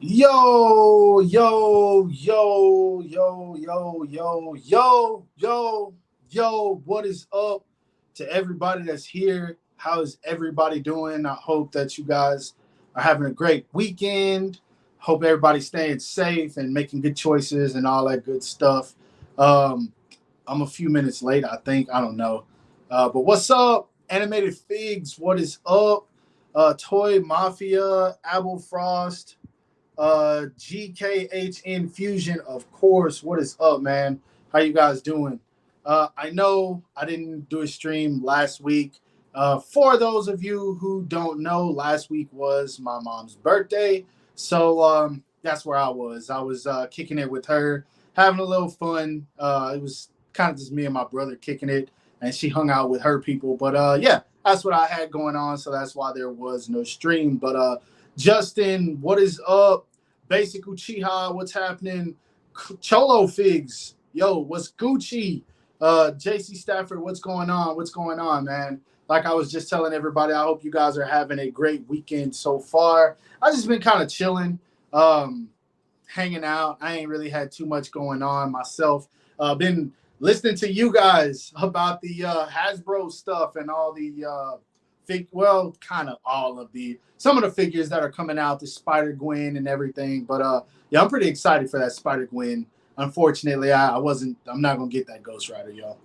Yo, yo, yo, yo, yo, yo, yo, yo, yo, what is up to everybody that's here? How is everybody doing? I hope that you guys are having a great weekend. Hope everybody's staying safe and making good choices and all that good stuff. Um, I'm a few minutes late, I think. I don't know. But what's up, Animated Figs? What is up? Toy Mafia, Apple Frost. GKHN Fusion, of course. What is up, man? How you guys doing? I know I didn't do a stream last week. For those of you who don't know, last week was my mom's birthday. So that's where I was. I was kicking it with her, having a little fun. It was kind of just me and my brother kicking it, and she hung out with her people. But yeah, that's what I had going on. So that's why there was no stream. But Justin, what is up? Basic Uchiha, what's happening? Cholo Figs, yo, what's Gucci? JC Stafford, what's going on? What's going on, man? Like I was just telling everybody, I hope you guys are having a great weekend so far. I just been kind of chilling, hanging out. I ain't really had too much going on myself. Been listening to you guys about the Hasbro stuff and all the kind of all of the some of the figures that are coming out, the Spider Gwen and everything. But yeah, I'm pretty excited for that Spider Gwen. Unfortunately, I'm not gonna get that Ghost Rider, y'all.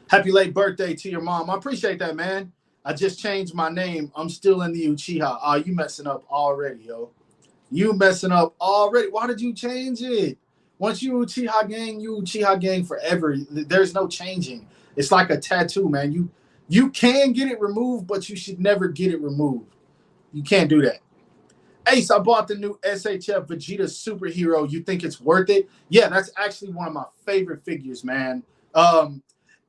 Happy late birthday to your mom. I appreciate that, man. I just changed my name. I'm still in the Uchiha. Oh, you messing up already, yo. You messing up already. Why did you change it? Once you Uchiha gang forever. There's no changing. It's like a tattoo, man. You can get it removed, but you should never get it removed. You can't do that. Ace, I bought the new SHF Vegeta superhero. You think it's worth it? Yeah, that's actually one of my favorite figures, man.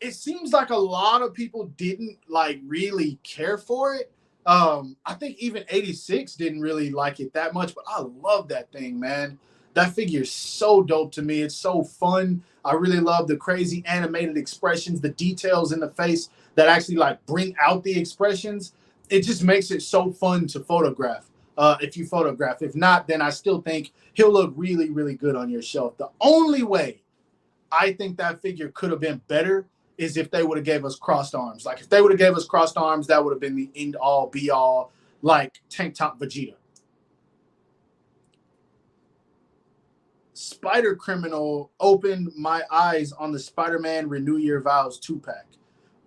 It seems like a lot of people didn't like really care for it. I think even 86 didn't really like it that much, but I love that thing, man. That figure is so dope to me. It's so fun. I really love the crazy animated expressions, the details in the face that actually like bring out the expressions. It just makes it so fun to photograph. If you photograph, if not, then I still think he'll look really, really good on your shelf. The only way I think that figure could have been better is if they would have gave us crossed arms. Like if they would have gave us crossed arms, that would have been the end all be all, like tank top Vegeta. Spider Criminal opened my eyes on the Spider-Man Renew Your Vows 2-pack.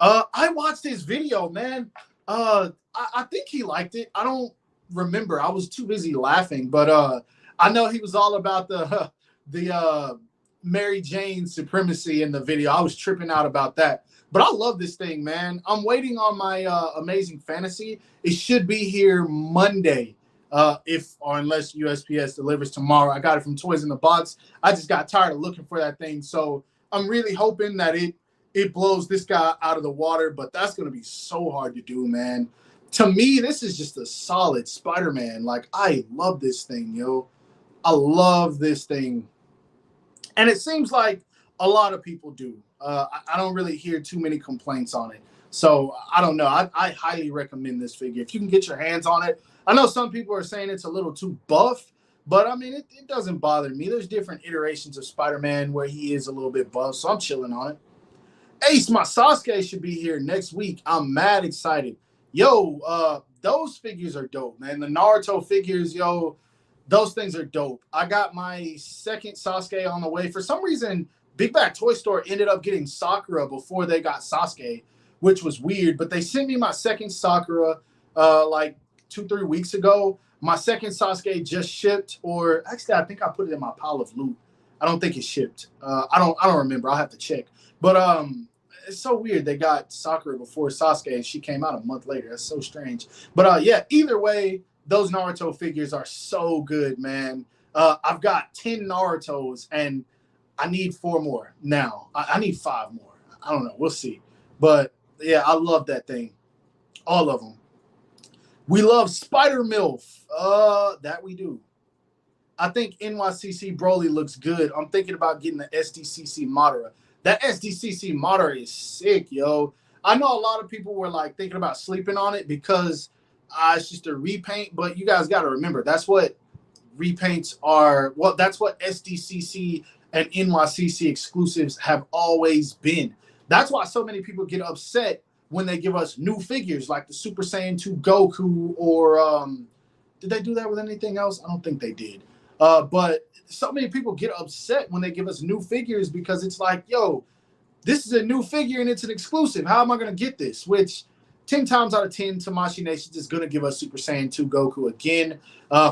I watched his video, man. I think he liked it. I don't remember. I was too busy laughing, but I know he was all about the Mary Jane supremacy in the video. I was tripping out about that. But I love this thing, man. I'm waiting on my Amazing Fantasy. It should be here Monday. If or unless USPS delivers tomorrow. I got it from Toys in the Box. I just got tired of looking for that thing. So I'm really hoping that it blows this guy out of the water, but that's going to be so hard to do, man. To me, this is just a solid Spider-Man. Like, I love this thing, yo. I love this thing. And it seems like a lot of people do. I don't really hear too many complaints on it. So I don't know. I highly recommend this figure. If you can get your hands on it. I know some people are saying it's a little too buff, but I mean, it doesn't bother me. There's different iterations of Spider-Man where he is a little bit buff, so I'm chilling on it. Ace, my Sasuke should be here next week. I'm mad excited. Yo, those figures are dope, man. The Naruto figures, yo, those things are dope. I got my second Sasuke on the way. For some reason, Big Bad Toy Store ended up getting Sakura before they got Sasuke, which was weird. But they sent me my second Sakura like 2-3 weeks ago. My second Sasuke just shipped, or actually, I think I put it in my pile of loot. I don't think it shipped. I don't remember. I'll have to check. But it's so weird. They got Sakura before Sasuke, and she came out a month later. That's so strange. But yeah, either way, those Naruto figures are so good, man. I've got 10 Narutos, and I need 4 more now. I need 5 more. I don't know. We'll see. But yeah, I love that thing. All of them. We love Spider MILF. That we do. I think NYCC Broly looks good. I'm thinking about getting the SDCC Madara. That SDCC Madara is sick, yo. I know a lot of people were like thinking about sleeping on it because it's just a repaint. But you guys got to remember, that's what repaints are, well, that's what SDCC and NYCC exclusives have always been. That's why so many people get upset when they give us new figures like the Super Saiyan 2 Goku, or did they do that with anything else? I don't think they did. But so many people get upset when they give us new figures because it's like, yo, this is a new figure and it's an exclusive. How am I going to get this? Which 10 times out of 10, Tamashii Nation is going to give us Super Saiyan 2 Goku again.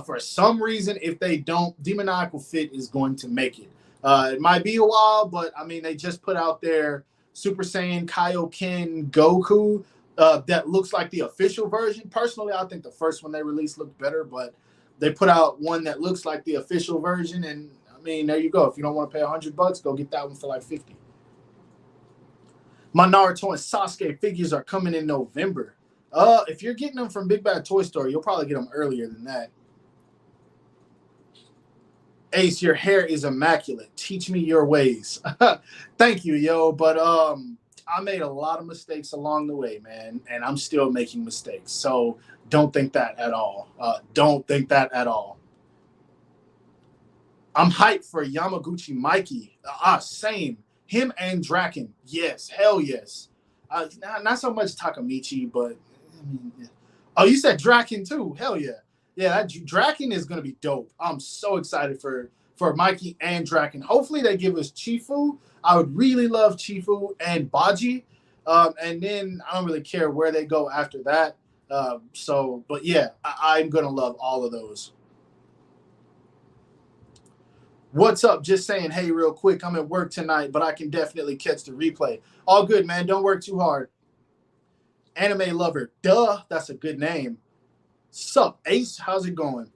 For some reason, if they don't, Demoniacal Fit is going to make it. It might be a while, but I mean, they just put out their Super Saiyan Kaioken Goku that looks like the official version. Personally, I think the first one they released looked better, but they put out one that looks like the official version. And I mean, there you go. If you don't want to pay $100, go get that one for like 50. My Naruto and Sasuke figures are coming in November. If you're getting them from Big Bad Toy Store, you'll probably get them earlier than that. Ace, your hair is immaculate. Teach me your ways. Thank you, yo. But I made a lot of mistakes along the way, man, and I'm still making mistakes. So don't think that at all. Don't think that at all. I'm hyped for Yamaguchi Mikey. Same. Him and Draken. Yes. Hell yes. Not so much Takamichi, but I mean, yeah. Oh, you said Draken too. Hell yeah. Yeah, that Draken is going to be dope. I'm so excited for Mikey and Draken. Hopefully they give us Chifu. I would really love Chifu and Baji. And then I don't really care where they go after that. But yeah, I'm going to love all of those. What's up? Just saying, hey, real quick, I'm at work tonight, but I can definitely catch the replay. All good, man. Don't work too hard. Anime Lover. Duh, that's a good name. Sup, Ace? How's it going?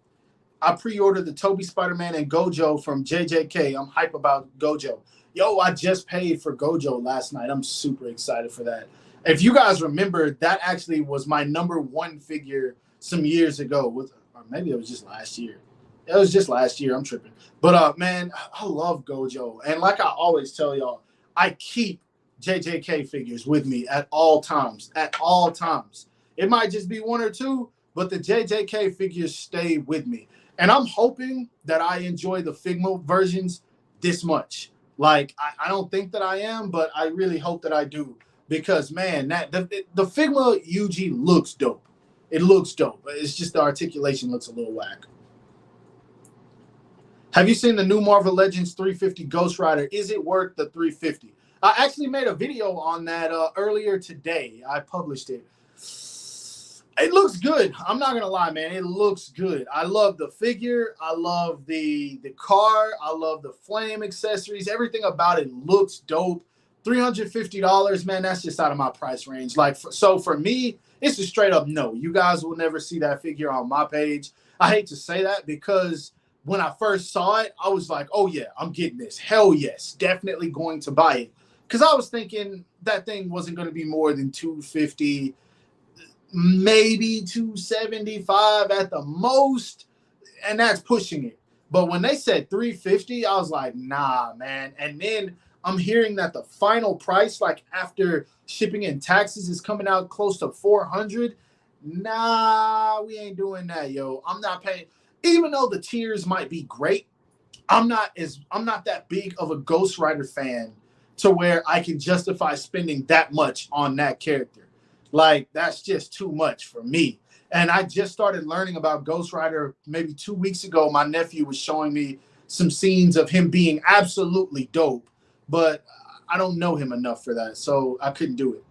I pre-ordered the Toby Spider-Man and Gojo from JJK. I'm hype about Gojo. Yo, I just paid for Gojo last night. I'm super excited for that. If you guys remember, that actually was my #1 figure some years ago. Or maybe it was just last year. It was just last year. I'm tripping. But, man, I love Gojo. And like I always tell y'all, I keep JJK figures with me at all times. At all times. It might just be one or two, but the JJK figures stay with me. And I'm hoping that I enjoy the Figma versions this much. Like, I don't think that I am, but I really hope that I do. Because, man, the Figma UG looks dope. It looks dope. It's just the articulation looks a little whack. Have you seen the new Marvel Legends 350 Ghost Rider? Is it worth the 350? I actually made a video on that earlier today. I published it. It looks good. I'm not going to lie, man. It looks good. I love the figure. I love the car. I love the flame accessories. Everything about it looks dope. $350, man, that's just out of my price range. So for me, it's a straight up no. You guys will never see that figure on my page. I hate to say that because when I first saw it, I was like, oh, yeah, I'm getting this. Hell yes, definitely going to buy it. Because I was thinking that thing wasn't going to be more than $250, maybe $275 at the most, and that's pushing it. But when they said $350, I was like, nah, man. And then I'm hearing that the final price, like after shipping and taxes, is coming out close to $400. Nah, we ain't doing that, yo. I'm not paying. Even though the tiers might be great, I'm not that big of a Ghost Rider fan to where I can justify spending that much on that character. Like, that's just too much for me. And I just started learning about Ghost Rider maybe 2 weeks ago. My nephew was showing me some scenes of him being absolutely dope, but I don't know him enough for that, so I couldn't do it.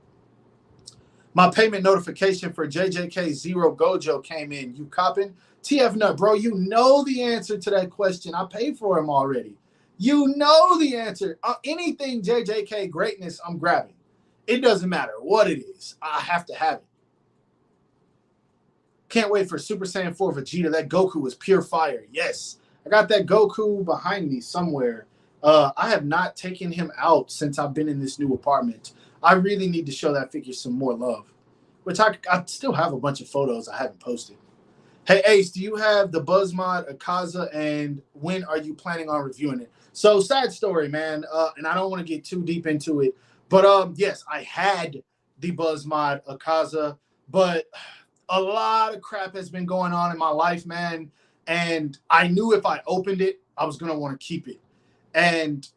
My payment notification for JJK Zero Gojo came in. You copping? TF Nut, bro, you know the answer to that question. I paid for him already. You know the answer. Anything JJK greatness, I'm grabbing. It doesn't matter what it is. I have to have it. Can't wait for Super Saiyan 4 Vegeta. That Goku is pure fire. Yes. I got that Goku behind me somewhere. I have not taken him out since I've been in this new apartment. I really need to show that figure some more love. Which I still have a bunch of photos I haven't posted. Hey, Ace, do you have the Buzzmod Akaza, and when are you planning on reviewing it? So, sad story, man, and I don't want to get too deep into it, but yes, I had the Buzzmod Akaza, but a lot of crap has been going on in my life, man, and I knew if I opened it, I was going to want to keep it. And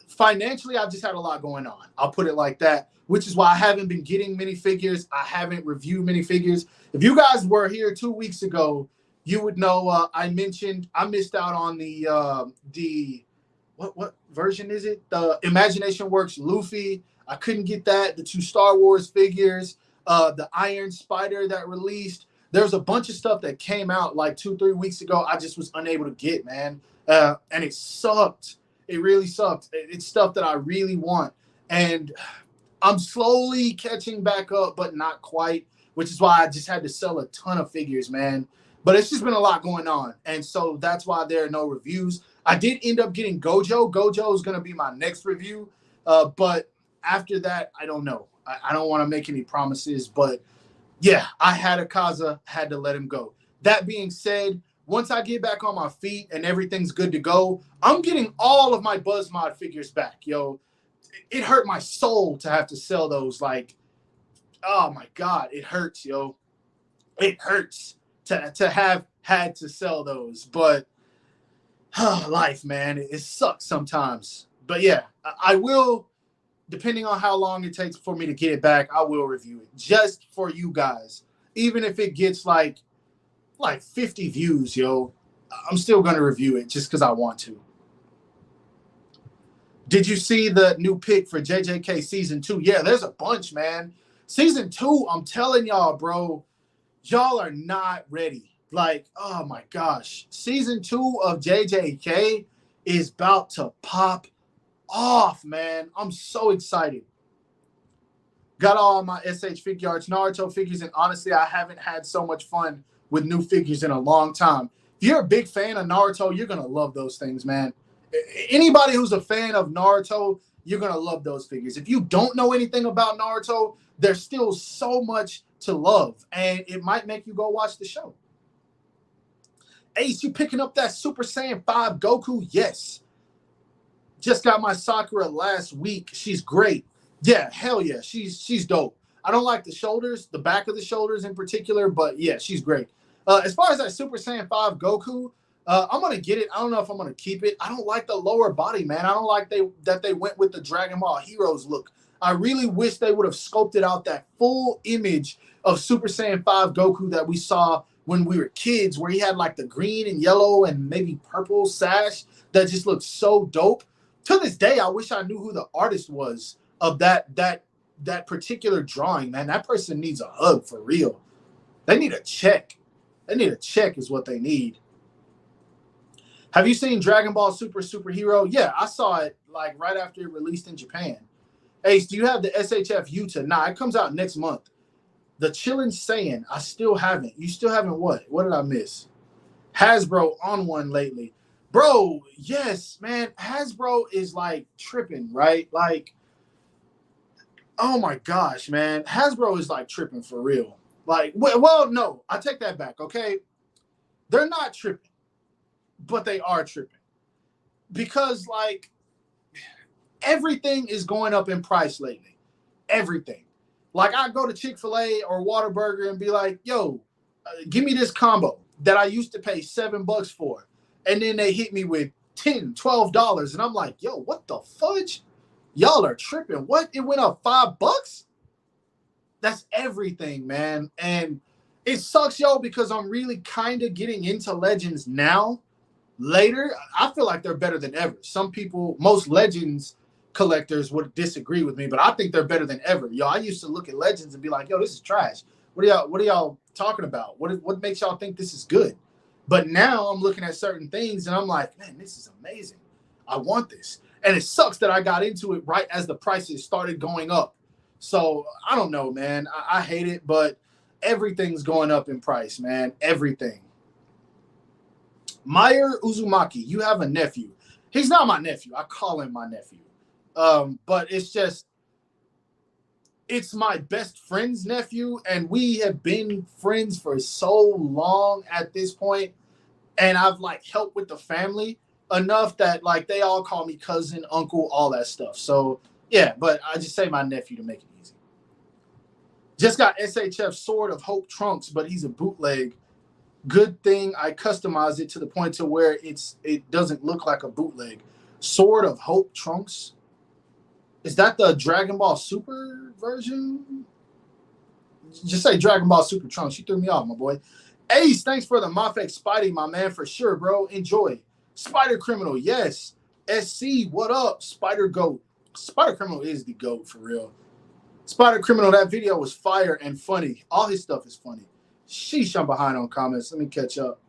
financially, I've just had a lot going on. I'll put it like that, which is why I haven't been getting many figures. I haven't reviewed many figures. If you guys were here 2 weeks ago, you would know I mentioned I missed out on the what version is it? The Imagination Works Luffy. I couldn't get that. The 2 Star Wars figures, the Iron Spider that released. There's a bunch of stuff that came out like 2-3 weeks ago. I just was unable to get, man, and it sucked. It really sucked. It's stuff that I really want, and I'm slowly catching back up, but not quite. Which is why I just had to sell a ton of figures, man. But it's just been a lot going on, and so that's why there are no reviews. I did end up getting Gojo. Gojo is going to be my next review, but after that, I don't know. I don't want to make any promises, but yeah, I had a Kaza, had to let him go. That being said, once I get back on my feet and everything's good to go, I'm getting all of my BuzzMod figures back, yo. It hurt my soul to have to sell those. Like, oh my God, it hurts, yo. It hurts to have had to sell those, but life, man, it sucks sometimes. But yeah, I will, depending on how long it takes for me to get it back, I will review it just for you guys. Even if it gets like 50 views, yo, I'm still going to review it just because I want to. Did you see the new pick for JJK Season 2? Yeah, there's a bunch, man. Season 2, I'm telling y'all, bro, y'all are not ready. Like, oh my gosh. Season 2 of JJK is about to pop off, man. I'm so excited. Got all my SH Figure Arts Naruto figures, and honestly, I haven't had so much fun with new figures in a long time. If you're a big fan of Naruto, you're going to love those things, man. Anybody who's a fan of Naruto, you're going to love those figures. If you don't know anything about Naruto, there's still so much to love, and it might make you go watch the show. Ace, you picking up that Super Saiyan 5 Goku? Yes. Just got my Sakura last week. She's great. Yeah, hell yeah. She's dope. I don't like the shoulders, the back of the shoulders in particular, but yeah, she's great. As far as that Super Saiyan 5 Goku, I'm going to get it. I don't know if I'm going to keep it. I don't like the lower body, man. I don't like that they went with the Dragon Ball Heroes look. I really wish they would have sculpted out that full image of Super Saiyan 5 Goku that we saw when we were kids, where he had like the green and yellow and maybe purple sash that just looked so dope. To this day, I wish I knew who the artist was of that particular drawing, man. That person needs a hug for real. They need a check. They need a check is what they need. Have you seen Dragon Ball Superhero? Yeah, I saw it like right after it released in Japan. Ace, do you have the SHF Yuta? Nah, it comes out next month. The Chillin' Saiyan, I still haven't. You still haven't what? What did I miss? Hasbro on one lately. Bro, yes, man. Hasbro is like tripping, right? Like, oh my gosh, man. Hasbro is like tripping for real. Like, well, no, I take that back, okay? They're not tripping, but they are tripping. Because, like, everything is going up in price lately. Everything. Like, I go to Chick-fil-A or Whataburger and be like, yo, give me this combo that I used to pay $7 for. And then they hit me with $10, $12. And I'm like, yo, what the fudge? Y'all are tripping. What? It went up $5? That's everything, man. And it sucks, yo, because I'm really kind of getting into Legends now. Later, I feel like they're better than ever. Some people, most Legends collectors would disagree with me, but I think they're better than ever. Yo, I used to look at Legends and be like, yo, this is trash. What are y'all talking about? What makes y'all think this is good? But now I'm looking at certain things and I'm like, man, this is amazing. I want this. And it sucks that I got into it right as the prices started going up. So I don't know, man. I hate it, but everything's going up in price, man. Everything. Meyer Uzumaki, you have a nephew. He's not my nephew. I call him my nephew. But it's my best friend's nephew, and we have been friends for so long at this point, and I've like helped with the family enough that like they all call me cousin, uncle, all that stuff. So yeah, but I just say my nephew to make it easy. Just got SHF Sword of Hope Trunks, but he's a bootleg. Good thing I customized it to the point to where it doesn't look like a bootleg. Sword of Hope Trunks. Is that the Dragon Ball Super version? Just say Dragon Ball Super Trunks. You threw me off, my boy. Ace, thanks for the Mafex Spidey, my man, for sure, bro. Enjoy. Spider Criminal, yes. SC, what up? Spider Goat. Spider Criminal is the GOAT for real. Spider Criminal, that video was fire and funny. All his stuff is funny. Sheesh, I'm behind on comments. Let me catch up.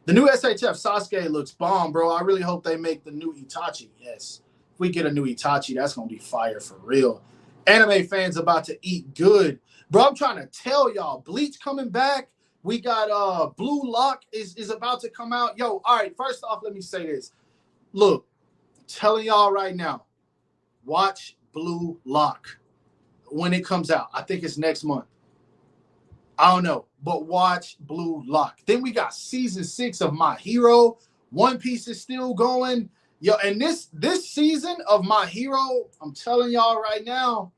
The new SHF Sasuke looks bomb, bro. I really hope they make the new Itachi. Yes. If we get a new Itachi, that's going to be fire for real. Anime fans about to eat good. Bro, I'm trying to tell y'all. Bleach coming back. We got Blue Lock is about to come out. Yo, all right, first off, let me say this. Look, I'm telling y'all right now, watch Blue Lock when it comes out. I think it's next month. I don't know, but watch Blue Lock. Then we got season 6 of My Hero. One Piece is still going. Yo, and this season of My Hero, I'm telling y'all right now,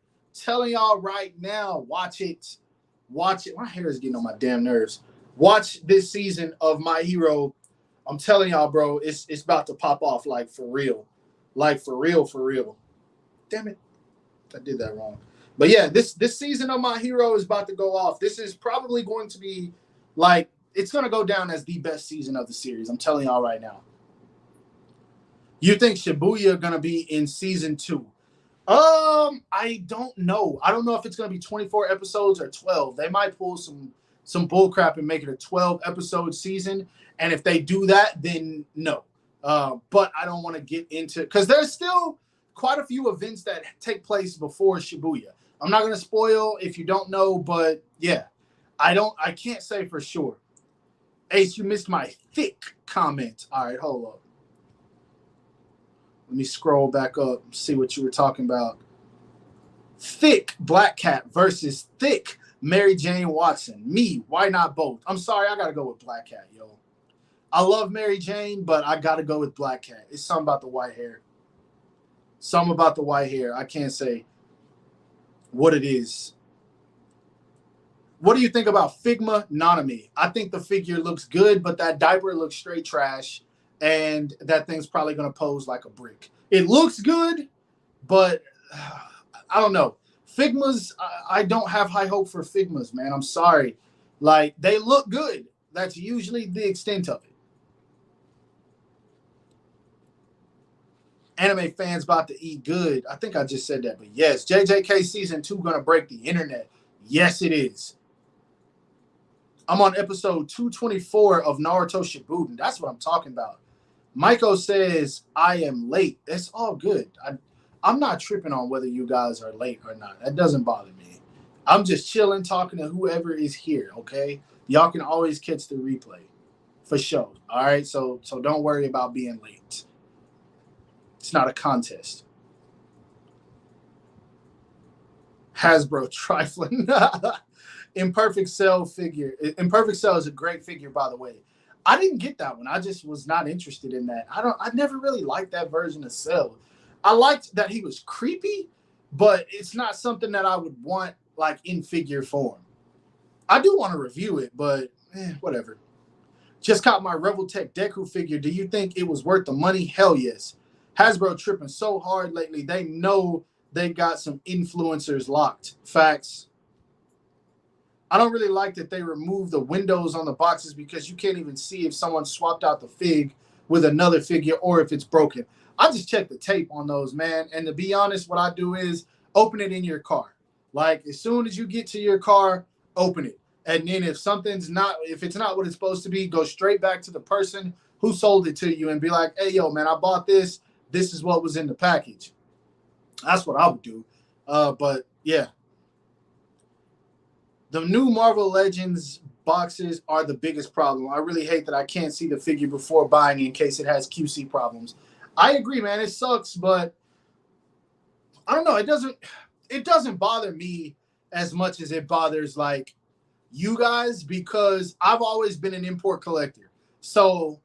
watch it. Watch it. My hair is getting on my damn nerves. Watch this season of My Hero. I'm telling y'all, bro, it's about to pop off like for real. Like for real. Damn it. I did that wrong. But yeah, this season of My Hero is about to go off. This is probably going to be like, it's going to go down as the best season of the series. I'm telling y'all right now. You think Shibuya going to be in season 2? I don't know. I don't know if it's going to be 24 episodes or 12. They might pull some bull crap and make it a 12 episode season. And if they do that, then no. But I don't want to get into, because there's still quite a few events that take place before Shibuya. I'm not going to spoil if you don't know, but yeah, I can't say for sure. Ace, you missed my thick comment. All right, hold up. Let me scroll back up and see what you were talking about. Thick Black Cat versus thick Mary Jane Watson. Me, why not both? I'm sorry, I got to go with Black Cat, yo. I love Mary Jane, but I got to go with Black Cat. It's something about the white hair. I can't say what it is. What do you think about Figma Nanami? I think the figure looks good, but that diaper looks straight trash, and that thing's probably going to pose like a brick. It looks good, but I don't know. Figmas, I don't have high hope for Figmas, man. I'm sorry. Like, they look good. That's usually the extent of it. Anime fans about to eat good. I think I just said that, but yes, JJK season 2 gonna break the internet. Yes, it is. I'm on episode 224 of Naruto Shippuden. That's what I'm talking about. Maiko says I am late. It's all good. I'm not tripping on whether you guys are late or not. That doesn't bother me. I'm just chilling, talking to whoever is here. Okay, y'all can always catch the replay for sure. All right, so don't worry about being late. It's not a contest. Hasbro trifling. Imperfect Cell figure. Imperfect Cell is a great figure, by the way. I didn't get that one. I just was not interested in that. I never really liked that version of Cell. I liked that he was creepy, but it's not something that I would want like in figure form. I do want to review it, but whatever. Just caught my Revoltech Deku figure. Do you think it was worth the money? Hell yes. Hasbro tripping so hard lately. They know they got some influencers locked. Facts. I don't really like that they remove the windows on the boxes because you can't even see if someone swapped out the fig with another figure or if it's broken. I just check the tape on those, man. And to be honest, what I do is open it in your car. Like, as soon as you get to your car, open it. And then if it's not what it's supposed to be, go straight back to the person who sold it to you and be like, hey, yo, man, I bought this. This is what was in the package. That's what I would do. But yeah. The new Marvel Legends boxes are the biggest problem. I really hate that I can't see the figure before buying in case it has QC problems. I agree, man. It sucks, but I don't know. It doesn't bother me as much as it bothers like you guys, because I've always been an import collector. So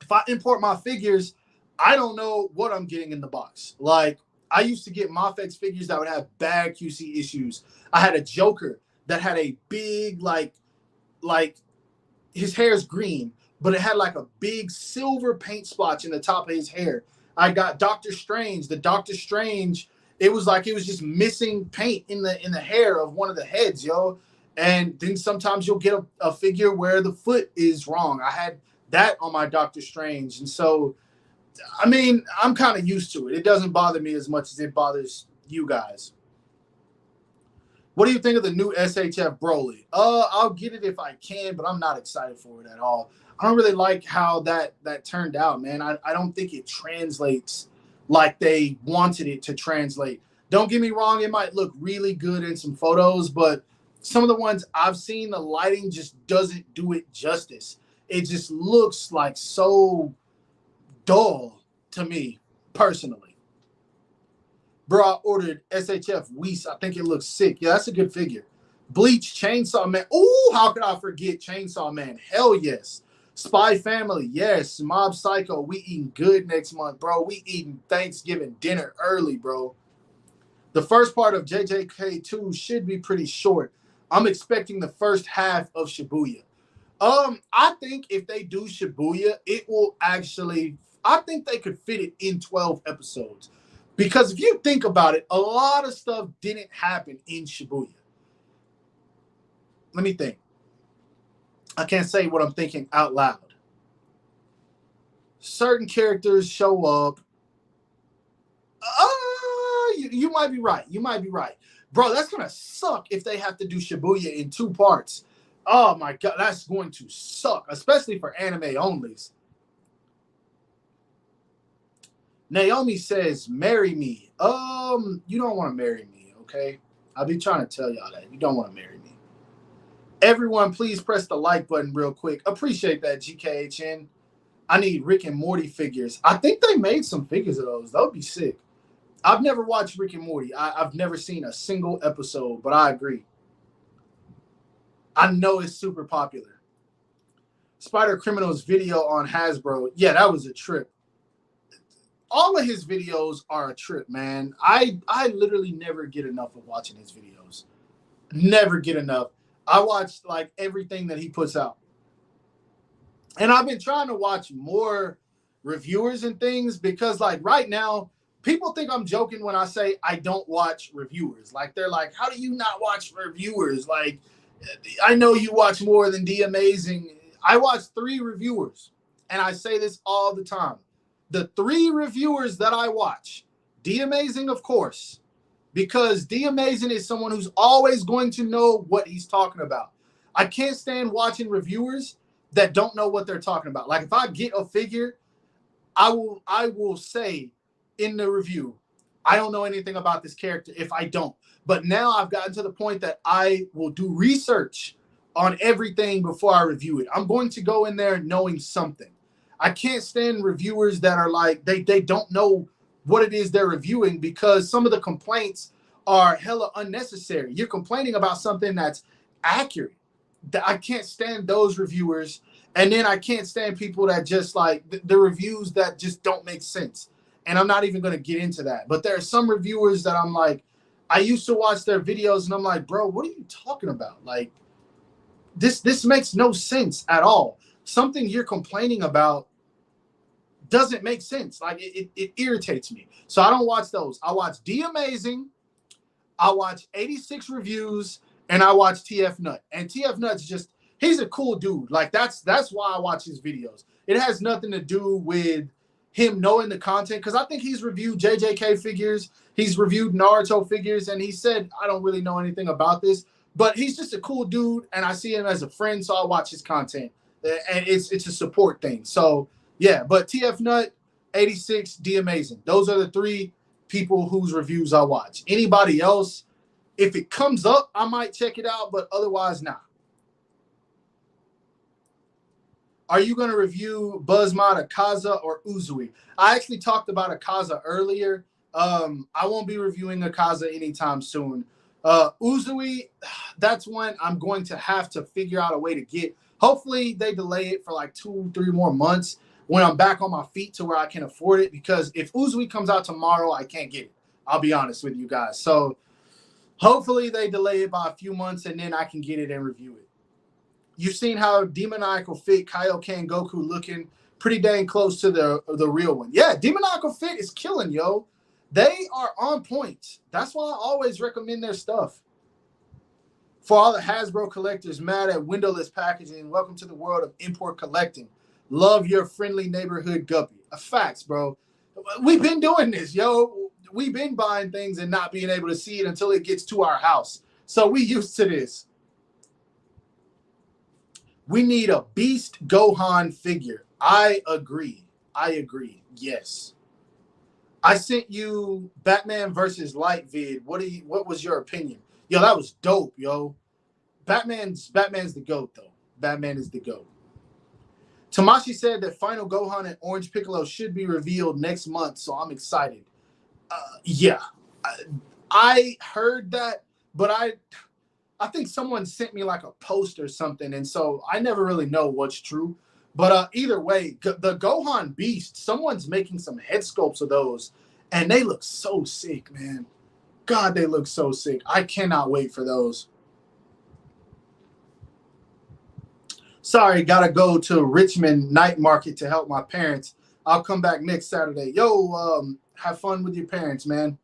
if I import my figures, I don't know what I'm getting in the box. Like, I used to get Mafex figures that would have bad QC issues. I had a Joker that had a big, like his hair is green, but it had like a big silver paint splotch in the top of his hair. I got Doctor Strange. The Doctor Strange, it was like it was just missing paint in the hair of one of the heads, yo. And then sometimes you'll get a figure where the foot is wrong. I had that on my Doctor Strange. And so, I mean, I'm kind of used to it. It doesn't bother me as much as it bothers you guys. What do you think of the new SHF Broly? I'll get it if I can, but I'm not excited for it at all. I don't really like how that turned out, man. I don't think it translates like they wanted it to translate. Don't get me wrong, it might look really good in some photos, but some of the ones I've seen, the lighting just doesn't do it justice. It just looks like so dull to me personally. Bro, I ordered SHF Whis. I think it looks sick. Yeah, that's a good figure. Bleach, Chainsaw Man. Ooh, how could I forget Chainsaw Man? Hell yes. Spy Family, yes. Mob Psycho, we eating good next month, bro. We eating Thanksgiving dinner early, bro. The first part of JJK2 should be pretty short. I'm expecting the first half of Shibuya. I think if they do Shibuya, it will actually, I think they could fit it in 12 episodes. Because if you think about it, a lot of stuff didn't happen in Shibuya. Let me think. I can't say what I'm thinking out loud. Certain characters show up. You might be right. You might be right. Bro, that's going to suck if they have to do Shibuya in 2 parts. Oh, my God. That's going to suck, especially for anime onlys. Naomi says, marry me. You don't want to marry me, okay? I'll be trying to tell y'all that. You don't want to marry me. Everyone, please press the like button real quick. Appreciate that, GKHN. I need Rick and Morty figures. I think they made some figures of those. That would be sick. I've never watched Rick and Morty. I've never seen a single episode, but I agree. I know it's super popular. Spider Criminal's video on Hasbro. Yeah, that was a trip. All of his videos are a trip, man. I literally never get enough of watching his videos. Never get enough. I watch like everything that he puts out. And I've been trying to watch more reviewers and things because like right now, people think I'm joking when I say I don't watch reviewers. Like they're like, how do you not watch reviewers? Like, I know you watch more than The Amazing. I watch 3 reviewers. And I say this all the time. The 3 reviewers that I watch, The Amazing, of course, because The Amazing is someone who's always going to know what he's talking about. I can't stand watching reviewers that don't know what they're talking about. Like if I get a figure, I will say in the review, I don't know anything about this character if I don't. But now I've gotten to the point that I will do research on everything before I review it. I'm going to go in there knowing something. I can't stand reviewers that are like, they don't know what it is they're reviewing because some of the complaints are hella unnecessary. You're complaining about something that's accurate. I can't stand those reviewers. And then I can't stand people that just like the reviews that just don't make sense. And I'm not even going to get into that. But there are some reviewers that I'm like, I used to watch their videos and I'm like, bro, what are you talking about? Like, this makes no sense at all. Something you're complaining about doesn't make sense. Like it irritates me. So I don't watch those. I watch The Amazing. I watch 86 reviews and I watch TF Nut. And TF Nut's just, he's a cool dude. Like that's why I watch his videos. It has nothing to do with him knowing the content because I think he's reviewed JJK figures. He's reviewed Naruto figures and he said, I don't really know anything about this, but he's just a cool dude and I see him as a friend. So I watch his content and it's a support thing. So yeah, but TF Nut, 86, The Amazing. Those are the 3 people whose reviews I watch. Anybody else, if it comes up, I might check it out, but otherwise not. Are you going to review Buzzmod, Akaza, or Uzui? I actually talked about Akaza earlier. I won't be reviewing Akaza anytime soon. Uzui, that's one I'm going to have to figure out a way to get. Hopefully they delay it for like 2-3 more months when I'm back on my feet to where I can afford it. Because if Uzui comes out tomorrow, I can't get it. I'll be honest with you guys. So hopefully they delay it by a few months and then I can get it and review it. You've seen how Demoniacal Fit, Kaioken Goku looking pretty dang close to the real one. Yeah, Demoniacal Fit is killing, yo. They are on point. That's why I always recommend their stuff. For all the Hasbro collectors mad at windowless packaging, welcome to the world of import collecting. Love your friendly neighborhood guppy. Facts, bro. We've been doing this, yo. We've been buying things and not being able to see it until it gets to our house. So we used to this. We need a Beast Gohan figure. I agree. Yes. I sent you Batman versus Light vid. What was your opinion? Yo, that was dope, yo. Batman's the GOAT, though. Batman is the GOAT. Tamashi said that Final Gohan and Orange Piccolo should be revealed next month, so I'm excited. Yeah. I heard that, but I think someone sent me like a post or something, and so I never really know what's true. But either way, the Gohan Beast, someone's making some head sculpts of those, and they look so sick, man. God, they look so sick. I cannot wait for those. Sorry, gotta go to Richmond night market to help my parents. I'll come back next Saturday. Yo, have fun with your parents, man.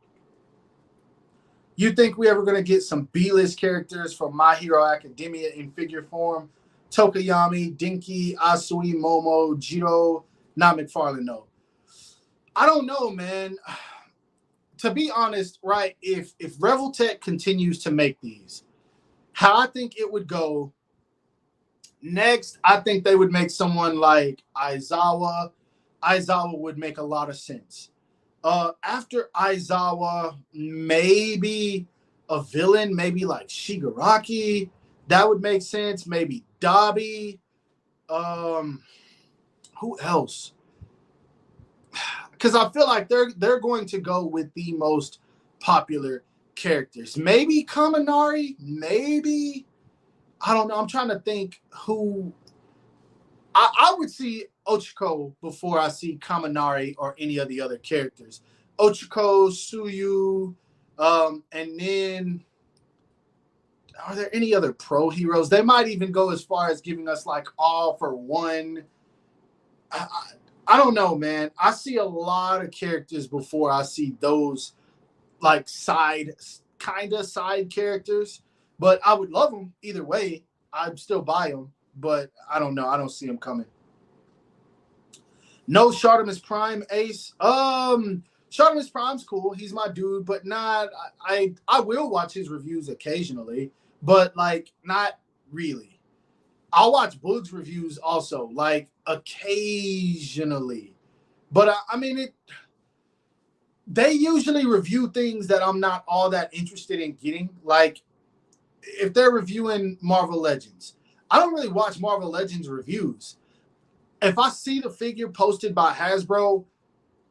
You think we ever gonna get some B-list characters from My Hero Academia in figure form? Tokoyami, Dinky, Asui, Momo, Jiro, not McFarlane, no. I don't know, man. To be honest, right, if Revoltech continues to make these, how I think it would go, next, I think they would make someone like Aizawa. Aizawa would make a lot of sense. After Aizawa, maybe a villain, maybe like Shigaraki. That would make sense. Maybe Dabi. Who else? Because I feel like they're going to go with the most popular characters. Maybe Kaminari. Maybe. I don't know. I'm trying to think who. I would see Ochiko before I see Kaminari or any of the other characters. Ochiko, Suyu, and then are there any other pro heroes? They might even go as far as giving us like All for One. I don't know, man. I see a lot of characters before I see those like side characters. But I would love them either way. I'd still buy them. But I don't know. I don't see them coming. No Shartimus Prime Ace. Shartimus Prime's cool. He's my dude, but not. I will watch his reviews occasionally, but like not really. I'll watch Boog's reviews also, like occasionally. But I mean, they usually review things that I'm not all that interested in getting. Like if they're reviewing Marvel Legends, I don't really watch Marvel Legends reviews. If I see the figure posted by Hasbro,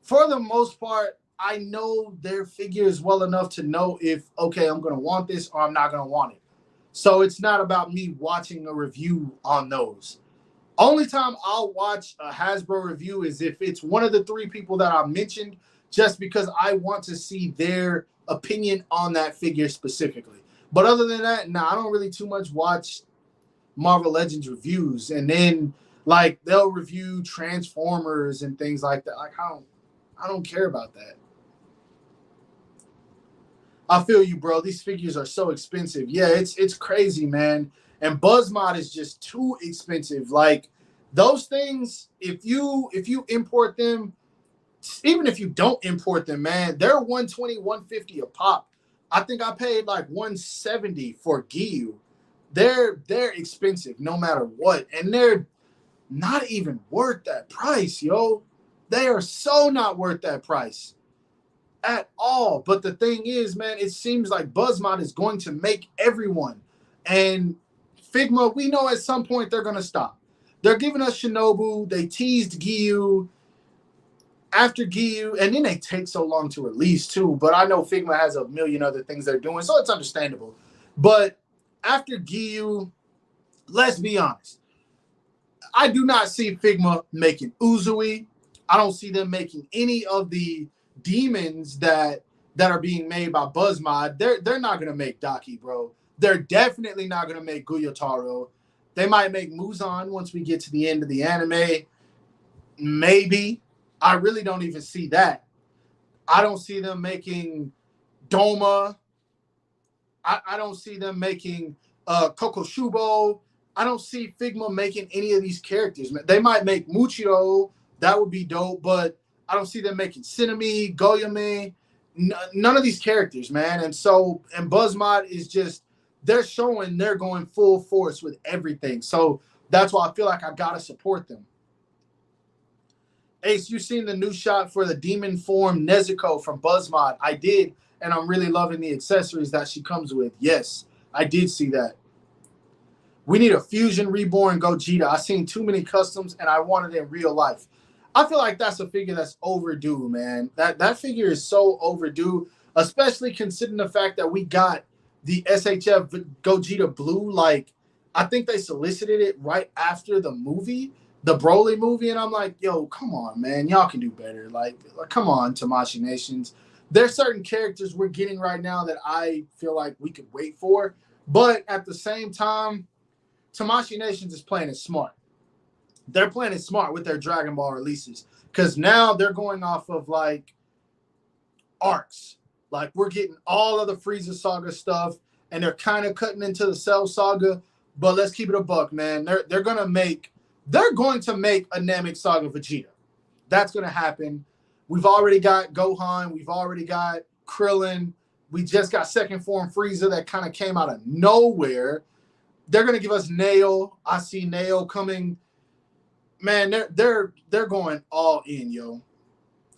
for the most part, I know their figures well enough to know if, okay, I'm going to want this or I'm not going to want it. So it's not about me watching a review on those. Only time I'll watch a Hasbro review is if it's one of the three people that I mentioned, just because I want to see their opinion on that figure specifically. But other than that, I don't really too much watch Marvel Legends reviews. And then like they'll review Transformers and things like that. Like I don't care about that. I feel you, bro. These figures are so expensive. Yeah, it's crazy, man. And BuzzMod is just too expensive. Like those things, if you import them, even if you don't import them, man, they're 120, 150 a pop. I think I paid like 170 for Giyu. They're expensive no matter what. And they're not even worth that price, yo. They are so not worth that price at all. But the thing is, man, it seems like BuzzMod is going to make everyone. And Figma, we know at some point they're going to stop. They're giving us Shinobu. They teased Giyu. After Giyu, and then they take so long to release too. But I know Figma has a million other things they're doing, so it's understandable. But after Giyu, let's be honest. I do not see Figma making Uzui. I don't see them making any of the demons that are being made by BuzzMod. They're not gonna make Daki, bro. They're definitely not gonna make Guyotaro. They might make Muzan once we get to the end of the anime. Maybe. I really don't even see that. I don't see them making Doma. I don't see them making Kokoshubo. I don't see Figma making any of these characters. They might make Muchiro. That would be dope, but I don't see them making Cinemi, Goyame, none of these characters, man. And Buzzmod is just, they're showing they're going full force with everything. So that's why I feel like I got to support them. Ace, you seen the new shot for the demon form Nezuko from Buzzmod? I did, and I'm really loving the accessories that she comes with. Yes, I did see that. We need a Fusion Reborn Gogeta. I seen too many customs, and I want it in real life. I feel like that's a figure that's overdue, man. That figure is so overdue, especially considering the fact that we got the SHF Gogeta Blue. Like, I think they solicited it right after the movie, the Broly movie, and I'm like, yo, come on, man. Y'all can do better. Like come on, Tamashii Nations. There's certain characters we're getting right now that I feel like we could wait for. But at the same time, Tamashii Nations is playing it smart. They're playing it smart with their Dragon Ball releases because now they're going off of like arcs. Like we're getting all of the Frieza Saga stuff, and they're kind of cutting into the Cell Saga. But let's keep it a buck, man. They're going to make a Namek Saga Vegeta. That's going to happen. We've already got Gohan. We've already got Krillin. We just got second form Frieza that kind of came out of nowhere. They're going to give us Nail. I see Nail coming. Man, they're going all in, yo.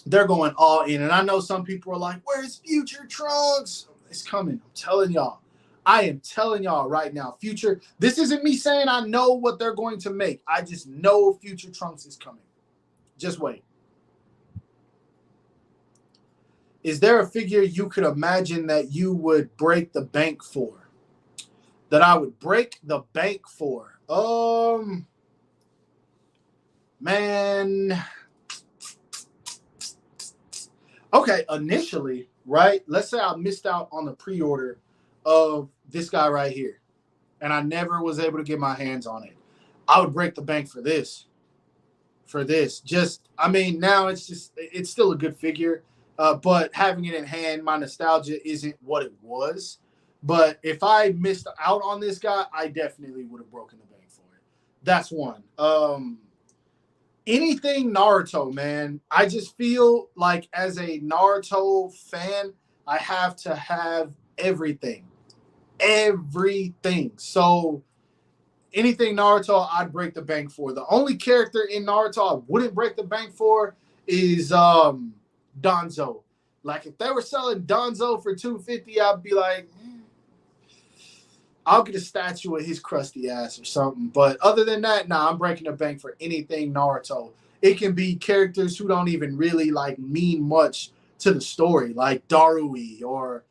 They're going all in. And I know some people are like, where's Future Trunks? It's coming. I'm telling y'all. I am telling y'all right now. Future, this isn't me saying I know what they're going to make. I just know Future Trunks is coming. Just wait. Is there a figure you could imagine that you would break the bank for? That I would break the bank for? Man. Okay, initially, right? Let's say I missed out on the pre-order of this guy right here, and I never was able to get my hands on it. I would break the bank for this. Just, I mean, now it's still a good figure, but having it in hand, my nostalgia isn't what it was. But if I missed out on this guy, I definitely would have broken the bank for it. That's one. Anything Naruto, man. I just feel like as a Naruto fan, I have to have everything. Everything. So anything Naruto, I'd break the bank for. The only character in Naruto I wouldn't break the bank for is Danzo. Like if they were selling Danzo for $250, I'd be like, I'll get a statue of his crusty ass or something. But other than that, nah, I'm breaking the bank for anything Naruto. It can be characters who don't even really like mean much to the story, like Darui or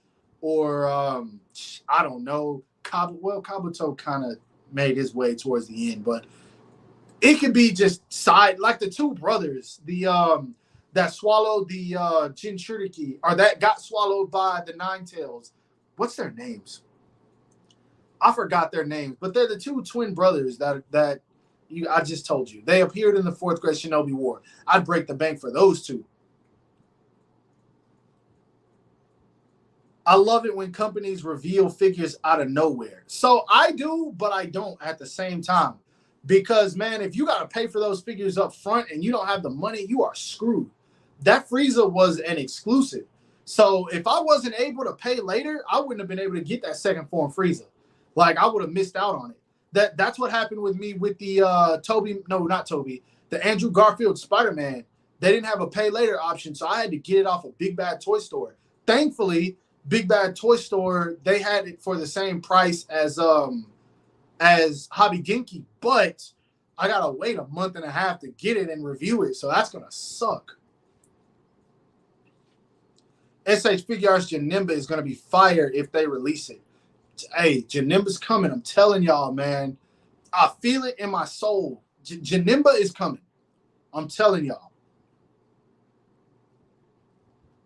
I don't know, Kabuto kind of made his way towards the end, but it could be just side, like the two brothers, that swallowed the Jinchuriki, or that got swallowed by the Nine Tails. What's their names? I forgot their names, but they're the two twin brothers that I just told you. They appeared in the 4th grade Shinobi War. I'd break the bank for those two. I love it when companies reveal figures out of nowhere. So I do, but I don't at the same time. Because, man, if you got to pay for those figures up front and you don't have the money, you are screwed. That Frieza was an exclusive. So if I wasn't able to pay later, I wouldn't have been able to get that second form Frieza. Like, I would have missed out on it. That's what happened with me with the the Andrew Garfield Spider-Man. They didn't have a pay later option, so I had to get it off a Big Bad Toy Store. Thankfully, Big Bad Toy Store, they had it for the same price as Hobby Genki, but I gotta wait a month and a half to get it and review it, so that's gonna suck. SH Figure Arts Janemba is gonna be fire if they release it. Hey, Janemba's coming. I'm telling y'all, man. I feel it in my soul. Janemba is coming. I'm telling y'all.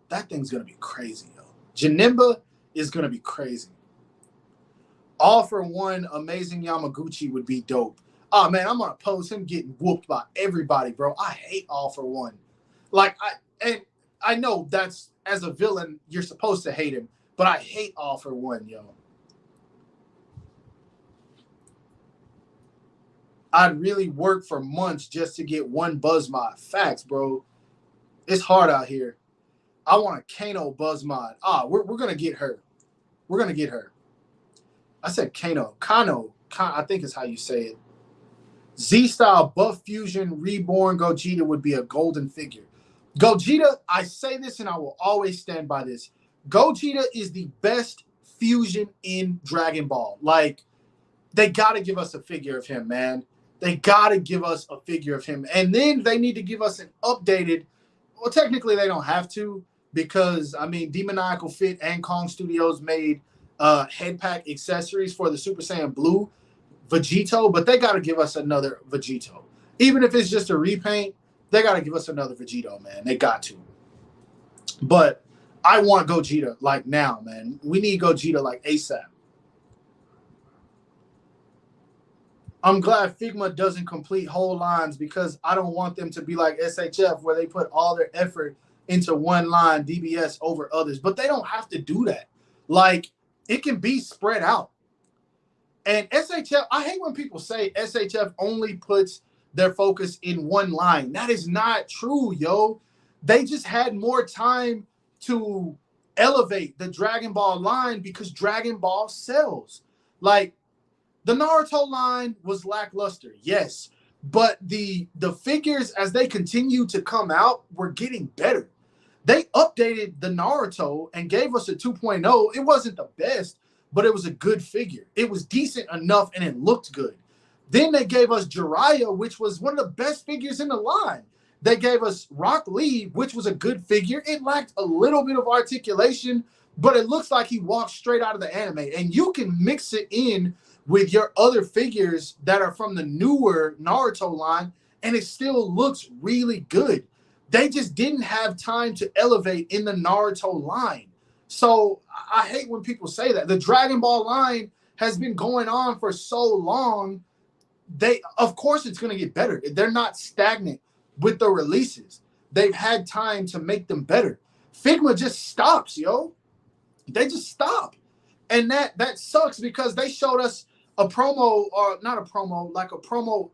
That thing's gonna be crazy, yo. Janemba is gonna be crazy. All for One Amazing Yamaguchi would be dope. Oh man, I'm gonna post him getting whooped by everybody, bro. I hate All for One. Like I know that's as a villain you're supposed to hate him, but I hate All for One, yo. I'd really work for months just to get one buzz mod. Facts, bro. It's hard out here. I want a Kano buzz mod. We're gonna get her. We're gonna get her. I said Kano. I think is how you say it. Z-style buff fusion reborn Gogeta would be a golden figure. Gogeta, I say this and I will always stand by this. Gogeta is the best fusion in Dragon Ball. Like, they got to give us a figure of him, man. They got to give us a figure of him. And then they need to give us an updated, well, technically they don't have to because, I mean, Demoniacal Fit and Kong Studios made head pack accessories for the Super Saiyan Blue Vegito, but they got to give us another Vegito. Even if it's just a repaint, they got to give us another Vegito, man. They got to. But I want Gogeta like now, man. We need Gogeta like ASAP. I'm glad Figma doesn't complete whole lines because I don't want them to be like SHF where they put all their effort into one line DBS over others. But they don't have to do that. Like, it can be spread out. And SHF, I hate when people say SHF only puts their focus in one line. That is not true, yo. They just had more time to elevate the Dragon Ball line because Dragon Ball sells. Like, the Naruto line was lackluster, yes. But the figures, as they continue to come out, were getting better. They updated the Naruto and gave us a 2.0. It wasn't the best, but it was a good figure. It was decent enough, and it looked good. Then they gave us Jiraiya, which was one of the best figures in the line. They gave us Rock Lee, which was a good figure. It lacked a little bit of articulation, but it looks like he walked straight out of the anime. And you can mix it in with your other figures that are from the newer Naruto line, and it still looks really good. They just didn't have time to elevate in the Naruto line. So I hate when people say that. The Dragon Ball line has been going on for so long. Of course it's going to get better. They're not stagnant with the releases. They've had time to make them better. Figma just stops, yo. They just stop. And that sucks because they showed us a promo, or not a promo, like a promo,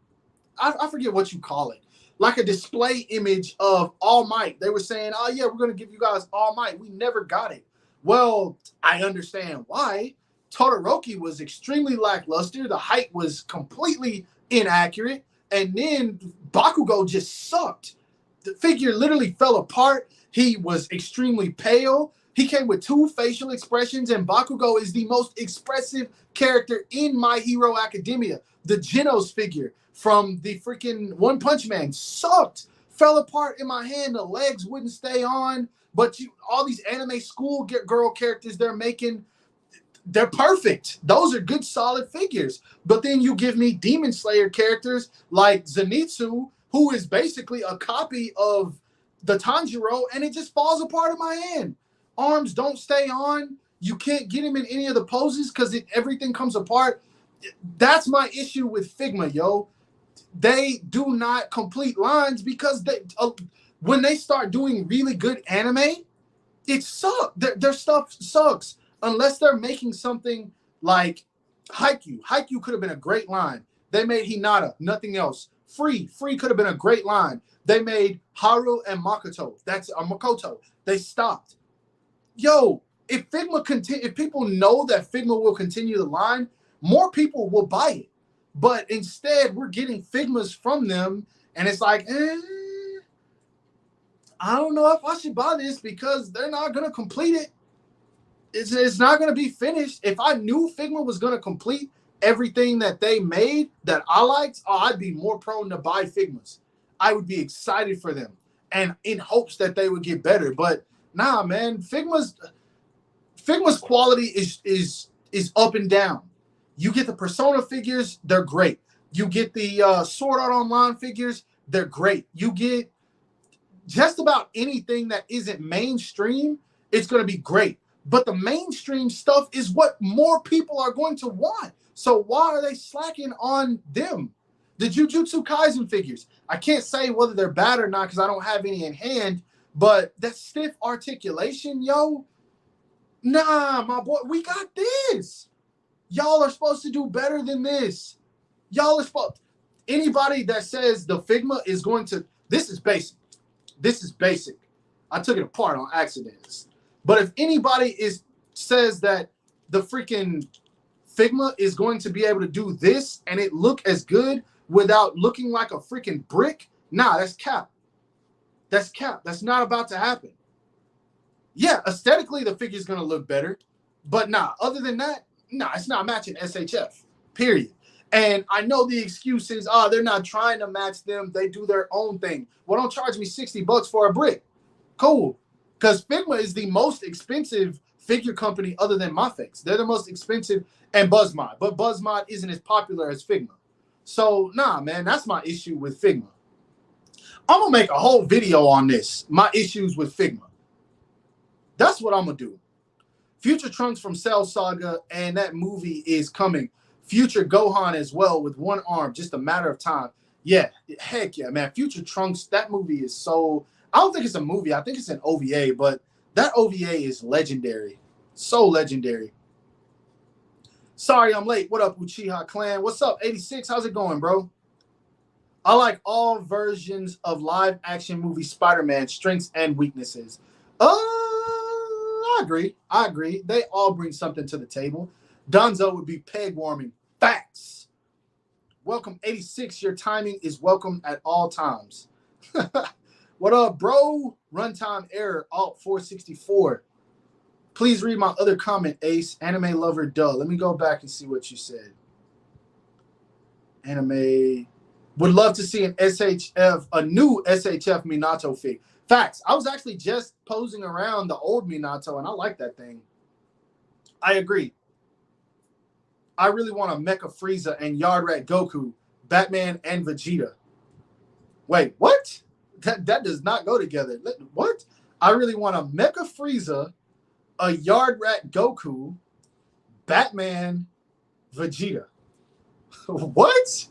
I forget what you call it, like a display image of All Might. They were saying, oh yeah, we're going to give you guys All Might. We never got it. Well, I understand why. Todoroki was extremely lackluster. The height was completely inaccurate. And then Bakugo just sucked. The figure literally fell apart. He was extremely pale. He came with 2 facial expressions, and Bakugo is the most expressive character in My Hero Academia. The Genos figure from the freaking One Punch Man sucked. Fell apart in my hand. The legs wouldn't stay on. But all these anime school girl characters they're making, they're perfect. Those are good, solid figures. But then you give me Demon Slayer characters like Zenitsu, who is basically a copy of the Tanjiro, and it just falls apart in my hand. Arms don't stay on. You can't get him in any of the poses because everything comes apart. That's my issue with Figma, yo. They do not complete lines because when they start doing really good anime, it sucks. Their stuff sucks unless they're making something like Haikyuu. Haikyuu could have been a great line. They made Hinata, nothing else. Free could have been a great line. They made Haru and Makoto. Makoto. They stopped. Yo, if people know that Figma will continue the line, more people will buy it. But instead, we're getting Figmas from them, and it's like, I don't know if I should buy this because they're not going to complete it. It's not going to be finished. If I knew Figma was going to complete everything that they made that I liked, I'd be more prone to buy Figmas. I would be excited for them and in hopes that they would get better. But nah, man, Figma's quality is up and down. You get the Persona figures, they're great. You get the Sword Art Online figures, they're great. You get just about anything that isn't mainstream, it's going to be great. But the mainstream stuff is what more people are going to want. So why are they slacking on them? The Jujutsu Kaisen figures. I can't say whether they're bad or not because I don't have any in hand, but that stiff articulation, yo, nah, my boy, we got this. Y'all are supposed to do better than this. Y'all are supposed. Anybody that says the Figma is going to, this is basic. This is basic. I took it apart on accident. But if anybody says that the freaking Figma is going to be able to do this and it look as good without looking like a freaking brick, nah, that's cap. That's cap. That's not about to happen. Yeah, aesthetically the figure's gonna look better, but nah, other than that, nah, it's not matching SHF. Period. And I know the excuse is, oh, they're not trying to match them. They do their own thing. Well, don't charge me $60 for a brick. Cool. Because Figma is the most expensive figure company other than Mafex. They're the most expensive, and BuzzMod. But BuzzMod isn't as popular as Figma. So, nah, man, that's my issue with Figma. I'm going to make a whole video on this. My issues with Figma. That's what I'm going to do. Future Trunks from Cell Saga, and that movie is coming. Future Gohan as well with one arm, just a matter of time. Yeah, heck yeah, man. Future Trunks, that movie is so... I don't think it's a movie. I think it's an OVA, but that OVA is legendary. So legendary. Sorry I'm late. What up, Uchiha Clan? What's up, 86? How's it going, bro? I like all versions of live-action movie Spider-Man, strengths and weaknesses. I agree. I agree. They all bring something to the table. Donzo would be peg-warming. Facts. Welcome, 86. Your timing is welcome at all times. What up, bro? Runtime error, Alt 464. Please read my other comment, Ace. Anime lover, duh. Let me go back and see what you said. Anime. Would love to see an SHF, a new SHF Minato fig. Facts. I was actually just posing around the old Minato, and I like that thing. I agree. I really want a Mecha Frieza and Yard Rat Goku, Batman and Vegeta. Wait, what? That does not go together. What? I really want a Mecha Frieza, a Yard Rat Goku, Batman, Vegeta. What?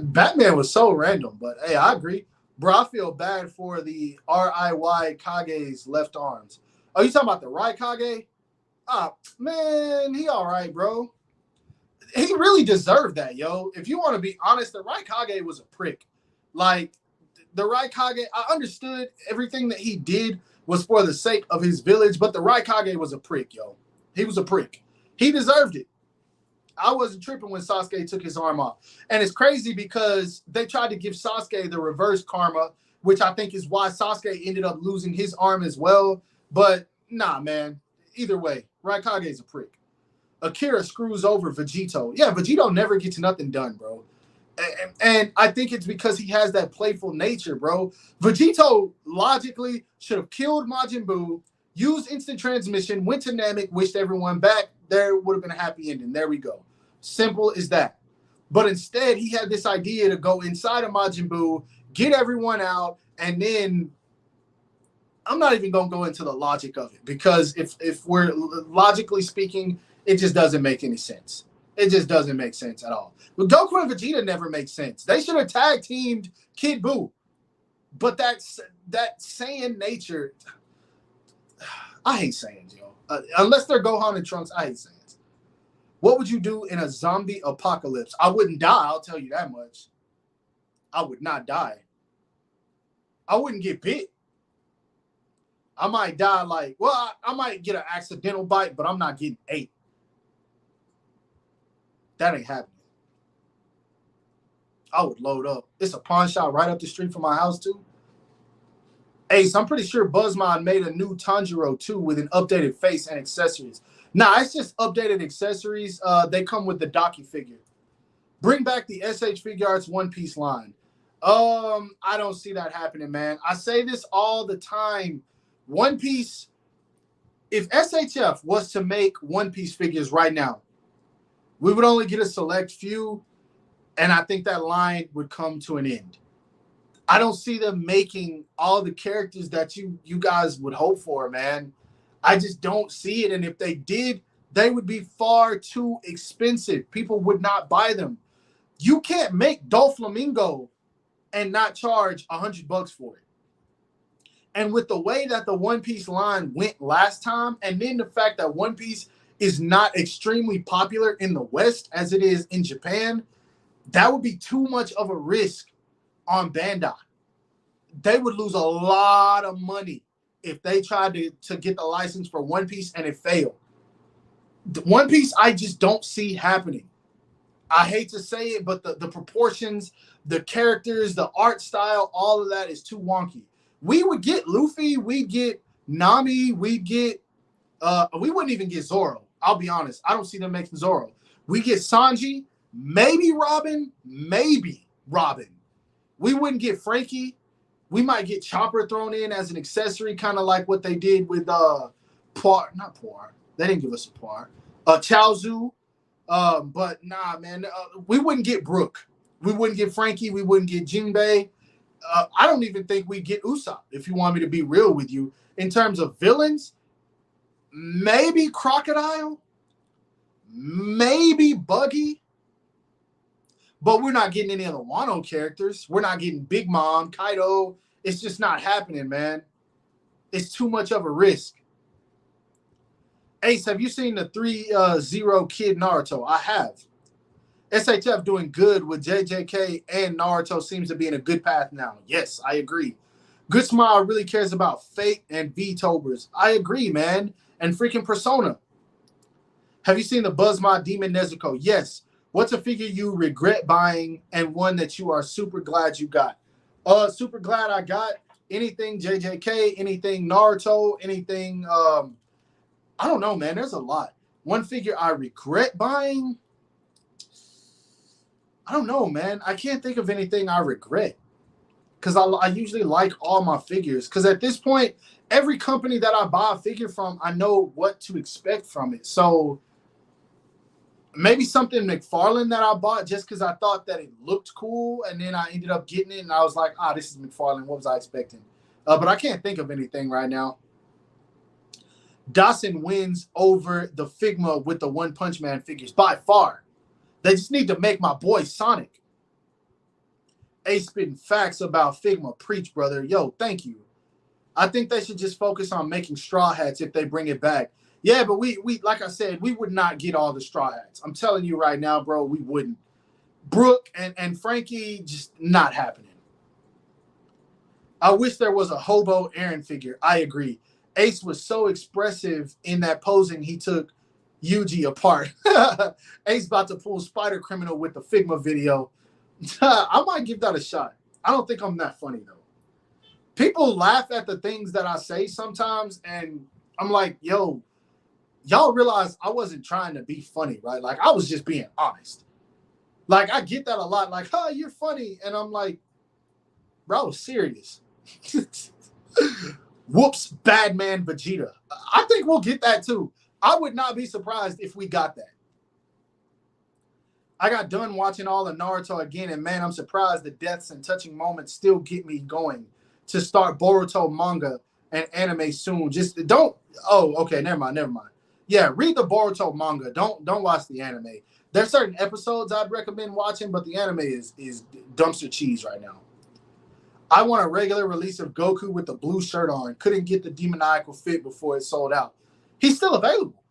Batman was so random, but hey, I agree. Bro, I feel bad for the RIY Kage's left arms. Oh, you talking about the Raikage? Ah, man, he all right, bro. He really deserved that, yo. If you want to be honest, the Raikage was a prick. Like, the Raikage, I understood everything that he did was for the sake of his village, but the Raikage was a prick, yo. He was a prick. He deserved it. I wasn't tripping when Sasuke took his arm off. And it's crazy because they tried to give Sasuke the reverse karma, which I think is why Sasuke ended up losing his arm as well. But nah, man. Either way, Raikage is a prick. Akira screws over Vegito. Yeah, Vegito never gets nothing done, bro. And I think it's because he has that playful nature, bro. Vegito logically should have killed Majin Buu, used instant transmission, went to Namek, wished everyone back. There would have been a happy ending. There we go. Simple as that. But instead, he had this idea to go inside of Majin Buu, get everyone out, and then I'm not even going to go into the logic of it because if we're logically speaking, it just doesn't make any sense. It just doesn't make sense at all. But Goku and Vegeta never make sense. They should have tag teamed Kid Buu. But that Saiyan nature, I hate Saiyans, yo. Unless they're Gohan and Trunks, I hate Saiyans. What would you do in a zombie apocalypse? I wouldn't die, I'll tell you that much. I would not die. I wouldn't get bit. I might die like, well, I might get an accidental bite, but I'm not getting ate. That ain't happening. I would load up. It's a pawn shop right up the street from my house, too. Ace, I'm pretty sure BuzzMod made a new Tanjiro, too, with an updated face and accessories. Nah, it's just updated accessories. They come with the Daki figure. Bring back the SH Figure Arts One Piece line. I don't see that happening, man. I say this all the time. One Piece, if SHF was to make One Piece figures right now, we would only get a select few, and I think that line would come to an end. I don't see them making all the characters that you guys would hope for, man. I just don't see it. And if they did, they would be far too expensive. People would not buy them. You can't make Doflamingo and not charge $100 for it. And with the way that the One Piece line went last time, and then the fact that One Piece is not extremely popular in the West as it is in Japan, that would be too much of a risk on Bandai. They would lose a lot of money if they tried to get the license for One Piece and it failed. One Piece, I just don't see happening. I hate to say it, but the proportions, the characters, the art style, all of that is too wonky. We would get Luffy, we'd get Nami, we wouldn't even get Zoro. I'll be honest. I don't see them making Zoro. We get Sanji, maybe Robin. We wouldn't get Frankie. We might get Chopper thrown in as an accessory, kind of like what they did with Poir. Not Poir. They didn't give us a Poir. Chaozu. But nah, man. We wouldn't get Brook. We wouldn't get Frankie. We wouldn't get Jinbei. I don't even think we get Usopp, if you want me to be real with you. In terms of villains, maybe Crocodile, maybe Buggy, but we're not getting any of the Wano characters. We're not getting Big Mom, Kaido. It's just not happening, man. It's too much of a risk. Ace, have you seen the 3-0 Kid Naruto? I have. SHF doing good with JJK and Naruto seems to be in a good path now. Yes, I agree. Good Smile really cares about Fate and V-Tobers. I agree, man. And freaking Persona. Have you seen the Buzzmod Demon Nezuko? Yes. What's a figure you regret buying and one that you are super glad you got? Super glad I got anything JJK, anything Naruto, anything. I don't know, man. There's a lot. One figure I regret buying. I don't know, man. I can't think of anything I regret because I usually like all my figures. Because at this point, every company that I buy a figure from, I know what to expect from it. So maybe something McFarlane that I bought just because I thought that it looked cool, and then I ended up getting it, and I was like, this is McFarlane. What was I expecting? But I can't think of anything right now. Dawson wins over the Figma with the One Punch Man figures by far. They just need to make my boy Sonic. Ace spitting facts about Figma. Preach, brother. Yo, thank you. I think they should just focus on making Straw Hats if they bring it back. Yeah, but we like I said, we would not get all the Straw Hats. I'm telling you right now, bro, we wouldn't. Brooke and Frankie, just not happening. I wish there was a Hobo Aaron figure. I agree. Ace was so expressive in that posing he took Yuji apart. Ace about to pull Spider Criminal with the Figma video. I might give that a shot. I don't think I'm that funny, though. People laugh at the things that I say sometimes, and I'm like, yo, y'all realize I wasn't trying to be funny, right? Like, I was just being honest. Like, I get that a lot. Like, you're funny. And I'm like, bro, I was serious. Whoops, bad man Vegeta. I think we'll get that, too. I would not be surprised if we got that. I got done watching all of Naruto again, and man, I'm surprised the deaths and touching moments still get me going to start Boruto manga and anime soon. Just don't. Oh, okay, never mind. Yeah, read the Boruto manga. Don't watch the anime. There's certain episodes I'd recommend watching, but the anime is dumpster cheese right now. I want a regular release of Goku with the blue shirt on. Couldn't get the demoniacal fit before it sold out. He's still available.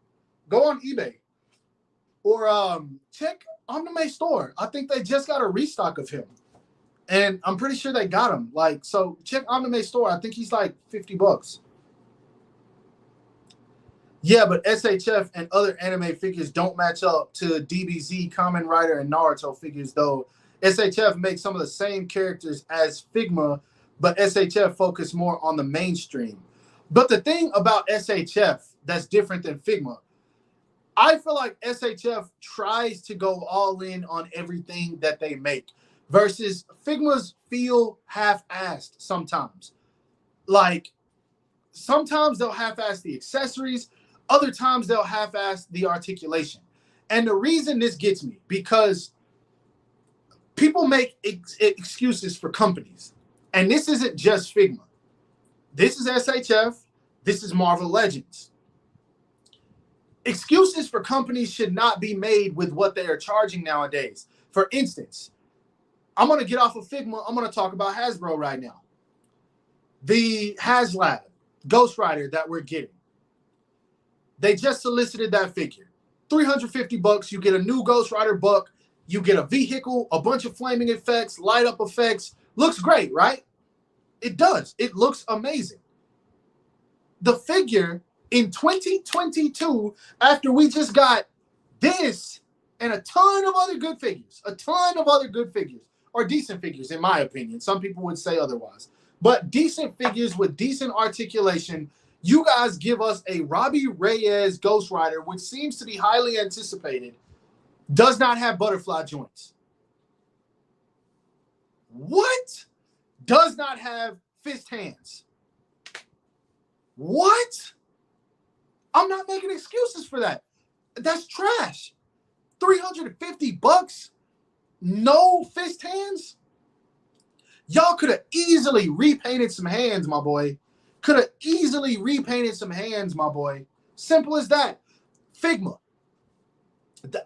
Go on eBay. Or check Omnime Store. I think they just got a restock of him. And I'm pretty sure they got him. Like, so check Omnime Store. I think he's like $50. Yeah, but SHF and other anime figures don't match up to DBZ, Kamen Rider, and Naruto figures, though. SHF makes some of the same characters as Figma, but SHF focus more on the mainstream. But the thing about SHF that's different than Figma, I feel like SHF tries to go all in on everything that they make versus Figmas feel half-assed sometimes. Like, sometimes they'll half-ass the accessories, other times they'll half-ass the articulation. And the reason this gets me, because people make excuses for companies. And this isn't just Figma. This is SHF. This is Marvel Legends. Excuses for companies should not be made with what they are charging nowadays. For instance, I'm going to get off of Figma. I'm going to talk about Hasbro right now. The HasLab Ghost Rider that we're getting. They just solicited that figure. $350. You get a new Ghost Rider book. You get a vehicle, a bunch of flaming effects, light up effects. Looks great, right? It does. It looks amazing. The figure in 2022, after we just got this and a ton of other good figures, or decent figures, in my opinion. Some people would say otherwise. But decent figures with decent articulation. You guys give us a Robbie Reyes Ghost Rider, which seems to be highly anticipated, does not have butterfly joints. What? Does not have fist hands. What? I'm not making excuses for that. That's trash. $350? No fist hands? Y'all could have easily repainted some hands, my boy. Could have easily repainted some hands, my boy. Simple as that. Figma.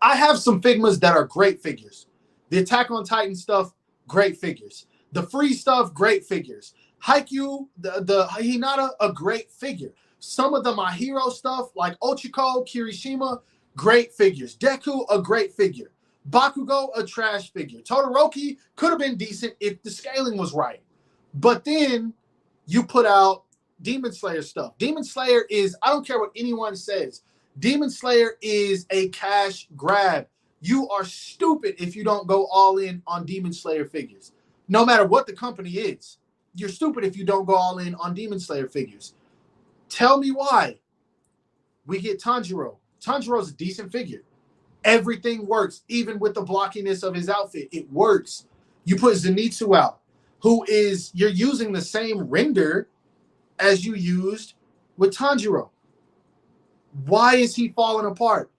I have some Figmas that are great figures. The Attack on Titan stuff, great figures. The free stuff, great figures. Haikyuu, the Hinata, a great figure. Some of the My Hero stuff, like Ochiko, Kirishima, great figures. Deku, a great figure. Bakugo, a trash figure. Todoroki could have been decent if the scaling was right. But then you put out Demon Slayer stuff. Demon Slayer is, I don't care what anyone says, Demon Slayer is a cash grab. You are stupid if you don't go all in on Demon Slayer figures. No matter what the company is. You're stupid if you don't go all in on Demon Slayer figures. Tell me why. We get Tanjiro. Tanjiro's a decent figure. Everything works, even with the blockiness of his outfit. It works. You put Zenitsu out, you're using the same render as you used with Tanjiro. Why is he falling apart?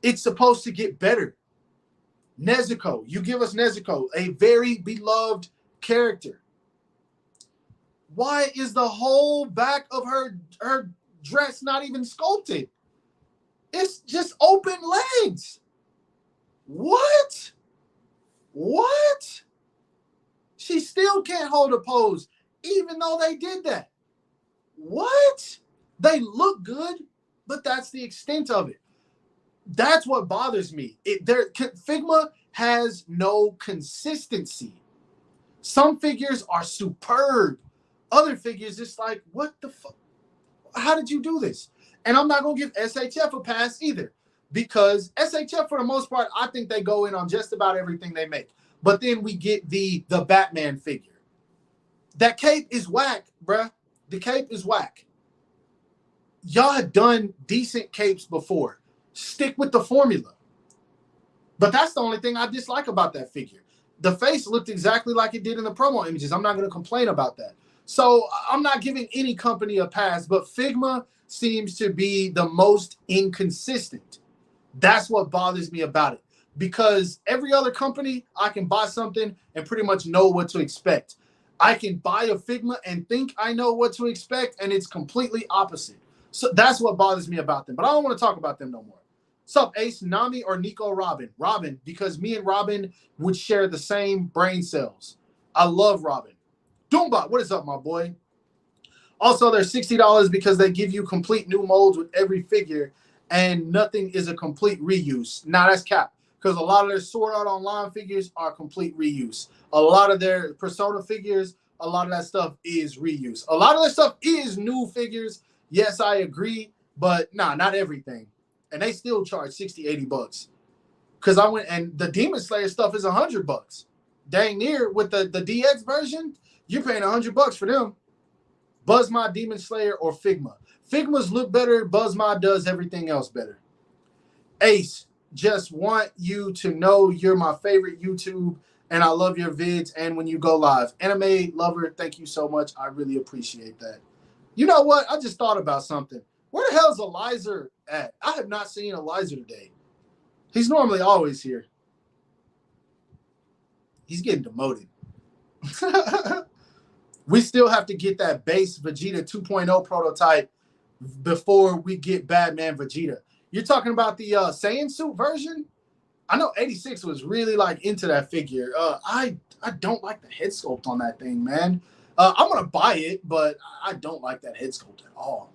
It's supposed to get better. Nezuko, you give us Nezuko, a very beloved character. Why is the whole back of her dress not even sculpted? It's just open legs. What? What? She still can't hold a pose, even though they did that. What? They look good, but that's the extent of it. That's what bothers me. Figma has no consistency. Some figures are superb. Other figures, it's like, what the fuck? How did you do this? And I'm not going to give SHF a pass either, because SHF, for the most part, I think they go in on just about everything they make. But then we get the Batman figure. That cape is whack, bruh. The cape is whack. Y'all have done decent capes before. Stick with the formula. But that's the only thing I dislike about that figure. The face looked exactly like it did in the promo images. I'm not going to complain about that. So I'm not giving any company a pass, but Figma seems to be the most inconsistent. That's what bothers me about it. Because every other company, I can buy something and pretty much know what to expect. I can buy a Figma and think I know what to expect, and it's completely opposite. So that's what bothers me about them. But I don't want to talk about them no more. Sup, Ace, Nami, or Nico Robin? Robin, because me and Robin would share the same brain cells. I love Robin. Doombot, what is up, my boy? Also, they're $60 because they give you complete new molds with every figure, and nothing is a complete reuse. Now, that's cap, because a lot of their Sword Art Online figures are complete reuse. A lot of their Persona figures, a lot of that stuff is reuse. A lot of that stuff is new figures. Yes, I agree, but not everything. And they still charge $60, $80. Because I went, and the Demon Slayer stuff is $100. Dang near, with the DX version, you're paying $100 for them. Buzzmod, Demon Slayer, or Figma. Figmas look better. Buzzmod does everything else better. Ace, just want you to know you're my favorite YouTube, and I love your vids and when you go live. Anime lover, thank you so much. I really appreciate that. You know what? I just thought about something. Where the hell is Eliza at? I have not seen Eliza today. He's normally always here. He's getting demoted. We still have to get that base Vegeta 2.0 prototype before we get Batman Vegeta. You're talking about the Saiyan suit version? I know 86 was really like into that figure. I don't like the head sculpt on that thing, man. I'm gonna buy it, but I don't like that head sculpt at all.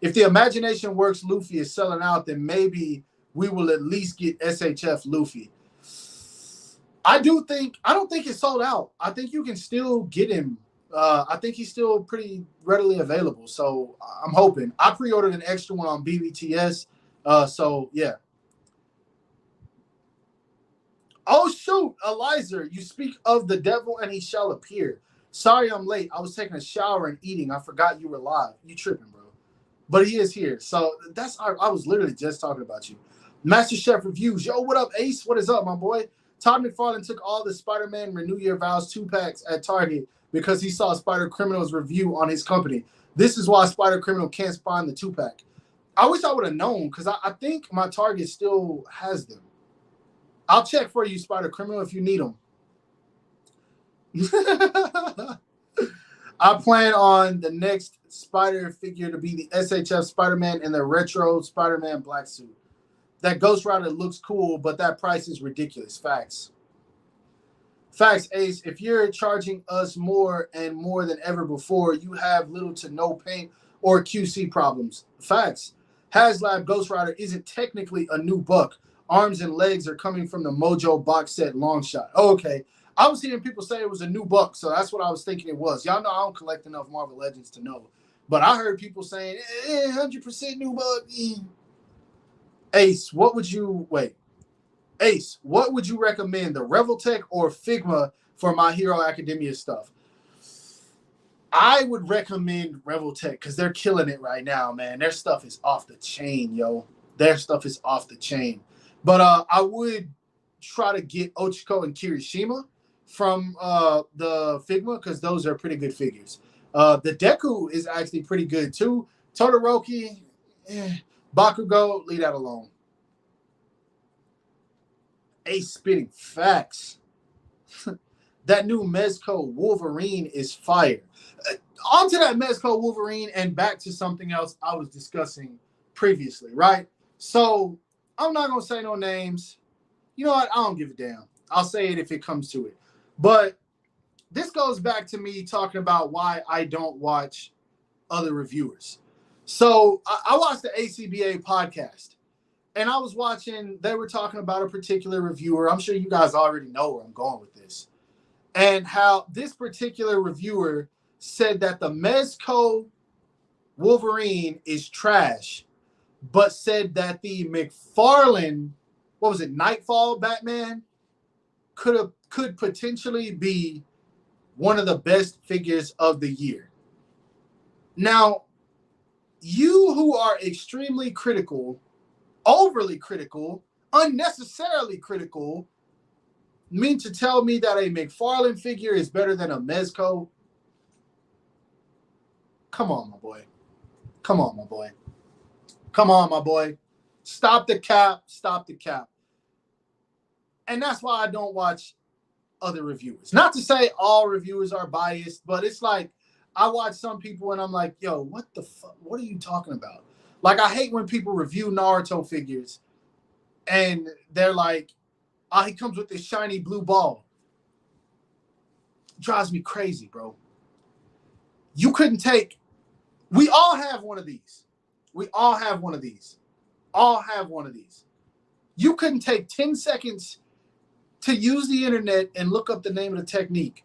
If the Imagination Works Luffy is selling out, then maybe we will at least get SHF Luffy. I don't think it's sold out. I think you can still get him. I think he's still pretty readily available. So I'm hoping. I pre-ordered an extra one on BBTS. So yeah. Oh shoot, Eliza, you speak of the devil and he shall appear. Sorry I'm late. I was taking a shower and eating. I forgot you were live. You tripping, bro. But he is here. So I was literally just talking about you. Master Chef Reviews. Yo, what up, Ace? What is up, my boy? Todd McFarlane took all the Spider-Man Renew Your Vows 2-packs at Target because he saw Spider Criminal's review on his company. This is why Spider Criminal can't find the 2-pack. I wish I would have known because I think my Target still has them. I'll check for you, Spider Criminal, if you need them. I plan on the next Spider figure to be the SHF Spider-Man in the retro Spider-Man black suit. That Ghost Rider looks cool, but that price is ridiculous. Facts. Facts, Ace. If you're charging us more and more than ever before, you have little to no paint or QC problems. Facts. HasLab Ghost Rider isn't technically a new buck. Arms and legs are coming from the Mojo box set long shot. Oh, okay. I was hearing people say it was a new buck, so that's what I was thinking it was. Y'all know I don't collect enough Marvel Legends to know. But I heard people saying, 100% new buck. Ace, what would you recommend, the Revoltech or Figma for My Hero Academia stuff? I would recommend Revoltech because they're killing it right now, man. Their stuff is off the chain, yo. Their stuff is off the chain. But I would try to get Ochiko and Kirishima from the Figma because those are pretty good figures. The Deku is actually pretty good too. Todoroki, Bakugo, leave that alone. Ace spitting facts. That new Mezco Wolverine is fire. Onto that Mezco Wolverine and back to something else I was discussing previously, right? So I'm not going to say no names. You know what? I don't give a damn. I'll say it if it comes to it. But this goes back to me talking about why I don't watch other reviewers. So I watched the ACBA podcast, and I was watching, they were talking about a particular reviewer. I'm sure you guys already know where I'm going with this. And how this particular reviewer said that the Mezco Wolverine is trash, but said that the McFarlane, what was it, Nightfall Batman, could potentially be one of the best figures of the year. Now, you who are extremely critical, overly critical, unnecessarily critical, mean to tell me that a McFarlane figure is better than a Mezco? Come on, my boy. Come on, my boy. Come on, my boy. Stop the cap. Stop the cap. And that's why I don't watch other reviewers. Not to say all reviewers are biased, but it's like I watch some people and I'm like, yo, what the fuck? What are you talking about? Like, I hate when people review Naruto figures and they're like, oh, he comes with this shiny blue ball. Drives me crazy, bro. You couldn't take, we all have one of these. We all have one of these. All have one of these. You couldn't take 10 seconds to use the internet and look up the name of the technique.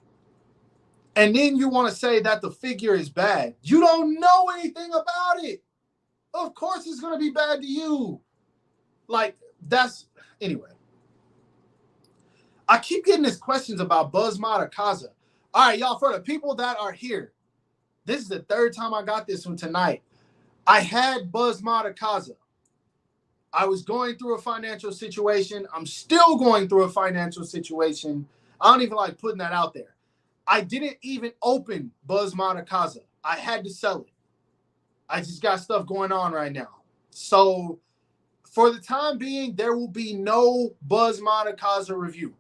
And then you want to say that the figure is bad. You don't know anything about it. Of course it's going to be bad to you. Like, that's, anyway. I keep getting these questions about Buzzmod Akaza. All right, y'all, for the people that are here, this is the third time I got this one tonight. I had Buzzmod Akaza. I was going through a financial situation. I'm still going through a financial situation. I don't even like putting that out there. I didn't even open Buzzmod Akaza. I had to sell it. I just got stuff going on right now. So for the time being, there will be no Buzzmod Akaza review.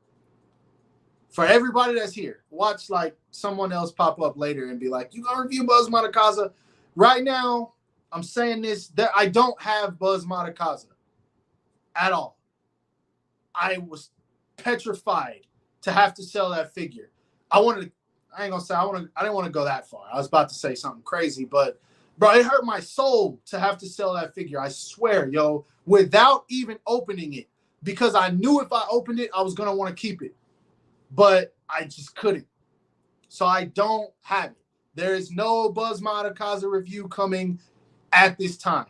For everybody that's here, watch like someone else pop up later and be like, you gonna review Buzzmod Akaza? Right now, I'm saying this, that I don't have Buzzmod Akaza. at all. I was petrified to have to sell that figure. I ain't gonna say I didn't want to go that far. I was about to say something crazy, but bro, it hurt my soul to have to sell that figure. I swear, yo, without even opening it, because I knew if I opened it, I was gonna want to keep it, but I just couldn't. So I don't have it. There is no Buzz Madakaza review coming at this time.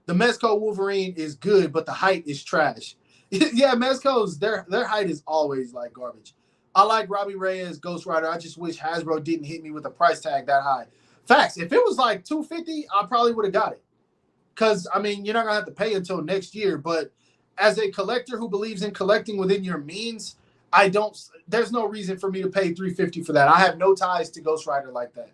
The Mezco Wolverine is good, but the height is trash. Yeah, Mezco's their height is always like garbage. I like Robbie Reyes, Ghost Rider. I just wish Hasbro didn't hit me with a price tag that high. Facts. If it was like $250, I probably would have got it. Because, I mean, you're not going to have to pay until next year. But as a collector who believes in collecting within your means, there's no reason for me to pay $350 for that. I have no ties to Ghost Rider like that.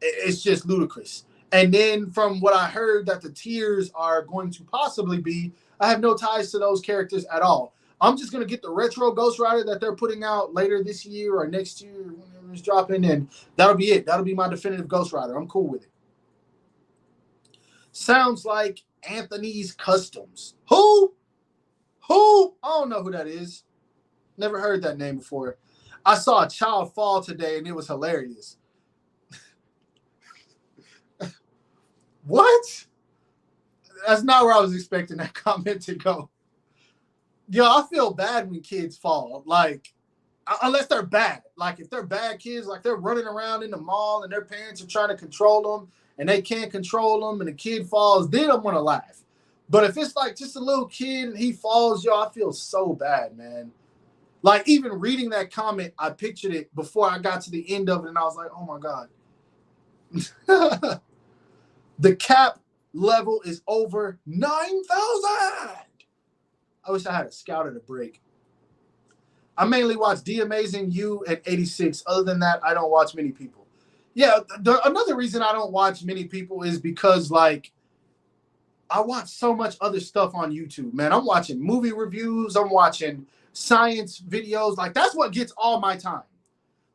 It's just ludicrous. And then from what I heard that the tiers are going to possibly be, I have no ties to those characters at all. I'm just going to get the retro Ghost Rider that they're putting out later this year or next year, whenever it's dropping, and that'll be it. That'll be my definitive Ghost Rider. I'm cool with it. Sounds like Anthony's Customs. Who? I don't know who that is. Never heard that name before. I saw a child fall today, and it was hilarious. What? That's not where I was expecting that comment to go. Yo, I feel bad when kids fall. Like, unless they're bad. Like, if they're bad kids, like they're running around in the mall and their parents are trying to control them and they can't control them and the kid falls, then I'm going to laugh. But if it's like just a little kid and he falls, yo, I feel so bad, man. Like, even reading that comment, I pictured it before I got to the end of it, and I was like, oh, my God. The cap level is over 9,000. I wish I had a scout at a break. I mainly watch The Amazing You at 86. Other than that, I don't watch many people. Yeah, another reason I don't watch many people is because, like, I watch so much other stuff on YouTube, man. I'm watching movie reviews. I'm watching science videos. Like, that's what gets all my time.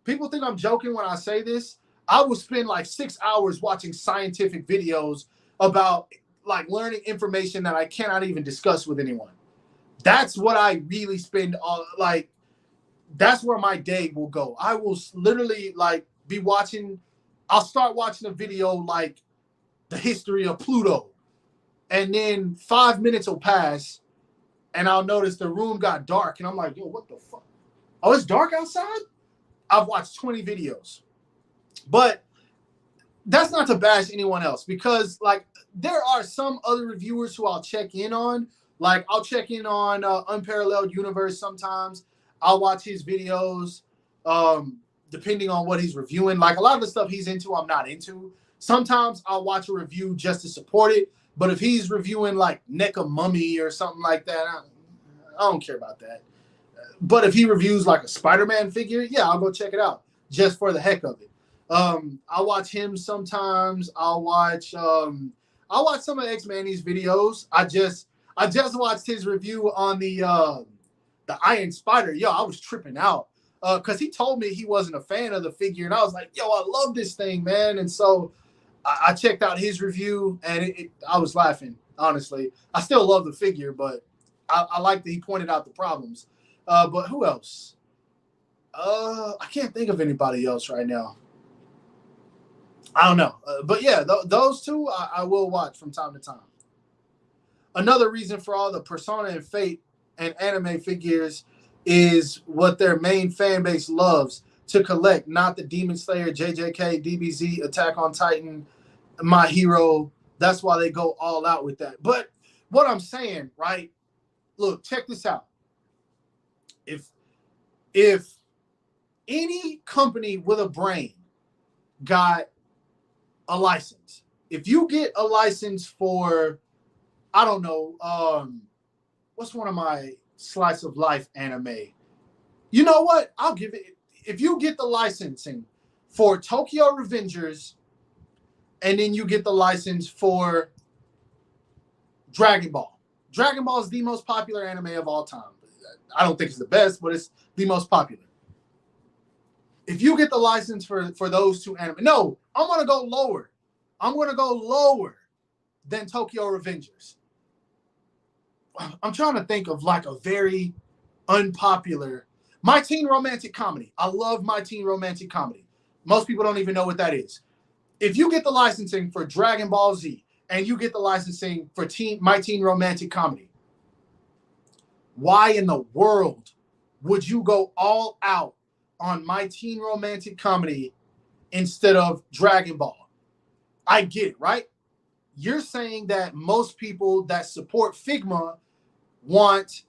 People think I'm joking when I say this. I will spend like 6 hours watching scientific videos about like learning information that I cannot even discuss with anyone. That's what I really spend like, that's where my day will go. I will literally like be watching. I'll start watching a video like the history of Pluto. And then 5 minutes will pass and I'll notice the room got dark. And I'm like, yo, what the fuck? Oh, it's dark outside? I've watched 20 videos. But that's not to bash anyone else because, like, there are some other reviewers who I'll check in on. Like, I'll check in on Unparalleled Universe sometimes. I'll watch his videos depending on what he's reviewing. Like, a lot of the stuff he's into, I'm not into. Sometimes I'll watch a review just to support it. But if he's reviewing, like, NECA Mummy or something like that, I don't care about that. But if he reviews, like, a Spider-Man figure, yeah, I'll go check it out just for the heck of it. I'll watch him sometimes. I'll watch some of X-Manny's videos. I just watched his review on the Iron Spider. Yo, I was tripping out because he told me he wasn't a fan of the figure, and I was like, yo, I love this thing, man. And so I checked out his review, and I was laughing, honestly. I still love the figure, but I like that he pointed out the problems. But who else? I can't think of anybody else right now. I don't know. But yeah, those two I will watch from time to time. Another reason for all the Persona and Fate and anime figures is what their main fan base loves to collect, not the Demon Slayer, JJK, DBZ, Attack on Titan, My Hero. That's why they go all out with that. But what I'm saying, right? Look, check this out. If any company with a brain got a license, if you get a license for, I don't know, what's one of my slice of life anime? You know what? I'll give it. If you get the licensing for Tokyo Revengers, and then you get the license for Dragon Ball. Dragon Ball is the most popular anime of all time. I don't think it's the best, but it's the most popular. If you get the license for those two anime, no, I'm going to go lower. I'm going to go lower than Tokyo Revengers. I'm trying to think of like a very unpopular My Teen Romantic Comedy. I love My Teen Romantic Comedy. Most people don't even know what that is. If you get the licensing for Dragon Ball Z and you get the licensing for My Teen Romantic Comedy, why in the world would you go all out on My Teen Romantic Comedy instead of Dragon Ball? I get it, right? You're saying that most people that support Figma want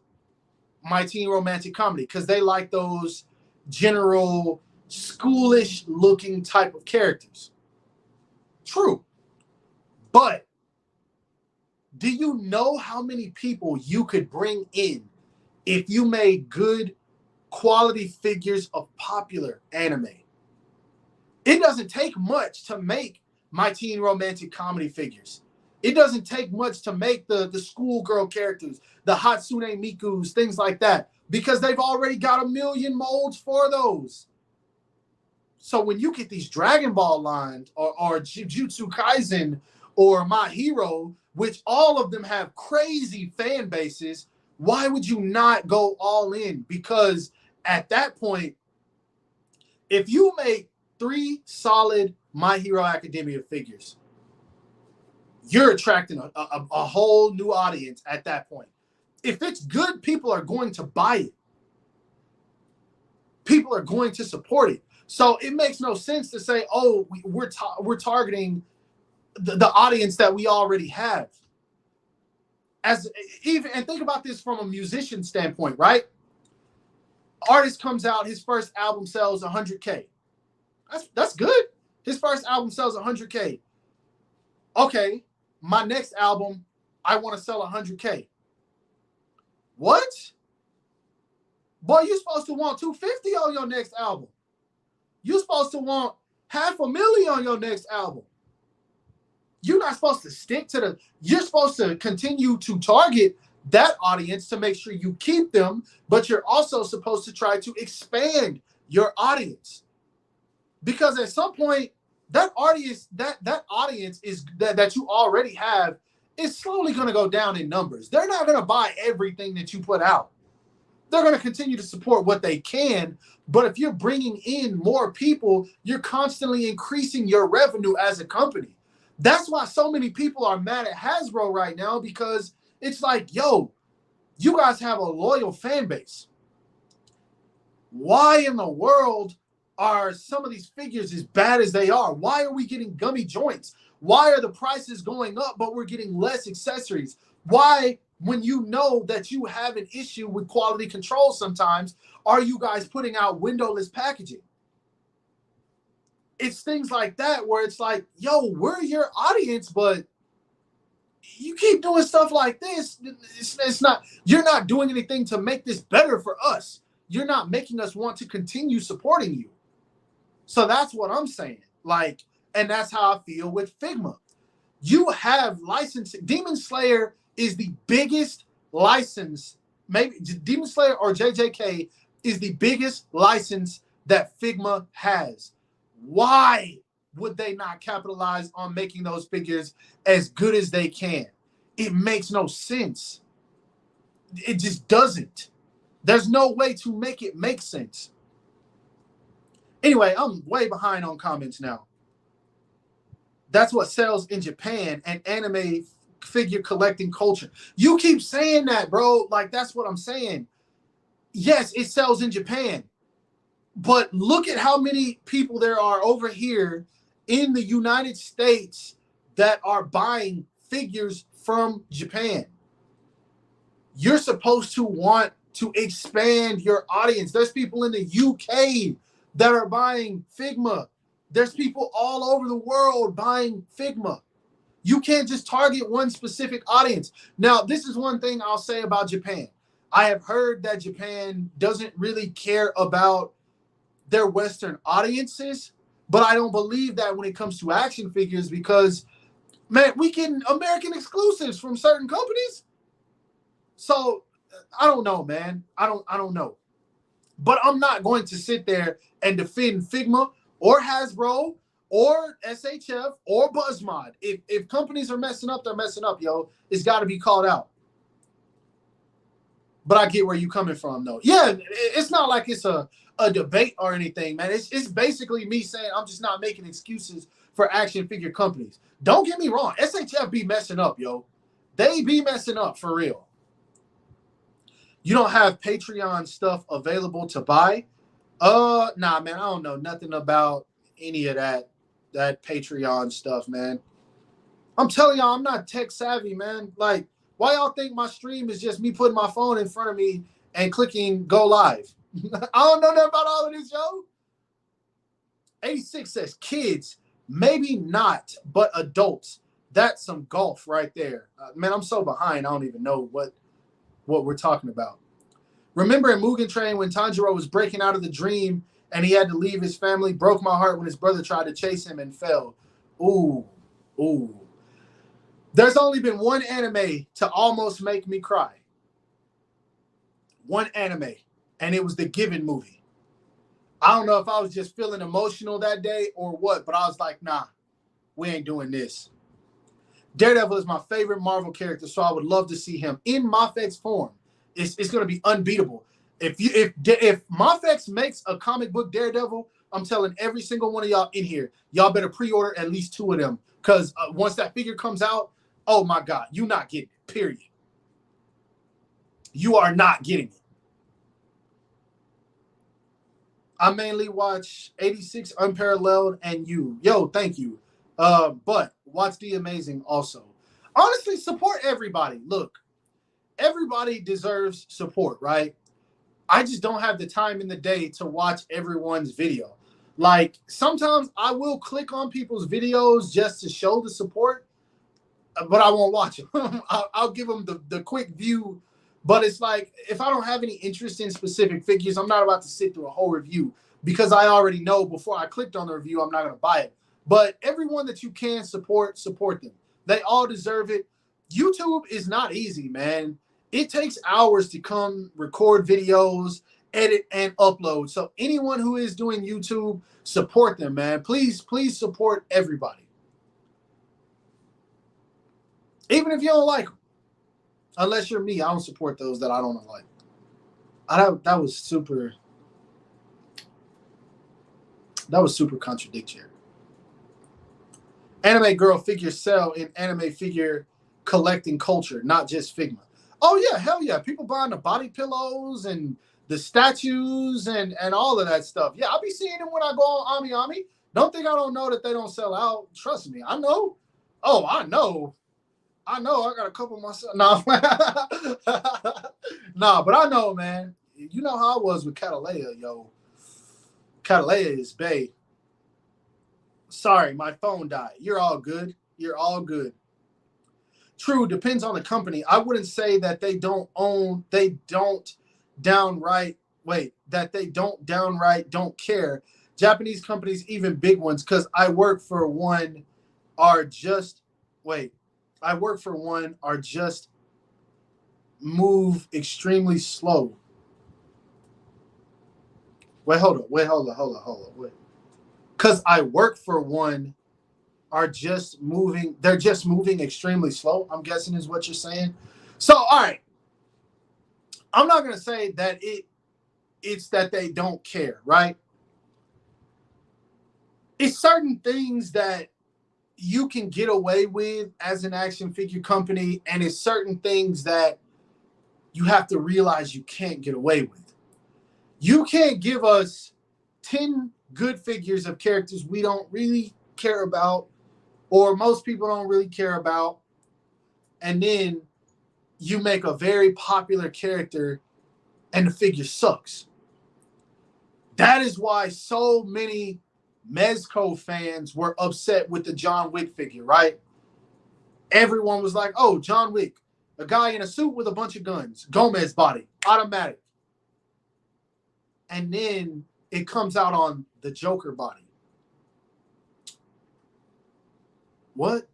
My Teen Romantic Comedy because they like those general schoolish looking type of characters. True. But do you know how many people you could bring in if you made good quality figures of popular anime? It doesn't take much to make My Teen Romantic Comedy figures. It doesn't take much to make the schoolgirl characters, the Hatsune Mikus, things like that, because they've already got a million molds for those. So when you get these Dragon Ball lines or Jujutsu Kaisen or My Hero, which all of them have crazy fan bases, why would you not go all in? Because at that point, if you make 3 solid My Hero Academia figures, you're attracting a whole new audience at that point. If it's good, people are going to buy it. People are going to support it. So it makes no sense to say, oh, we're targeting the audience that we already have. And think about this from a musician standpoint, right? Artist comes out, his first album sells 100K. That's good. His first album sells 100K. Okay, my next album, I want to sell 100K. What? Boy, you're supposed to want 250 on your next album. You're supposed to want $500,000 on your next album. You're not supposed to stick to you're supposed to continue to target that audience to make sure you keep them, but you're also supposed to try to expand your audience. Because at some point, that audience is that you already have is slowly going to go down in numbers. They're not going to buy everything that you put out. They're going to continue to support what they can. But if you're bringing in more people, you're constantly increasing your revenue as a company. That's why so many people are mad at Hasbro right now, because it's like, yo, you guys have a loyal fan base. Why in the world are some of these figures as bad as they are? Why are we getting gummy joints? Why are the prices going up, but we're getting less accessories? Why, when you know that you have an issue with quality control sometimes, are you guys putting out windowless packaging? It's things like that where it's like, yo, we're your audience, but you keep doing stuff like this. It's not, you're not doing anything to make this better for us. You're not making us want to continue supporting you. So that's what I'm saying. Like, and that's how I feel with Figma. You have licensing. Demon Slayer is the biggest license. Maybe Demon Slayer or JJK is the biggest license that Figma has. Why would they not capitalize on making those figures as good as they can? It makes no sense. It just doesn't. There's no way to make it make sense. Anyway, I'm way behind on comments now. That's what sells in Japan and anime figure collecting culture. You keep saying that, bro. Like, that's what I'm saying. Yes, it sells in Japan. But look at how many people there are over here in the United States that are buying figures from Japan. You're supposed to want to expand your audience. There's people in the UK that are buying Figma. There's people all over the world buying Figma. You can't just target one specific audience. Now, this is one thing I'll say about Japan. I have heard that Japan doesn't really care about their Western audiences, but I don't believe that when it comes to action figures, because, man, we get American exclusives from certain companies. So I don't know, man. I don't know. But I'm not going to sit there and defend Figma or Hasbro or SHF or BuzzMod. If companies are messing up, they're messing up, yo. It's got to be called out. But I get where you coming from, though. Yeah, it's not like it's a debate or anything, man. It's basically me saying I'm just not making excuses for action figure companies. Don't get me wrong. SHF be messing up, yo. They be messing up for real. You don't have Patreon stuff available to buy? Nah, man. I don't know nothing about any of that Patreon stuff, man. I'm telling y'all, I'm not tech savvy, man. Like, why y'all think my stream is just me putting my phone in front of me and clicking go live? I don't know nothing about all of this, yo. 86 says kids, maybe not, but adults. That's some golf right there. Man, I'm so behind. I don't even know what we're talking about. Remember in Mugen Train when Tanjiro was breaking out of the dream and he had to leave his family? Broke my heart when his brother tried to chase him and fell. Ooh. There's only been one anime to almost make me cry. One anime, and it was the Given movie. I don't know if I was just feeling emotional that day or what, but I was like, nah, we ain't doing this. Daredevil is my favorite Marvel character, so I would love to see him in Mafex form. It's going to be unbeatable. If Mafex makes a comic book Daredevil, I'm telling every single one of y'all in here, y'all better pre-order at least 2 of them, because once that figure comes out, oh my God, you're not getting it, period. You are not getting it. I mainly watch 86 Unparalleled and you. Yo, thank you. But watch The Amazing also. Honestly, support everybody. Look, everybody deserves support, right? I just don't have the time in the day to watch everyone's video. Like, sometimes I will click on people's videos just to show the support, but I won't watch them. I'll give them the quick view. But it's like, if I don't have any interest in specific figures, I'm not about to sit through a whole review because I already know before I clicked on the review, I'm not going to buy it. But everyone that you can support them. They all deserve it. YouTube is not easy, man. It takes hours to come record videos, edit, and upload. So anyone who is doing YouTube, support them, man. Please support everybody. Even if you don't like them. Unless you're me, I don't support those that I don't like. That was super contradictory. Anime girl figures sell in anime figure collecting culture, not just Figma. Oh yeah, hell yeah. People buying the body pillows and the statues and all of that stuff. Yeah, I'll be seeing them when I go on Ami Ami. Don't think I don't know that they don't sell out. Trust me, I know. Oh, I know. I got a couple myself. Nah. Nah, but I know, man. You know how I was with Catalea, yo. Catalea is bae. Sorry, my phone died. You're all good. You're all good. True, depends on the company. I wouldn't say that they don't downright don't care. Japanese companies, even big ones, because I work for one, are just move extremely slow. Hold on. Because I work for one they're just moving extremely slow, I'm guessing is what you're saying. So, all right. I'm not going to say that it's that they don't care, right? It's certain things that you can get away with as an action figure company, and it's certain things that you have to realize you can't get away with. You can't give us 10 good figures of characters we don't really care about, or most people don't really care about, and then you make a very popular character and the figure sucks. That is why so many Mezco fans were upset with the John Wick figure, right? Everyone was like, oh, John Wick, a guy in a suit with a bunch of guns, Gomez body, automatic. And then it comes out on the Joker body. What?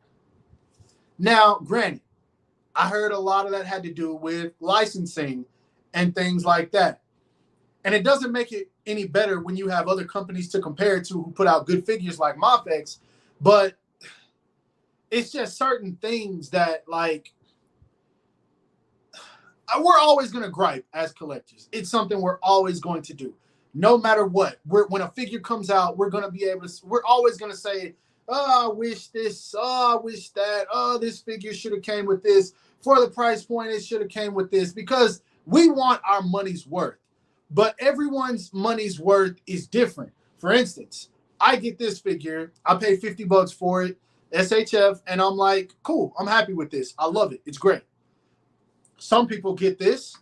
Now, granted, I heard a lot of that had to do with licensing and things like that. And it doesn't make it any better when you have other companies to compare it to who put out good figures like Mafex, but it's just certain things that, like, we're always going to gripe as collectors. It's something we're always going to do. No matter what, when a figure comes out, we're going to be able to, we're always going to say, oh, I wish this, oh, I wish that, oh, this figure should have came with this. For the price point, it should have came with this, because we want our money's worth. But everyone's money's worth is different. For instance, I get this figure, I pay $50 for it, SHF, and I'm like, cool, I'm happy with this. I love it. It's great. Some people get this.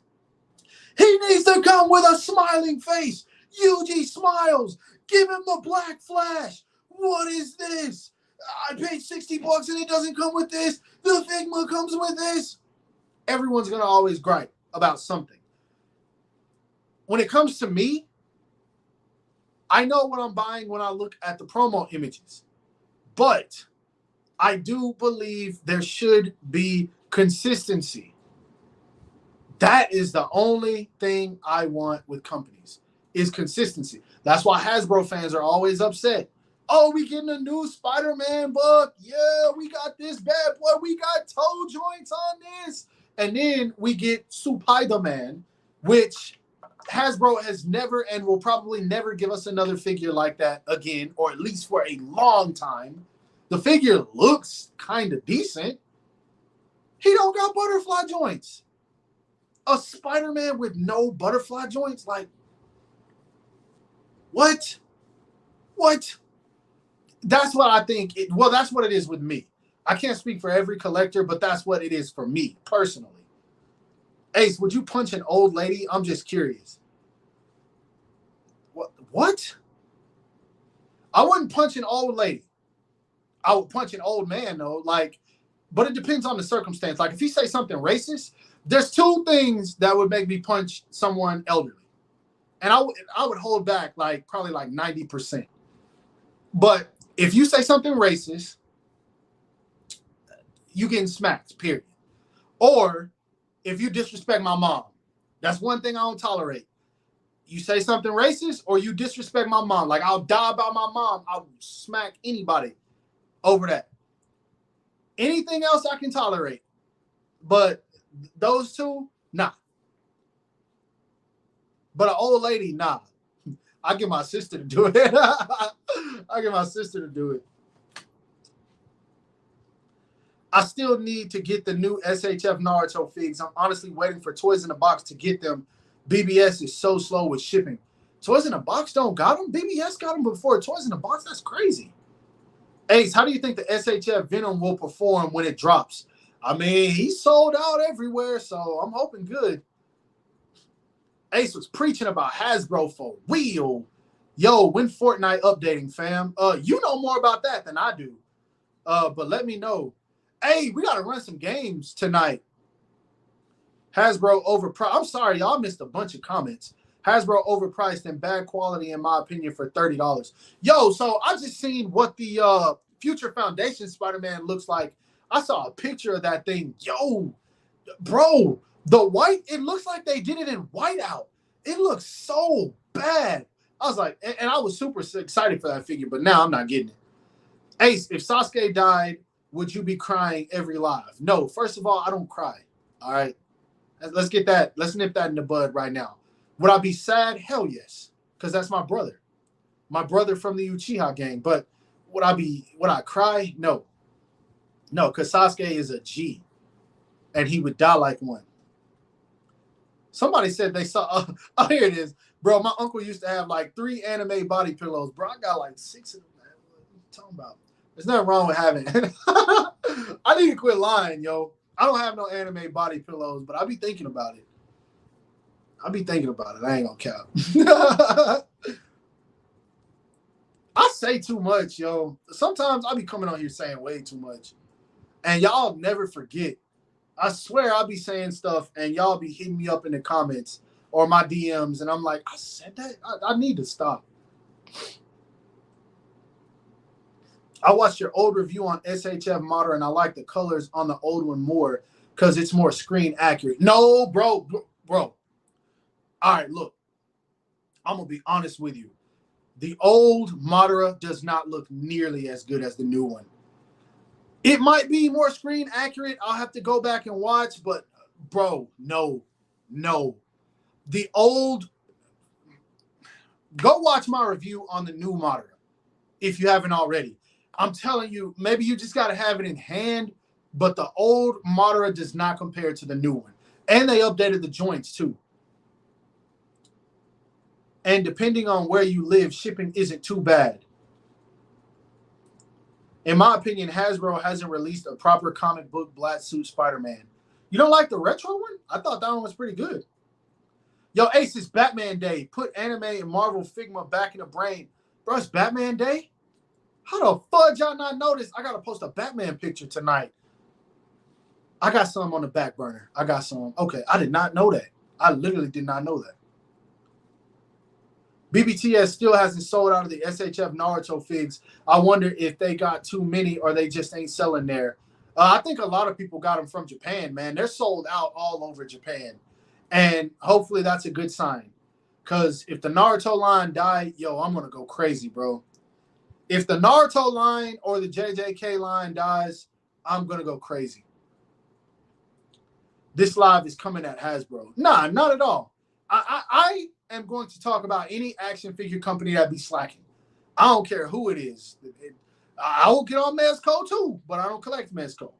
He needs to come with a smiling face. UG smiles. Give him the Black Flash. What is this? I paid $60 and it doesn't come with this. The Figma comes with this. Everyone's going to always gripe about something. When it comes to me, I know what I'm buying when I look at the promo images. But I do believe there should be consistency. That is the only thing I want with companies, is consistency. That's why Hasbro fans are always upset. Oh, we getting a new Spider-Man book. Yeah, we got this bad boy. We got toe joints on this. And then we get Spider-Man, which Hasbro has never and will probably never give us another figure like that again, or at least for a long time. The figure looks kind of decent. He don't got butterfly joints. A Spider-Man with no butterfly joints? Like, what? What? That's what I think. Well, that's what it is with me. I can't speak for every collector, but that's what it is for me, personally. Ace, would you punch an old lady? I'm just curious. What? I wouldn't punch an old lady. I would punch an old man, though. Like, but it depends on the circumstance. Like, if you say something racist, there's two things that would make me punch someone elderly. And I would hold back probably 90%. But if you say something racist, you getting smacked, period. Or if you disrespect my mom, that's one thing I don't tolerate. You say something racist or you disrespect my mom. Like, I'll die about my mom. I'll smack anybody over that. Anything else I can tolerate. But those two, nah. But an old lady, nah. I get my sister to do it. I get my sister to do it. I still need to get the new SHF Naruto figs. I'm honestly waiting for Toys in the Box to get them. BBS is so slow with shipping. Toys in the Box don't got them? BBS got them before Toys in the Box? That's crazy. Ace, how do you think the SHF Venom will perform when it drops? I mean, he's sold out everywhere, so I'm hoping good. Ace was preaching about Hasbro for real. Yo, when Fortnite updating, fam? You know more about that than I do. But let me know. Hey, we got to run some games tonight. Hasbro overpriced. I'm sorry, y'all missed a bunch of comments. Hasbro overpriced and bad quality, in my opinion, for $30. Yo, so I just seen what the Future Foundation Spider-Man looks like. I saw a picture of that thing. Yo, bro, the white, it looks like they did it in whiteout. It looks so bad. I was like, and I was super excited for that figure, but now I'm not getting it. Ace, if Sasuke died, would you be crying every live? No, first of all, I don't cry. All right. Let's get that. Let's nip that in the bud right now. Would I be sad? Hell yes. Because that's my brother. My brother from the Uchiha gang. But would I cry? No. No, because Sasuke is a G. And he would die like one. Somebody said they saw, oh, here it is. Bro, my uncle used to have 3 anime body pillows. Bro, I got 6 of them. Man. What are you talking about? There's nothing wrong with having it. I need to quit lying, yo. I don't have no anime body pillows, but I be thinking about it. I ain't gonna cap. I say too much, yo. Sometimes I be coming on here saying way too much. And y'all never forget. I swear I'll be saying stuff and y'all be hitting me up in the comments or my DMs. And I'm like, I said that? I need to stop. I watched your old review on SHF Modder and I like the colors on the old one more because it's more screen accurate. No, bro. All right, look. I'm going to be honest with you. The old Madara does not look nearly as good as the new one. It might be more screen accurate. I'll have to go back and watch, but bro, no. No. The old, go watch my review on the new Madara if you haven't already. I'm telling you, maybe you just got to have it in hand, but the old Madara does not compare to the new one. And they updated the joints too. And depending on where you live, shipping isn't too bad. In my opinion, Hasbro hasn't released a proper comic book black suit Spider-Man. You don't like the retro one? I thought that one was pretty good. Yo, Ace, it's Batman Day. Put anime and Marvel Figma back in the brain. Bro, it's Batman Day? How the fudge y'all not notice? I got to post a Batman picture tonight. I got some on the back burner. I got some. Okay, I did not know that. I literally did not know that. BBTS still hasn't sold out of the SHF Naruto figs. I wonder if they got too many or they just ain't selling there. I think a lot of people got them from Japan, man. They're sold out all over Japan. And hopefully that's a good sign. Because if the Naruto line died, yo, I'm going to go crazy, bro. If the Naruto line or the JJK line dies, I'm going to go crazy. This live is coming at Hasbro. Nah, not at all. I am going to talk about any action figure company that be slacking. I don't care who it is. I will get on Mezco too, but I don't collect Mezco.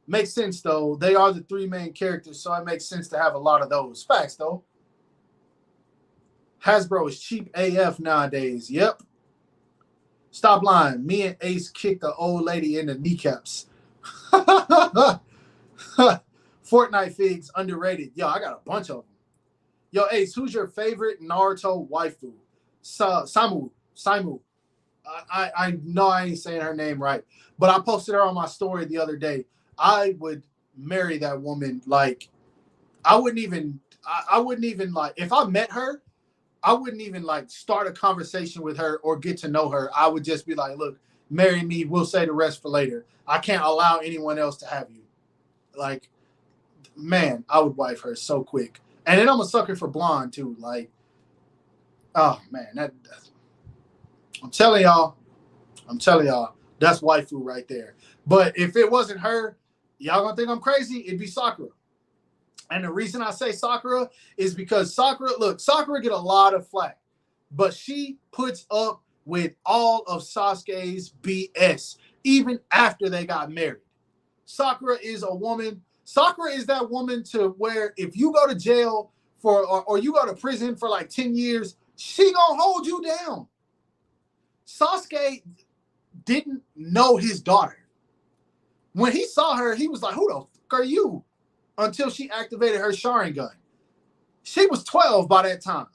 Makes sense, though. They are the three main characters, so it makes sense to have a lot of those. Facts, though. Hasbro is cheap AF nowadays. Yep. Stop lying. Me and Ace kicked the old lady in the kneecaps. Fortnite figs underrated. Yo, I got a bunch of them. Yo, Ace, who's your favorite Naruto waifu? Saimu. I know I ain't saying her name right, but I posted her on my story the other day. I would marry that woman. Like, I wouldn't even like, if I met her, I wouldn't even like start a conversation with her or get to know her. I would just be like, look, marry me. We'll say the rest for later. I can't allow anyone else to have you. Like, man, I would wife her so quick. And then I'm a sucker for blonde too. Like, oh man, I'm telling y'all, that's waifu right there. But if it wasn't her, y'all gonna think I'm crazy, it'd be Sakura. And the reason I say Sakura is because Sakura get a lot of flack, but she puts up with all of Sasuke's BS, even after they got married. Sakura is a woman. Sakura is that woman to where if you go to jail for or you go to prison for like 10 years, she gonna hold you down. Sasuke didn't know his daughter. When he saw her, he was like, who the fuck are you? Until she activated her Sharingan. She was 12 by that time.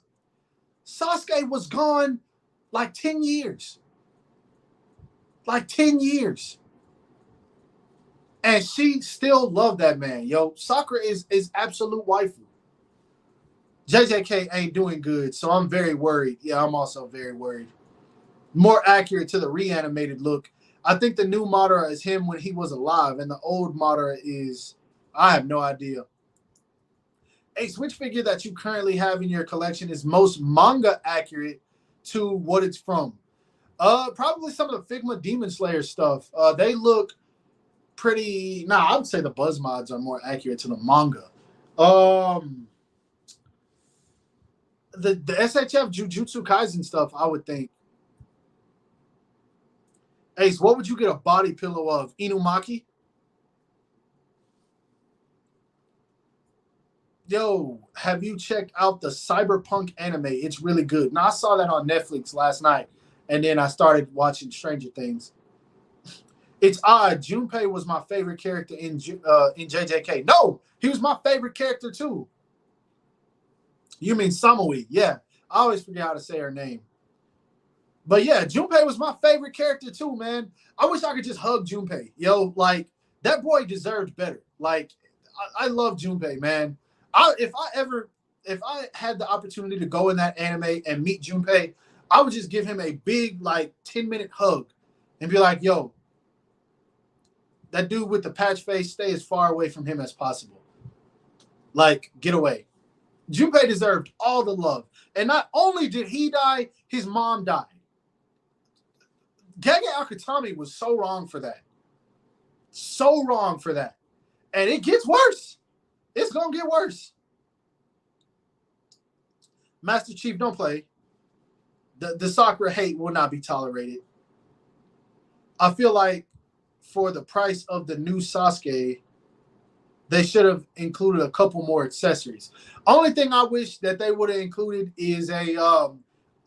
Sasuke was gone like 10 years. Like 10 years. And she still loved that man. Yo, Sakura is absolute waifu. JJK ain't doing good, so I'm very worried. Yeah, I'm also very worried. More accurate to the reanimated look. I think the new Madara is him when he was alive, and the old Madara is, I have no idea. Ace, which figure that you currently have in your collection is most manga accurate to what it's from? Probably some of the Figma Demon Slayer stuff. They look pretty. I would say the Buzz mods are more accurate to the manga. The SHF Jujutsu Kaisen stuff, I would think. Ace, what would you get a body pillow of? Inumaki? Yo, have you checked out the Cyberpunk anime? It's really good. Now, I saw that on Netflix last night, and then I started watching Stranger Things. It's odd. Junpei was my favorite character in JJK. No, he was my favorite character too. You mean Samui? Yeah, I always forget how to say her name. But yeah, Junpei was my favorite character too, man. I wish I could just hug Junpei. Yo, like, that boy deserved better. Like, I love Junpei, man. If I had the opportunity to go in that anime and meet Junpei, I would just give him a big, like, 10-minute hug and be like, yo, that dude with the patch face, stay as far away from him as possible. Like, get away. Junpei deserved all the love. And not only did he die, his mom died. Gege Akutami was so wrong for that. So wrong for that. And it gets worse. It's going to get worse. Master Chief, don't play. The Sakura hate will not be tolerated. I feel like for the price of the new Sasuke, they should have included a couple more accessories. Only thing I wish that they would have included is a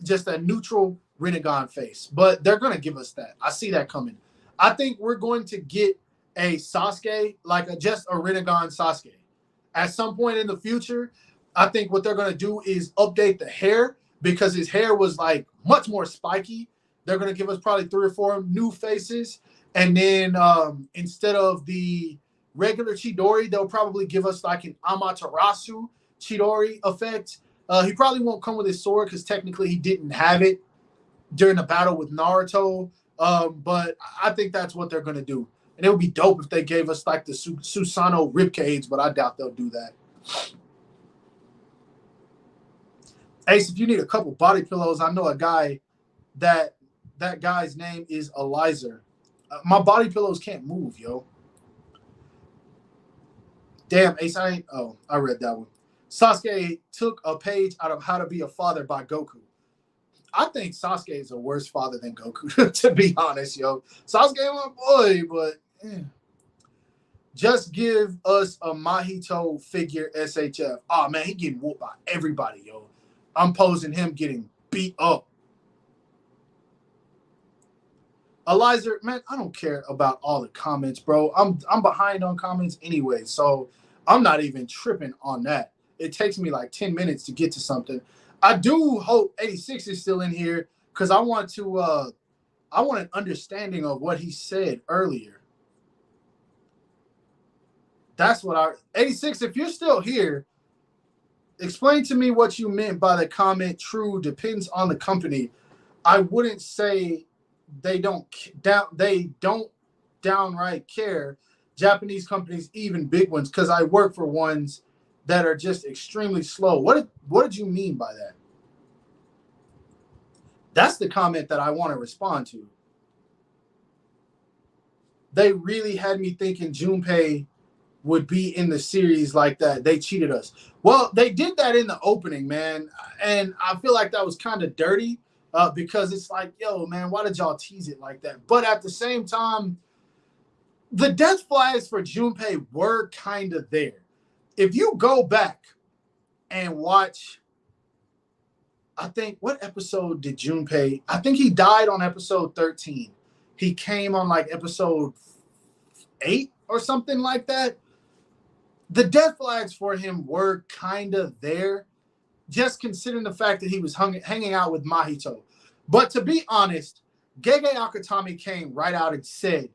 just a neutral Rinnegan face. But they're going to give us that. I see that coming. I think we're going to get a Sasuke, like just a Rinnegan Sasuke. At some point in the future, I think what they're going to do is update the hair because his hair was like much more spiky. They're going to give us probably 3 or 4 new faces. And then instead of the regular Chidori, they'll probably give us like an Amaterasu Chidori effect. He probably won't come with his sword because technically he didn't have it during the battle with Naruto. But I think that's what they're going to do. And it would be dope if they gave us like the Susanoo ribcage, but I doubt they'll do that. Ace, if you need a couple body pillows, I know a guy that guy's name is Eliza. My body pillows can't move, yo. Damn, Ace, I read that one. Sasuke took a page out of How to Be a Father by Goku. I think Sasuke is a worse father than Goku, to be honest, yo. Sasuke my boy, but just give us a Mahito figure SHF. Oh, man, he getting whooped by everybody, yo. I'm posing him getting beat up. Eliza, man, I don't care about all the comments, bro. I'm behind on comments anyway, so I'm not even tripping on that. It takes me like 10 minutes to get to something. I do hope 86 is still in here because I want an understanding of what he said earlier. That's what 86, if you're still here, explain to me what you meant by the comment, true, depends on the company. I wouldn't say they don't downright care. Japanese companies, even big ones, because I work for ones that are just extremely slow. What did you mean by that? That's the comment that I want to respond to. They really had me thinking Junpei would be in the series like that. They cheated us. Well, they did that in the opening, man. And I feel like that was kind of dirty because it's like, yo, man, why did y'all tease it like that? But at the same time, the death flags for Junpei were kind of there. If you go back and watch, I think, what episode did Junpei? I think he died on episode 13. He came on like episode 8 or something like that. The death flags for him were kind of there, just considering the fact that he was hanging out with Mahito. But to be honest, Gege Akutami came right out and said,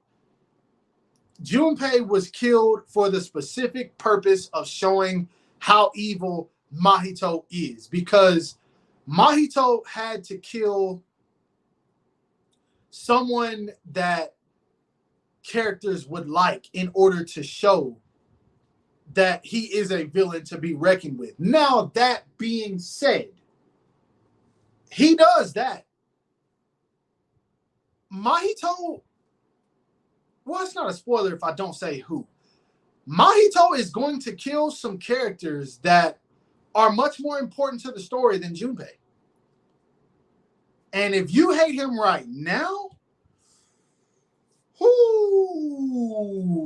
Junpei was killed for the specific purpose of showing how evil Mahito is, because Mahito had to kill someone that characters would like in order to show that he is a villain to be reckoned with. Now, that being said, he does that. Mahito, well, it's not a spoiler if I don't say who. Mahito is going to kill some characters that are much more important to the story than Junpei. And if you hate him right now,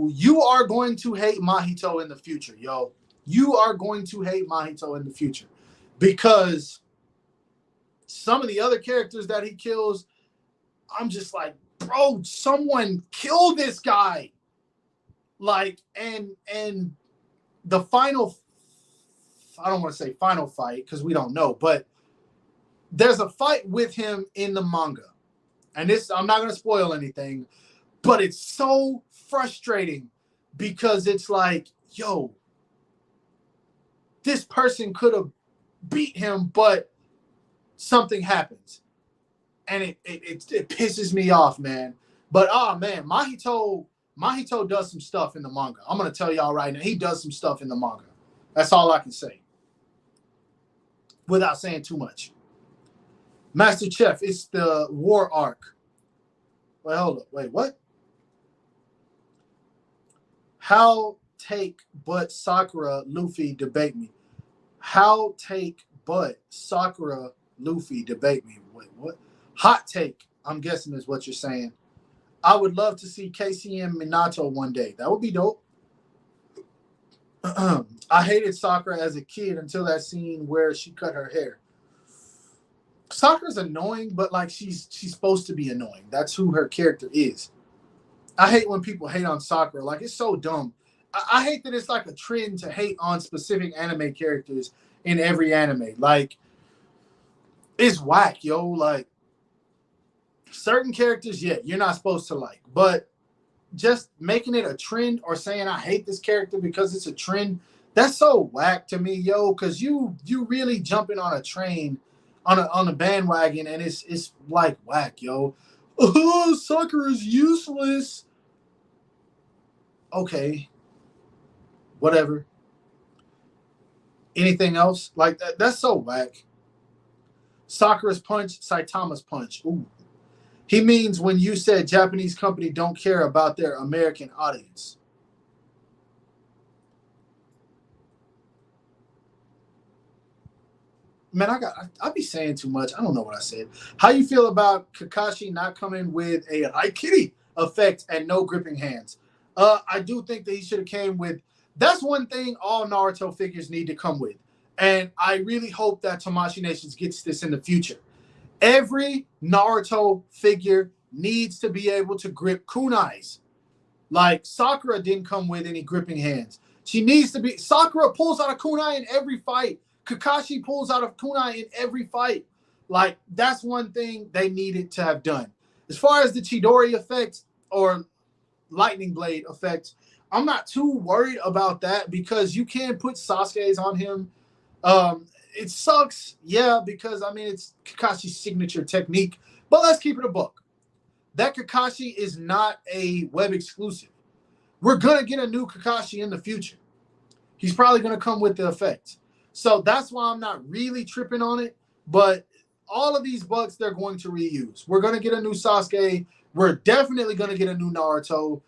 you are going to hate Mahito in the future, yo. You are going to hate Mahito in the future because some of the other characters that he kills, I'm just like, bro, someone kill this guy. Like, and the final, I don't want to say final fight because we don't know, but there's a fight with him in the manga. And this, I'm not going to spoil anything, but it's so frustrating because it's like, yo, this person could have beat him, but something happens. And it pisses me off, man. But, man, Mahito does some stuff in the manga. I'm going to tell y'all right now, he does some stuff in the manga. That's all I can say without saying too much. Master Chef, it's the war arc. Wait, hold up. Wait, what? How take but Sakura Luffy debate me? How take but Sakura Luffy debate me? Wait, what? Hot take, I'm guessing is what you're saying. I would love to see KCM Minato one day. That would be dope. I hated Sakura as a kid until that scene where she cut her hair. Sakura's annoying, but like she's supposed to be annoying. That's who her character is. I hate when people hate on Sakura. Like, it's so dumb. I hate that it's like a trend to hate on specific anime characters in every anime. Like, it's whack, yo. Like, certain characters, yeah, you're not supposed to like. But just making it a trend or saying I hate this character because it's a trend, that's so whack to me, yo. Because you really jumping on a train, on a bandwagon, and it's like whack, yo. Oh, Sakura's useless. Okay, whatever. Anything else? Like that's so whack. Sakura's punch, Saitama's punch. Ooh. He means when you said Japanese company don't care about their American audience. Man, I be saying too much. I don't know what I said. How you feel about Kakashi not coming with a Haikiri effect and no gripping hands? I do think that he should have came with. That's one thing all Naruto figures need to come with, and I really hope that Tamashii Nations gets this in the future. Every Naruto figure needs to be able to grip kunais. Like Sakura didn't come with any gripping hands. She needs to be. Sakura pulls out a kunai in every fight. Kakashi pulls out a kunai in every fight. Like, that's one thing they needed to have done. As far as the Chidori effect or lightning blade effect, I'm not too worried about that because you can put Sasuke's on him. It sucks, yeah, because I mean it's Kakashi's signature technique. But let's keep it a buck. That Kakashi is not a web exclusive. We're gonna get a new Kakashi in the future. He's probably gonna come with the effect. So that's why I'm not really tripping on it. But all of these bugs they're going to reuse. We're gonna get a new Sasuke. We're definitely gonna get a new Naruto.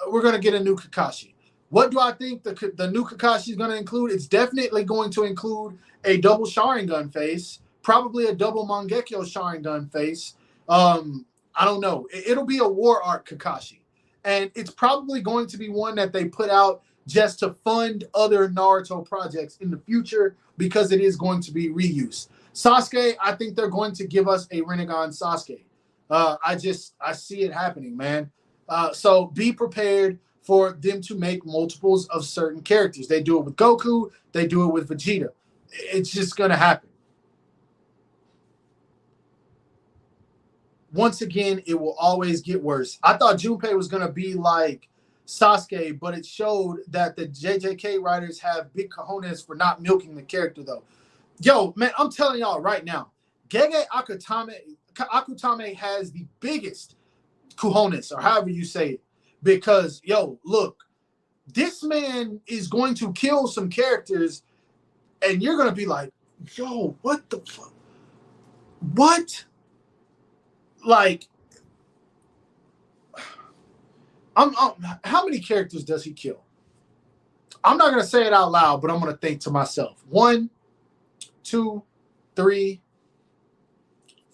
We're gonna get a new Kakashi. What do I think the new Kakashi is going to include? It's definitely going to include a double Sharingan face, probably a double Mangekyo Sharingan face. I don't know. It'll be a war arc Kakashi. And it's probably going to be one that they put out just to fund other Naruto projects in the future because it is going to be reuse. Sasuke, I think they're going to give us a Rinnegan Sasuke. I see it happening, man. So be prepared for them to make multiples of certain characters. They do it with Goku. They do it with Vegeta. It's just going to happen. Once again, it will always get worse. I thought Junpei was going to be like Sasuke, but it showed that the JJK writers have big cojones for not milking the character, though. Yo, man, I'm telling y'all right now, Gege Akutame has the biggest cojones, or however you say it. Because, yo, look, this man is going to kill some characters, and you're going to be like, yo, what the fuck? What? Like, how many characters does he kill? I'm not going to say it out loud, but I'm going to think to myself. 1, 2, 3,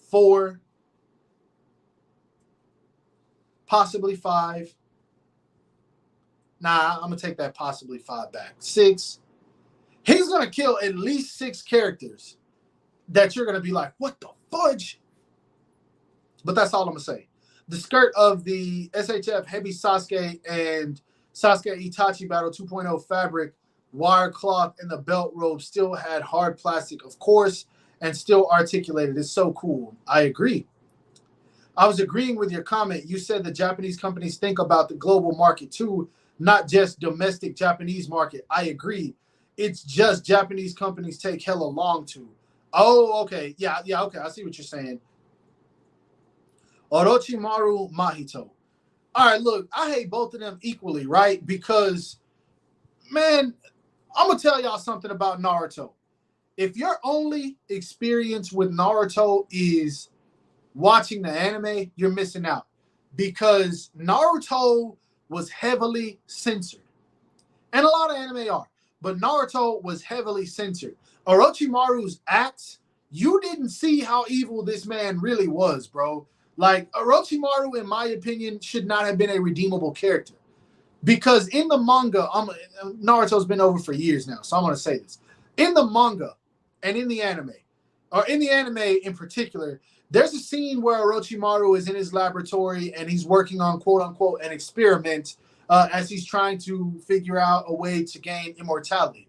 4, possibly 5. Nah, I'm going to take that possibly 5 back. 6. He's going to kill at least 6 characters that you're going to be like, what the fudge? But that's all I'm going to say. The skirt of the SHF Heavy Sasuke and Sasuke Itachi Battle 2.0 fabric, wire cloth, and the belt robe still had hard plastic, of course, and still articulated. It's so cool. I agree. I was agreeing with your comment. You said the Japanese companies think about the global market too, not just domestic Japanese market. I agree. It's just Japanese companies take hella long to. Oh, okay. Yeah, okay. I see what you're saying. Orochimaru Mahito. All right, look, I hate both of them equally, right? Because, man, I'm going to tell y'all something about Naruto. If your only experience with Naruto is watching the anime, you're missing out. Because Naruto was heavily censored. And a lot of anime are. But Naruto was heavily censored. Orochimaru's acts, you didn't see how evil this man really was, bro. Like, Orochimaru, in my opinion, should not have been a redeemable character. Because in the manga, Naruto's been over for years now, so I'm going to say this. In the manga and in the anime, or in the anime in particular, there's a scene where Orochimaru is in his laboratory and he's working on, quote unquote, an experiment as he's trying to figure out a way to gain immortality.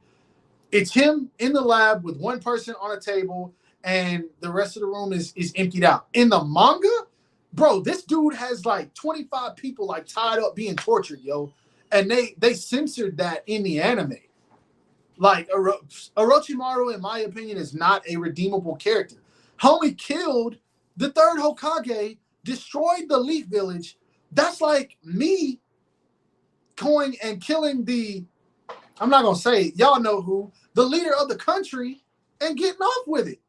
It's him in the lab with one person on a table and the rest of the room is emptied out. In the manga, bro, this dude has like 25 people like tied up being tortured, yo. And they censored that in the anime. Like, Orochimaru, in my opinion, is not a redeemable character. Homie killed the third Hokage, destroyed the Leaf Village. That's like me going and killing I'm not going to say it, y'all know who, the leader of the country, and getting off with it.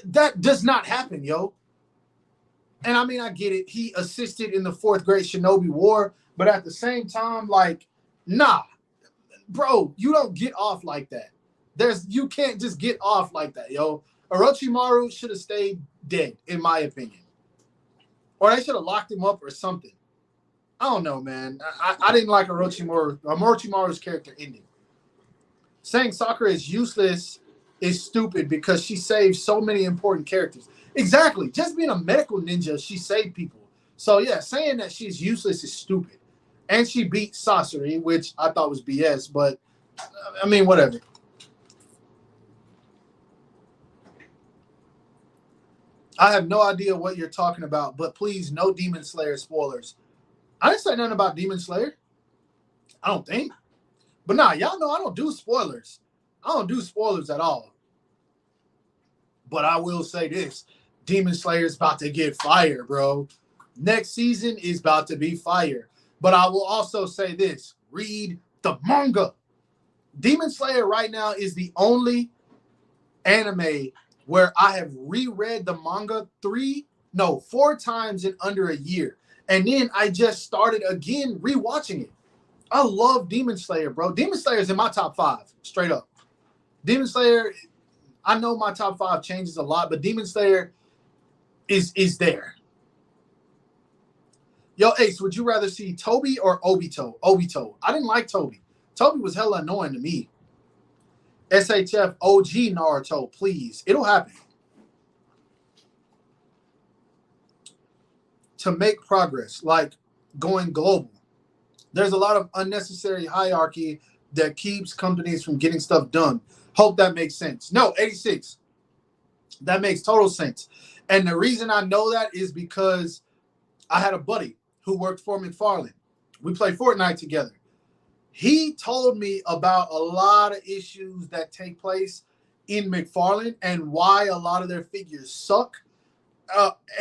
That does not happen, yo. And I mean, I get it. He assisted in the 4th Great Shinobi War, but at the same time, like, nah. Bro, you don't get off like that. You can't just get off like that, yo. Orochimaru should have stayed dead, in my opinion. Or they should have locked him up or something. I don't know, man. I didn't like Orochimaru's character ending. Saying Sakura is useless is stupid because she saved so many important characters. Exactly. Just being a medical ninja, she saved people. So, yeah, saying that she's useless is stupid. And she beat Sasori, which I thought was BS, but, I mean, whatever. I have no idea what you're talking about, but please, no Demon Slayer spoilers. I didn't say nothing about Demon Slayer. I don't think. But nah, y'all know I don't do spoilers. I don't do spoilers at all. But I will say this. Demon Slayer is about to get fire, bro. Next season is about to be fire. But I will also say this. Read the manga. Demon Slayer right now is the only anime where I have reread the manga 4 times in under a year. And then I just started again rewatching it. I love Demon Slayer, bro. Demon Slayer is in my top 5, straight up. Demon Slayer, I know my top 5 changes a lot, but Demon Slayer is there. Yo, Ace, would you rather see Toby or Obito? Obito. I didn't like Toby. Toby was hella annoying to me. SHF OG Naruto, please. It'll happen. To make progress, like going global. There's a lot of unnecessary hierarchy that keeps companies from getting stuff done. Hope that makes sense. No, 86. That makes total sense. And the reason I know that is because I had a buddy who worked for McFarlane. We played Fortnite together. He told me about a lot of issues that take place in McFarlane and why a lot of their figures suck.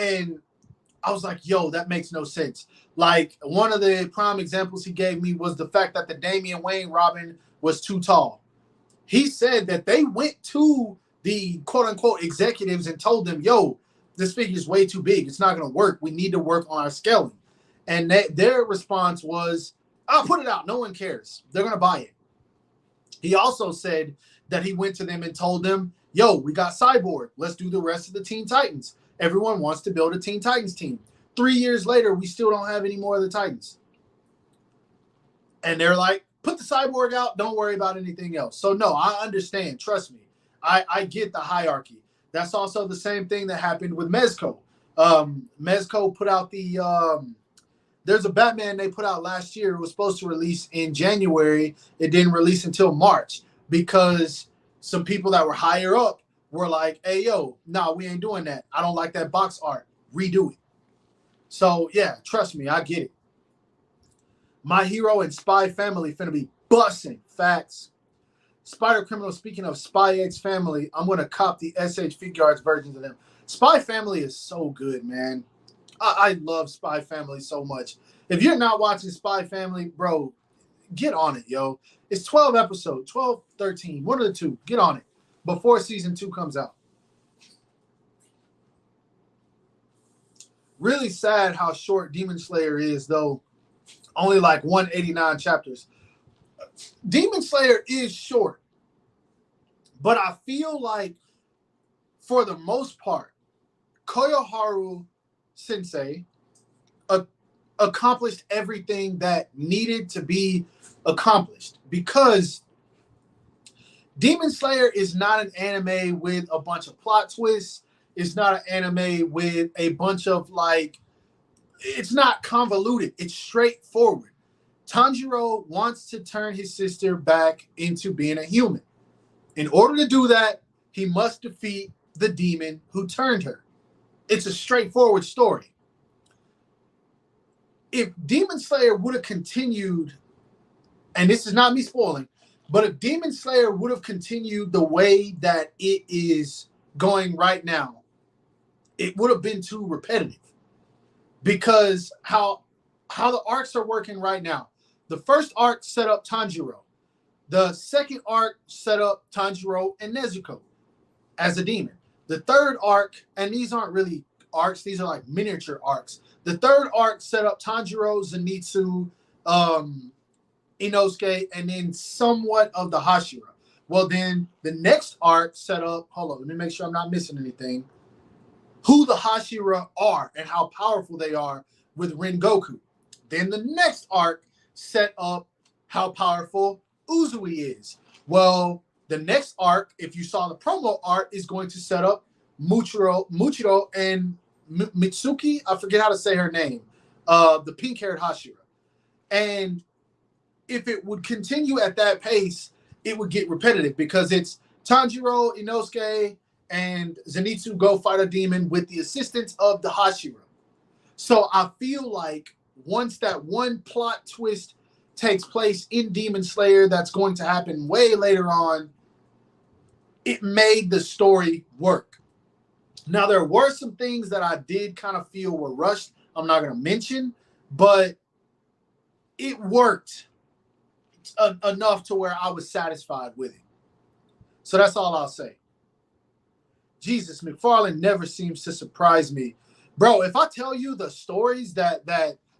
And I was like, yo, that makes no sense. Like, one of the prime examples he gave me was the fact that the Damian Wayne Robin was too tall. He said that they went to the quote-unquote executives and told them, yo, this figure is way too big. It's not going to work. We need to work on our scaling. And their response was, I'll put it out. No one cares. They're going to buy it. He also said that he went to them and told them, yo, we got Cyborg. Let's do the rest of the Teen Titans. Everyone wants to build a Teen Titans team. 3 years later, we still don't have any more of the Titans. And they're like, put the Cyborg out. Don't worry about anything else. So, no, I understand. Trust me. I get the hierarchy. That's also the same thing that happened with Mezco. Mezco put out there's a Batman they put out last year. It was supposed to release in January. It didn't release until March because some people that were higher up were like, hey, yo, nah, we ain't doing that. I don't like that box art. Redo it. So, yeah, trust me, I get it. My Hero and Spy Family finna be bussing. Facts. Spider Criminal, speaking of Spy X Family, I'm going to cop the SH Figure Arts versions of them. Spy Family is so good, man. I love Spy Family so much. If you're not watching Spy Family, bro, get on it, yo. It's 12 episodes, 12, 13, one of the two. Get on it before season 2 comes out. Really sad how short Demon Slayer is, though. Only like 189 chapters. Demon Slayer is short, but I feel like for the most part, Koyoharu Sensei accomplished everything that needed to be accomplished, because Demon Slayer is not an anime with a bunch of plot twists. It's not an anime with a bunch of it's not convoluted. It's straightforward. Tanjiro wants to turn his sister back into being a human. In order to do that, he must defeat the demon who turned her. It's a straightforward story. If Demon Slayer would have continued, and this is not me spoiling, but if Demon Slayer would have continued the way that it is going right now, it would have been too repetitive. Because how the arcs are working right now. The first arc set up Tanjiro. The second arc set up Tanjiro and Nezuko as a demon. The third arc, and these aren't really arcs, these are like miniature arcs. The third arc set up Tanjiro, Zenitsu, Inosuke, and then somewhat of the Hashira. Well, then the next arc set up, hold on, let me make sure I'm not missing anything, who the Hashira are and how powerful they are with Rengoku. Then the next arc set up how powerful Uzui is. Well, the next arc, if you saw the promo art, is going to set up Muchiro and Mitsuki. I forget how to say her name. The pink-haired Hashira. And if it would continue at that pace, it would get repetitive, because it's Tanjiro, Inosuke, and Zenitsu go fight a demon with the assistance of the Hashira. So I feel like once that one plot twist takes place in Demon Slayer that's going to happen way later on, it made the story work. Now, there were some things that I did kind of feel were rushed. I'm not going to mention, but it worked enough to where I was satisfied with it. So that's all I'll say. Jesus, McFarlane never seems to surprise me. Bro, if I tell you the stories that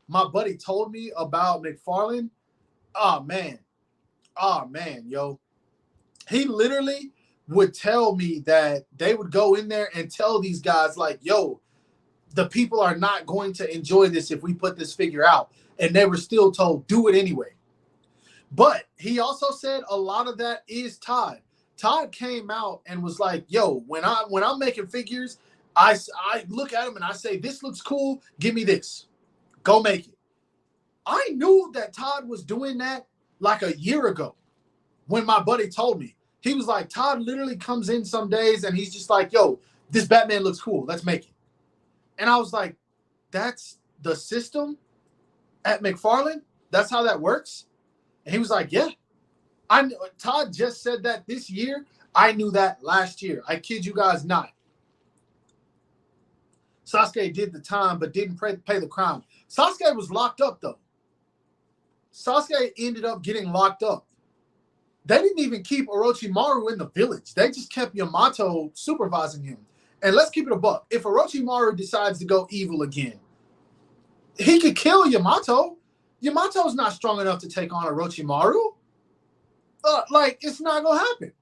my buddy told me about McFarlane, oh man, yo. He literally would tell me that they would go in there and tell these guys like, yo, the people are not going to enjoy this if we put this figure out. And they were still told, do it anyway. But he also said a lot of that is Todd. Todd came out and was like, yo, when I'm making figures, I look at him and I say, this looks cool. Give me this. Go make it. I knew that Todd was doing that like a year ago when my buddy told me. He was like, Todd literally comes in some days and he's just like, yo, this Batman looks cool. Let's make it. And I was like, that's the system at McFarlane? That's how that works? And he was like, yeah. Todd just said that this year. I knew that last year. I kid you guys not. Sasuke did the time but didn't pay the crime. Sasuke was locked up, though. Sasuke ended up getting locked up. They didn't even keep Orochimaru in the village. They just kept Yamato supervising him. And let's keep it a buck. If Orochimaru decides to go evil again, he could kill Yamato. Yamato's not strong enough to take on Orochimaru. It's not going to happen.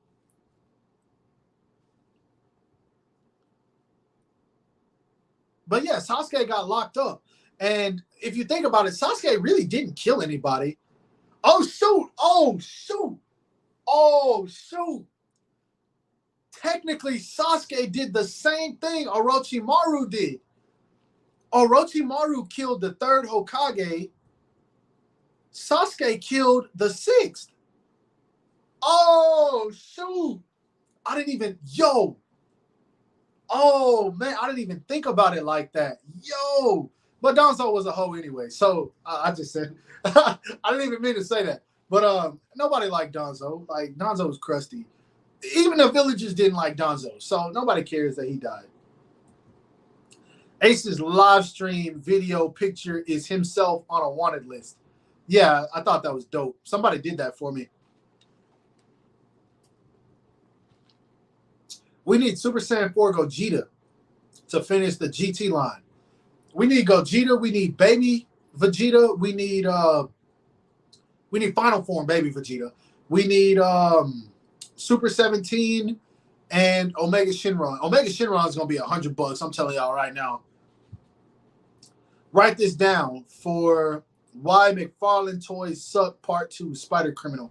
But yeah, Sasuke got locked up. And if you think about it, Sasuke really didn't kill anybody. Oh, shoot. Oh, shoot. Oh, shoot. Technically, Sasuke did the same thing Orochimaru did. Orochimaru killed the third Hokage. Sasuke killed the sixth. Oh, shoot. I didn't even, yo. Oh, man, I didn't even think about it like that. Yo. But Danzo was a hoe anyway, so I just said, I didn't even mean to say that. But nobody liked Danzo. Like, Danzo was crusty. Even the villagers didn't like Danzo, so nobody cares that he died. Ace's live stream video picture is himself on a wanted list. Yeah, I thought that was dope. Somebody did that for me. We need Super Saiyan 4 Gogeta to finish the GT line. We need Gogeta. We need Baby Vegeta. We We need Final Form, baby Vegeta. We need Super 17 and Omega Shenron. Omega Shenron is gonna be $100. I'm telling y'all right now. Write this down for Why McFarlane Toys Suck Part 2, Spider Criminal.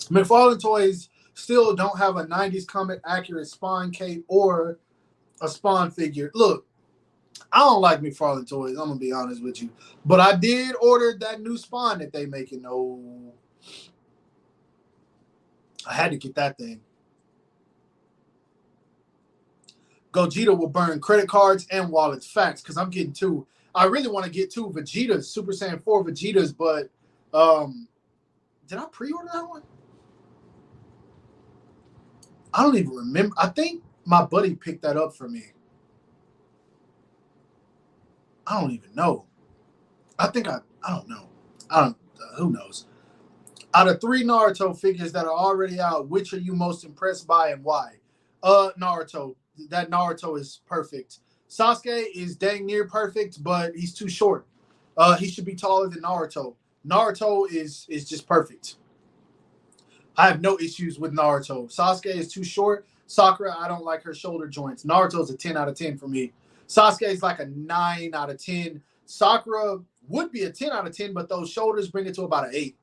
McFarlane Toys still don't have a 90s comic accurate Spawn cape or a Spawn figure. Look, I don't like McFarlane Toys, I'm going to be honest with you. But I did order that new Spawn that they making. Oh, I had to get that thing. Gogeta will burn credit cards and wallets. Facts, because I'm getting two. I really want to get two Vegetas, Super Saiyan 4 Vegetas, but did I pre-order that one? I don't even remember. I think my buddy picked that up for me. I don't even know. I don't know. Who knows? Out of 3 Naruto figures that are already out, which are you most impressed by and why? Naruto. That Naruto is perfect. Sasuke is dang near perfect, but he's too short. He should be taller than Naruto. Naruto is just perfect. I have no issues with Naruto. Sasuke is too short. Sakura, I don't like her shoulder joints. Naruto's a 10 out of 10 for me. Sasuke is like a 9 out of 10. Sakura would be a 10 out of 10, but those shoulders bring it to about an 8.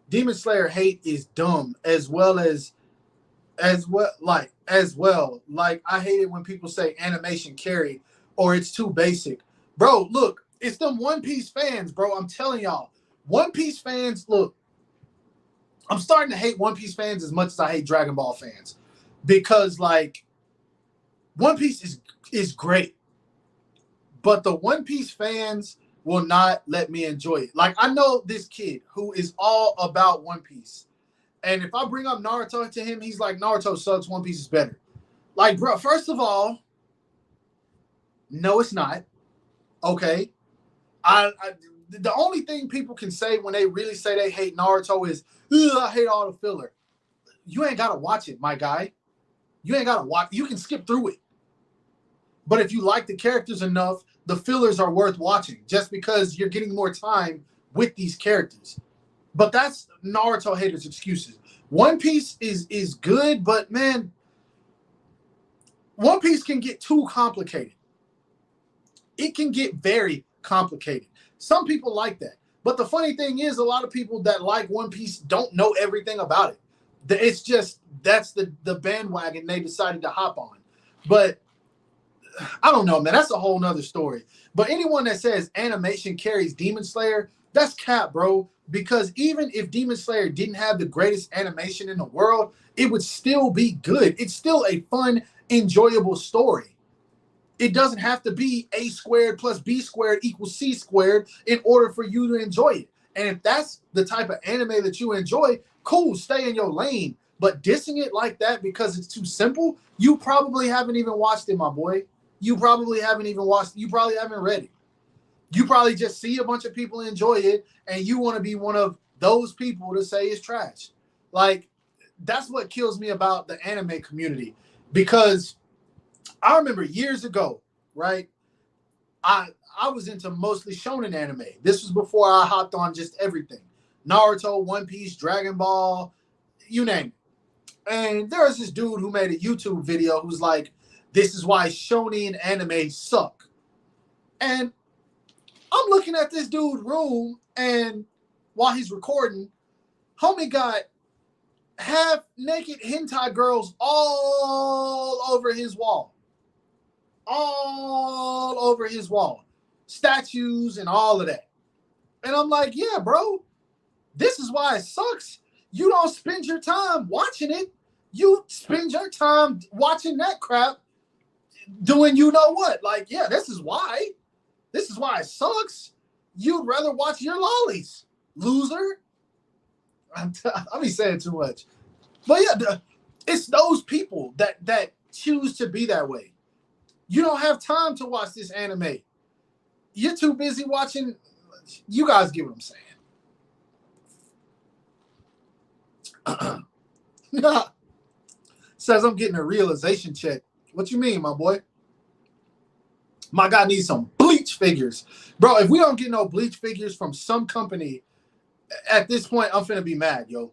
Demon Slayer hate is dumb as well. Like I hate it when people say animation carry or it's too basic. Bro, look, it's them One Piece fans, bro. I'm telling y'all. One Piece fans, look, I'm starting to hate One Piece fans as much as I hate Dragon Ball fans. Because like One Piece is great. But the One Piece fans will not let me enjoy it. Like I know this kid who is all about One Piece. And if I bring up Naruto to him, he's like, Naruto sucks, One Piece is better. Like, bro, first of all, no, it's not. Okay. The only thing people can say when they really say they hate Naruto is, I hate all the filler. You ain't got to watch it, my guy. You ain't got to watch. You can skip through it. But if you like the characters enough, the fillers are worth watching just because you're getting more time with these characters. But that's Naruto haters' excuses. One Piece is good, but man, One Piece can get too complicated. It can get very complicated. Some people like that. But the funny thing is, a lot of people that like One Piece don't know everything about it. It's just, that's the bandwagon they decided to hop on. But I don't know, man. That's a whole nother story. But anyone that says animation carries Demon Slayer, that's cap, bro. Because even if Demon Slayer didn't have the greatest animation in the world, it would still be good. It's still a fun, enjoyable story. It doesn't have to be A squared plus B squared equals C squared in order for you to enjoy it. And if that's the type of anime that you enjoy, cool, stay in your lane. But dissing it like that because it's too simple, you probably haven't even watched it, my boy. You probably haven't even watched it. You probably haven't read it. You probably just see a bunch of people enjoy it, and you want to be one of those people to say it's trash. Like, that's what kills me about the anime community. Because I remember years ago, right, I was into mostly shonen anime. This was before I hopped on just everything. Naruto, One Piece, Dragon Ball, you name it. And there was this dude who made a YouTube video who's like, this is why shonen anime suck. And I'm looking at this dude's room, and while he's recording, homie got half-naked hentai girls all over his wall. All over his wall. Statues and all of that. And I'm like, yeah, bro, this is why it sucks. You don't spend your time watching it. You spend your time watching that crap doing you know what. Like, yeah, this is why. This is why it sucks. You'd rather watch your lollies, loser. I be saying too much. But yeah, it's those people that choose to be that way. You don't have time to watch this anime. You're too busy watching. You guys get what I'm saying. Says I'm getting a realization check. What you mean, my boy? My guy needs some bleach figures. Bro, if we don't get no bleach figures from some company, at this point, I'm finna be mad, yo.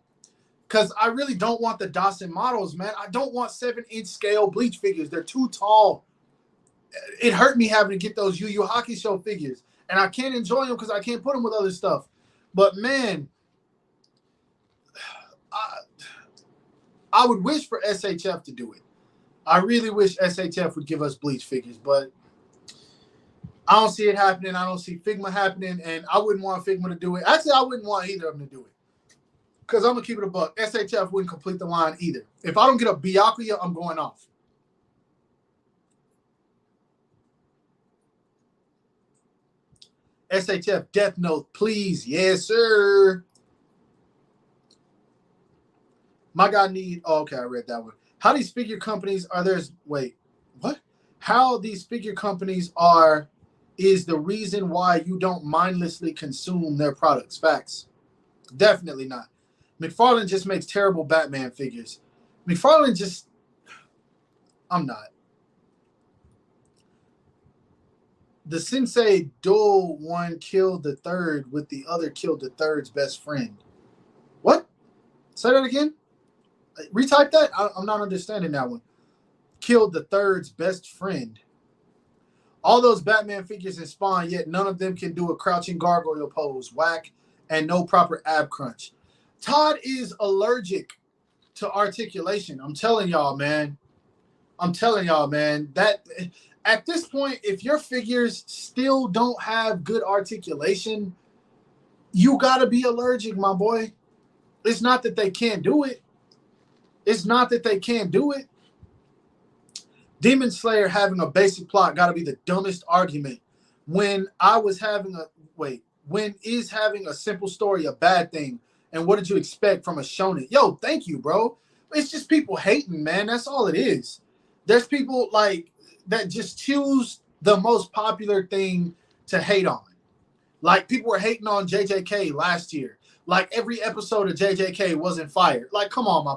Because I really don't want the Dawson models, man. I don't want 7-inch scale bleach figures. They're too tall. It hurt me having to get those Yu Yu Hakusho figures. And I can't enjoy them because I can't put them with other stuff. But, man, I would wish for SHF to do it. I really wish SHF would give us bleach figures, but I don't see it happening. I don't see Figma happening, and I wouldn't want Figma to do it. Actually, I wouldn't want either of them to do it because I'm going to keep it a buck. SHF wouldn't complete the line either. If I don't get a Byakuya, I'm going off. SHF Death Note, please. Yes, sir. My guy need. Oh, okay, I read that one. How these figure companies are there's. Wait, what? How these figure companies are is the reason why you don't mindlessly consume their products. Facts. Definitely not. McFarlane just makes terrible Batman figures. McFarlane just. I'm not. The Sensei duel one killed the third with the other killed the third's best friend. What? Say that again? Retype that? I'm not understanding that one. Killed the third's best friend. All those Batman figures in Spawn, yet none of them can do a crouching gargoyle pose, whack, and no proper ab crunch. Todd is allergic to articulation. I'm telling y'all, man. That at this point, if your figures still don't have good articulation, you got to be allergic, my boy. It's not that they can't do it. Demon Slayer having a basic plot got to be the dumbest argument. When is having a simple story a bad thing? And what did you expect from a shonen? Yo, thank you, bro. It's just people hating, man. That's all it is. There's people like that just choose the most popular thing to hate on. Like people were hating on JJK last year. Like every episode of JJK wasn't fired. Like, come on, my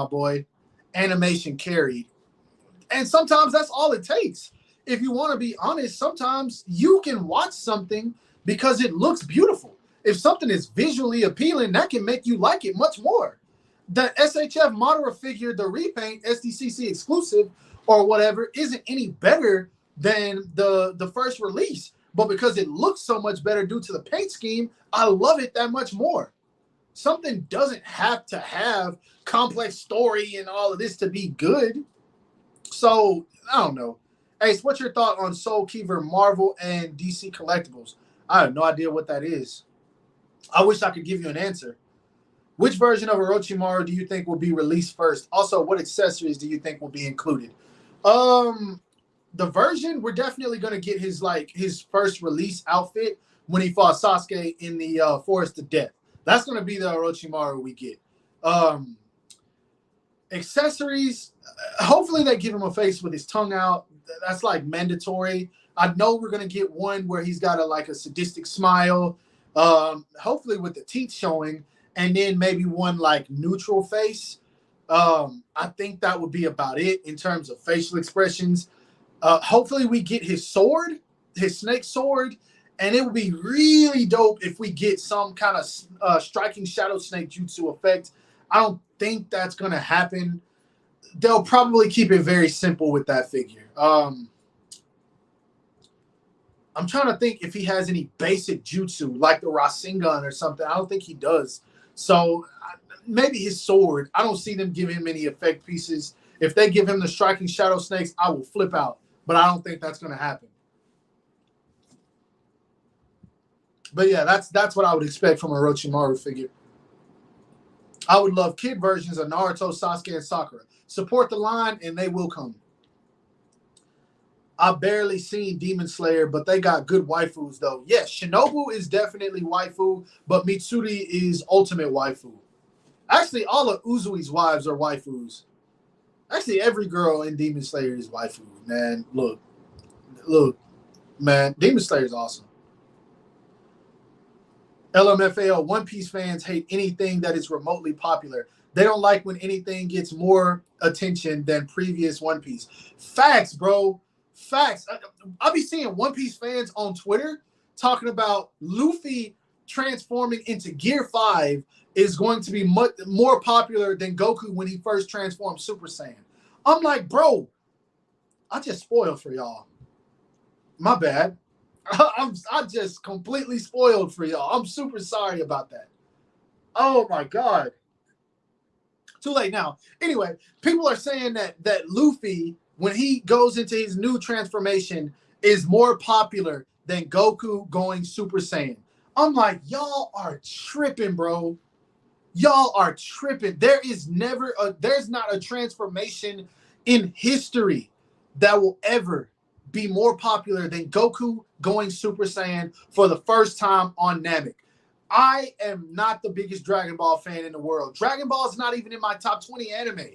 boy. Animation carried. And sometimes that's all it takes. If you want to be honest, sometimes you can watch something because it looks beautiful. If something is visually appealing, that can make you like it much more. The SHF Madara figure, the repaint, SDCC exclusive or whatever, isn't any better than the first release. But because it looks so much better due to the paint scheme, I love it that much more. Something doesn't have to have complex story and all of this to be good. So, I don't know. Ace, what's your thought on Soul Keeper, Marvel, and DC collectibles? I have no idea what that is. I wish I could give you an answer. Which version of Orochimaru do you think will be released first? Also, what accessories do you think will be included? The version, we're definitely going to get his first release outfit when he fought Sasuke in the Forest of Death. That's going to be the Orochimaru we get. Accessories, hopefully they give him a face with his tongue out. That's like mandatory. I know we're going to get one where he's got a sadistic smile, hopefully with the teeth showing, and then maybe one like neutral face. I think that would be about it in terms of facial expressions. Hopefully we get his sword, his snake sword, and it would be really dope if we get some kind of striking shadow snake jutsu effect. I don't think that's going to happen. They'll probably keep it very simple with that figure. I'm trying to think if he has any basic jutsu, like the Rasengan or something. I don't think he does. So maybe his sword. I don't see them giving him any effect pieces. If they give him the striking shadow snakes, I will flip out. But I don't think that's going to happen. But yeah, that's what I would expect from a Orochimaru figure. I would love kid versions of Naruto, Sasuke, and Sakura. Support the line, and they will come. I've barely seen Demon Slayer, but they got good waifus, though. Yes, Shinobu is definitely waifu, but Mitsuri is ultimate waifu. Actually, all of Uzui's wives are waifus. Actually, every girl in Demon Slayer is waifu, man. Look, man. Demon Slayer is awesome. LMFAO, One Piece fans hate anything that is remotely popular. They don't like when anything gets more attention than previous One Piece. Facts, bro. Facts. I be seeing One Piece fans on Twitter talking about Luffy transforming into Gear 5 is going to be much more popular than Goku when he first transformed Super Saiyan. I'm like, bro, I just spoiled for y'all. My bad. I just completely spoiled for y'all. I'm super sorry about that. Oh my God. Too late now. Anyway, people are saying that Luffy, when he goes into his new transformation, is more popular than Goku going Super Saiyan. I'm like, y'all are tripping, bro. Y'all are tripping. There's not a transformation in history that will ever be more popular than Goku going Super Saiyan for the first time on Namek. I am not the biggest Dragon Ball fan in the world. Dragon Ball is not even in my top 20 anime.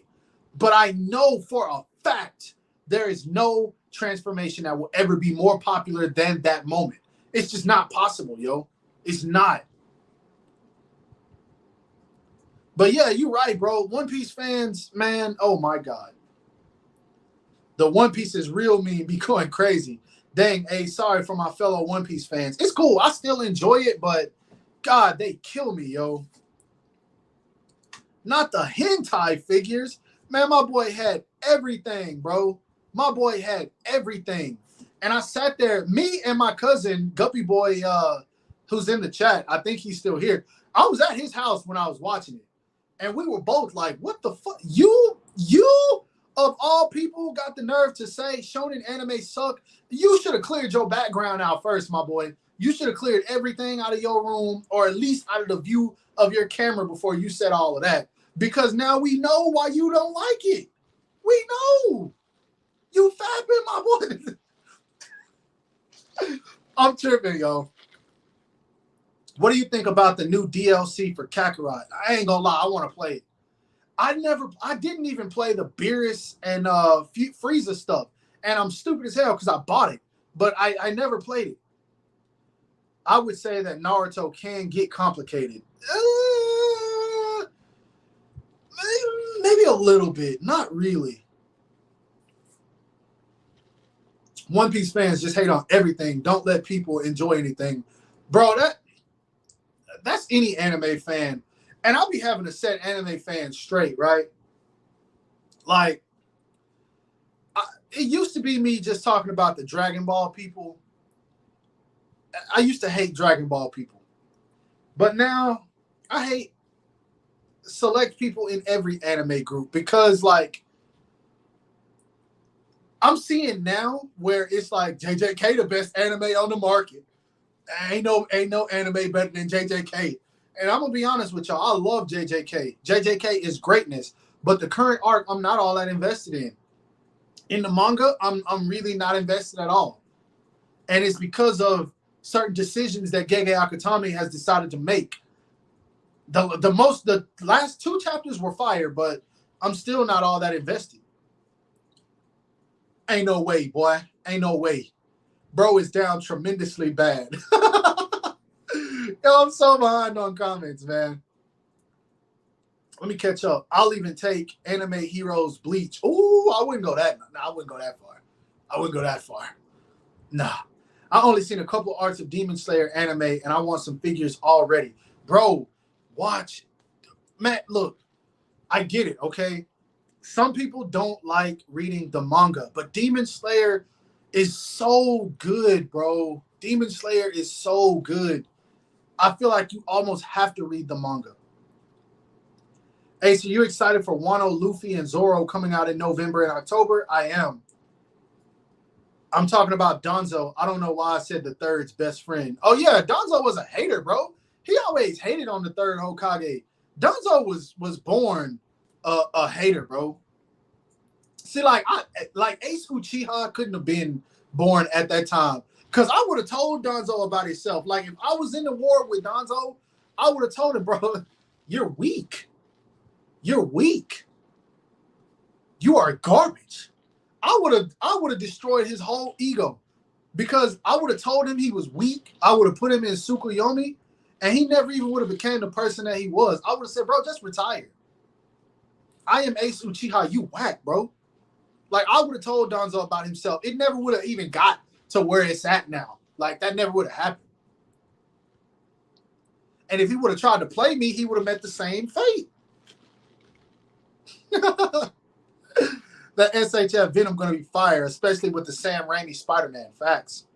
But I know for a fact there is no transformation that will ever be more popular than that moment. It's just not possible, yo. It's not. But yeah, you're right, bro. One Piece fans, man, oh my God. The One Piece is real meme be going crazy. Dang, hey, sorry for my fellow One Piece fans. It's cool. I still enjoy it, but God, they kill me, yo. Not the hentai figures. Man, my boy had everything, bro. My boy had everything. And I sat there, me and my cousin, Guppy Boy, who's in the chat, I think he's still here. I was at his house when I was watching it. And we were both like, what the fuck? You of all people got the nerve to say shonen anime suck? You should have cleared your background out first, my boy. You should have cleared everything out of your room, or at least out of the view of your camera before you said all of that. Because now we know why you don't like it. We know. You fapping, my boy. I'm tripping, yo. What do you think about the new DLC for Kakarot? I ain't gonna lie, I want to play it. I didn't even play the Beerus and Frieza stuff. And I'm stupid as hell because I bought it. But I never played it. I would say that Naruto can get complicated. Maybe a little bit. Not really. One Piece fans just hate on everything. Don't let people enjoy anything. Bro, that's any anime fan. And I'll be having to set anime fans straight, right? Like, it used to be me just talking about the Dragon Ball people. I used to hate Dragon Ball people. But now, I hate select people in every anime group because, like, I'm seeing now where it's like JJK the best anime on the market. Ain't no anime better than JJK. And I'm gonna be honest with y'all, I love JJK. JJK is greatness, but the current arc I'm not all that invested in. In the manga, I'm really not invested at all. And it's because of certain decisions that Gege Akutami has decided to make. The last 2 chapters were fire, but I'm still not all that invested. Ain't no way, boy. Ain't no way. Bro is down tremendously bad. Yo, I'm so behind on comments, man. Let me catch up. I'll even take Anime Heroes Bleach. Ooh, I wouldn't go that. Nah, I wouldn't go that far. I wouldn't go that far. Nah. I only seen a couple arcs of Demon Slayer anime, and I want some figures already. Bro, watch. Matt, look. I get it, okay? Some people don't like reading the manga, but Demon Slayer is so good, bro. Demon Slayer is so good. I feel like you almost have to read the manga. Hey, so you excited for Wano, Luffy, and Zoro coming out in November and October? I am. I'm talking about Danzo. I don't know why I said the third's best friend. Oh, yeah, Danzo was a hater, bro. He always hated on the third Hokage. Danzo was born a hater, bro. See, like Ace Uchiha couldn't have been born at that time. Because I would have told Danzo about himself. Like, if I was in the war with Danzo, I would have told him, bro, you're weak. You're weak. You are garbage. I would have destroyed his whole ego. Because I would have told him he was weak. I would have put him in Tsukuyomi. And he never even would have became the person that he was. I would have said, bro, just retire. I am Ace Uchiha. You whack, bro. Like, I would have told Donzo about himself. It never would have even got to where it's at now. Like, that never would have happened. And if he would have tried to play me, he would have met the same fate. That SHF Venom going to be fire, especially with the Sam Raimi Spider-Man. Facts.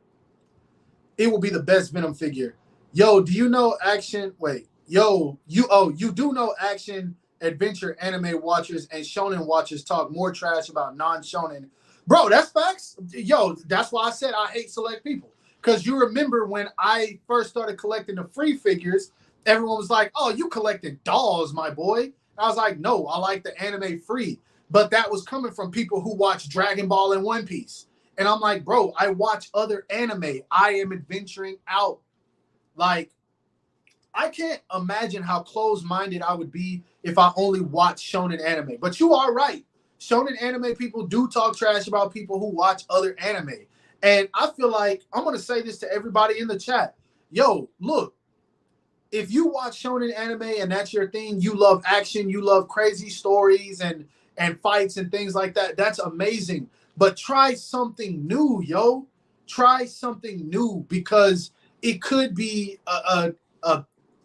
It will be the best Venom figure. Yo, do you know action? Wait. Yo, you do know action adventure anime watchers and shonen watchers talk more trash about non-shonen. Bro, that's facts. Yo, that's why I said I hate select people. Because you remember when I first started collecting the free figures, everyone was like, oh, you collected dolls, my boy. And I was like, no, I like the anime free. But that was coming from people who watch Dragon Ball and One Piece. And I'm like, bro, I watch other anime. I am adventuring out. Like, I can't imagine how closed-minded I would be if I only watch shonen anime. But you are right. Shonen anime people do talk trash about people who watch other anime. And I feel like I'm going to say this to everybody in the chat. Yo, look, if you watch shonen anime and that's your thing, you love action, you love crazy stories and fights and things like that, that's amazing. But try something new, yo. Try something new, because it could be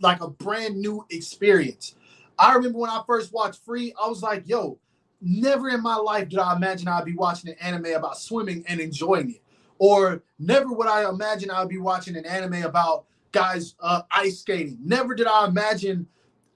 like a brand new experience. I remember when I first watched Free, I was like, yo, never in my life did I imagine I'd be watching an anime about swimming and enjoying it. Or never would I imagine I'd be watching an anime about guys ice skating. Never did I imagine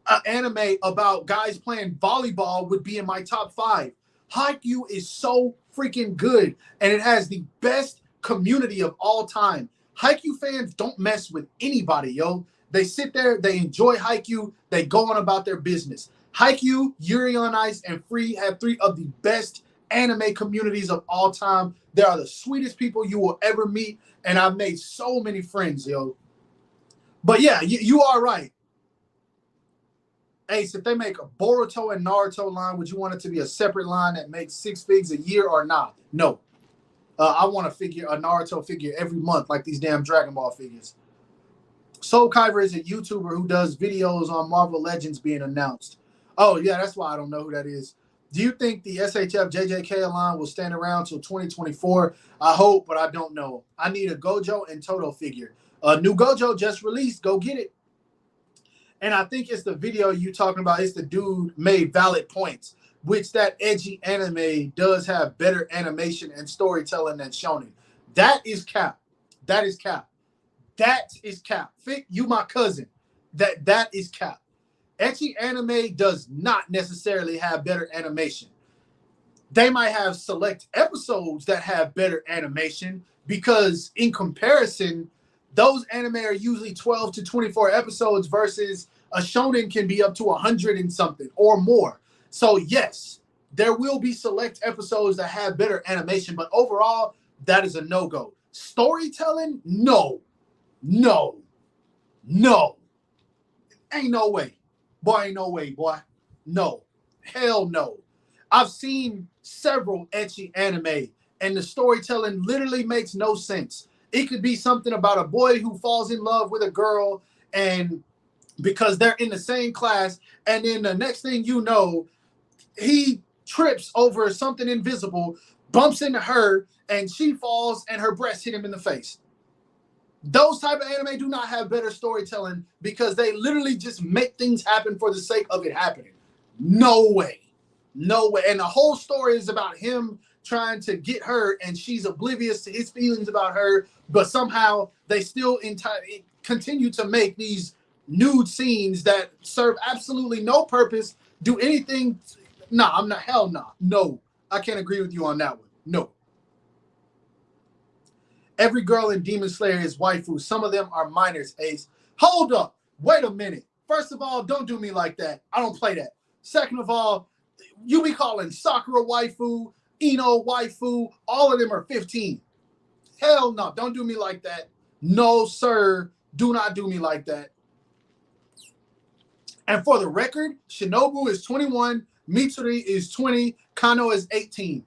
an anime about guys playing volleyball would be in my top 5. Haikyuu is so freaking good, and it has the best community of all time. Haikyuu fans don't mess with anybody, yo. They sit there, they enjoy Haikyuu, they go on about their business. Haikyuu, Yuri on Ice, and Free have 3 of the best anime communities of all time. They are the sweetest people you will ever meet, and I've made so many friends, yo. But yeah, you are right. Ace, if they make a Boruto and Naruto line, would you want it to be a separate line that makes 6 figs a year or not? No. I want a Naruto figure every month, like these damn Dragon Ball figures. Soul Kyver is a YouTuber who does videos on Marvel Legends being announced. Oh, yeah, that's why I don't know who that is. Do you think the SHF JJK line will stand around till 2024? I hope, but I don't know. I need a Gojo and Toto figure. A new Gojo just released. Go get it. And I think it's the video you talking about. It's the dude made valid points, which that edgy anime does have better animation and storytelling than shonen. That is cap. That is cap. That is cap. Fick, you my cousin. That is cap. Ecchi anime does not necessarily have better animation. They might have select episodes that have better animation, because in comparison, those anime are usually 12 to 24 episodes versus a shonen can be up to 100 and something or more. So yes, there will be select episodes that have better animation, but overall, that is a no-go. Storytelling? No. No. No. Ain't no way. Boy, ain't no way, boy. No. Hell no. I've seen several ecchi anime, and the storytelling literally makes no sense. It could be something about a boy who falls in love with a girl, and because they're in the same class, and then the next thing you know, he trips over something invisible, bumps into her, and she falls, and her breast hit him in the face. Those type of anime do not have better storytelling, because they literally just make things happen for the sake of it happening. No way. No way. And the whole story is about him trying to get her, and she's oblivious to his feelings about her, but somehow they still continue to make these nude scenes that serve absolutely no purpose, do anything. Nah, I'm not. Hell nah. No. I can't agree with you on that one. No. Every girl in Demon Slayer is waifu. Some of them are minors, Ace. Hold up. Wait a minute. First of all, don't do me like that. I don't play that. Second of all, you be calling Sakura waifu, Ino waifu. All of them are 15. Hell no. Don't do me like that. No, sir. Do not do me like that. And for the record, Shinobu is 21, Mitsuri is 20, Kano is 18.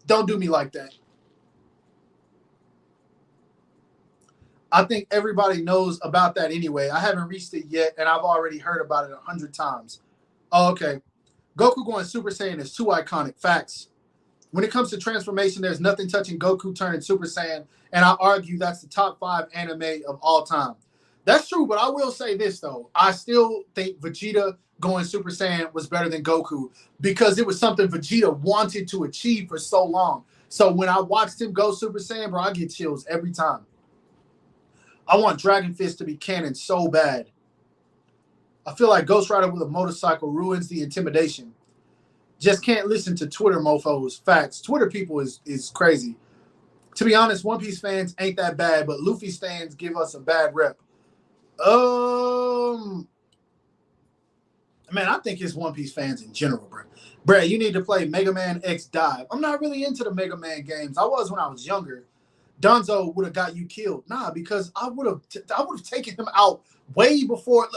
Don't do me like that. I think everybody knows about that anyway. I haven't reached it yet, and I've already heard about it 100 times. Oh, okay. Goku going Super Saiyan is too iconic. Facts. When it comes to transformation, there's nothing touching Goku turning Super Saiyan, and I argue that's the top 5 anime of all time. That's true, but I will say this, though. I still think Vegeta going Super Saiyan was better than Goku because it was something Vegeta wanted to achieve for so long. So when I watched him go Super Saiyan, bro, I get chills every time. I want Dragon Fist to be canon so bad. I feel like Ghost Rider with a motorcycle ruins the intimidation. Just can't listen to Twitter mofos. Facts. Twitter people is crazy. To be honest, One Piece fans ain't that bad, but Luffy stands give us a bad rep. Man, I think it's One Piece fans in general, bro. Bro, you need to play Mega Man X Dive. I'm not really into the Mega Man games. I was when I was younger. Donzo would have got you killed. Nah, because I would have taken him out way before.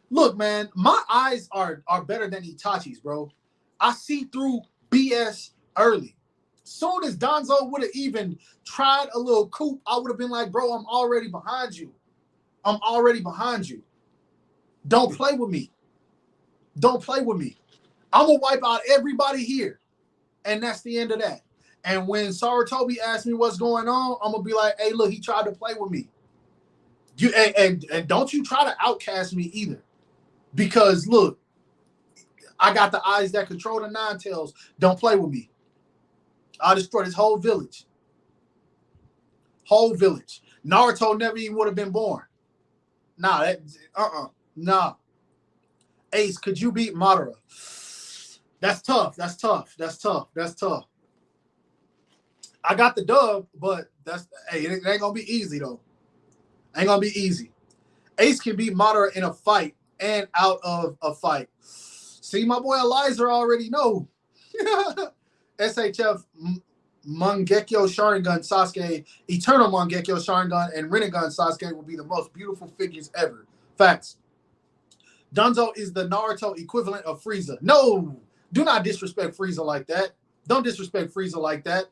Look, man, my eyes are better than Itachi's, bro. I see through BS early. Soon as Donzo would have even tried a little coup, I would have been like, bro, I'm already behind you. I'm already behind you. Don't play with me. Don't play with me. I'm going to wipe out everybody here. And that's the end of that. And when Sarutobi asks me what's going on, I'm going to be like, hey, look, he tried to play with me. You and don't you try to outcast me either. Because, look, I got the eyes that control the Nine Tails. Don't play with me. I'll destroy this whole village. Whole village. Naruto never even would have been born. Nah, nah. Ace, could you beat Madara? That's tough. That's tough. That's tough. That's tough. I got the dub, but it ain't gonna be easy though. Ain't gonna be easy. Ace can beat Madara in a fight and out of a fight. See, my boy Eliza already know. SHF Mangekyo Sharingan Sasuke, Eternal Mangekyo Sharingan, and Rinnegan Sasuke will be the most beautiful figures ever. Facts. Dunzo is the Naruto equivalent of Frieza. No, do not disrespect Frieza like that. Don't disrespect Frieza like that.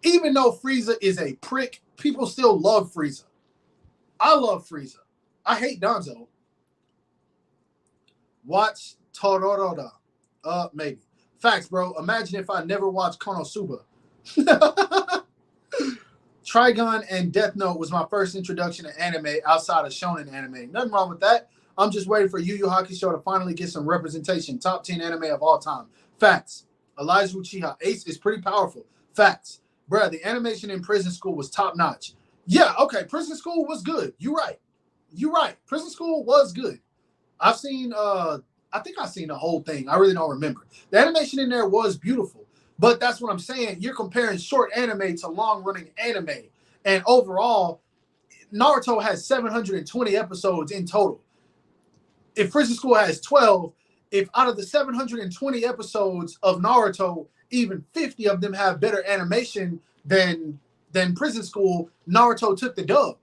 Even though Frieza is a prick, people still love Frieza. I love Frieza. I hate Dunzo. Watch Tororoda. Maybe. Facts, bro. Imagine if I never watched Konosuba. Trigun and Death Note was my first introduction to anime outside of shonen anime. Nothing wrong with that. I'm just waiting for Yu Yu Hakusho to finally get some representation. Top 10 anime of all time. Facts. Elijah Uchiha. Ace is pretty powerful. Facts. Bruh, the animation in Prison School was top notch. Yeah, okay. Prison School was good. You're right. You're right. Prison School was good. I've seen, I think I've seen the whole thing. I really don't remember. The animation in there was beautiful. But that's what I'm saying. You're comparing short anime to long-running anime. And overall, Naruto has 720 episodes in total. If Prison School has 12, if out of the 720 episodes of Naruto, even 50 of them have better animation than Prison School, Naruto took the dub.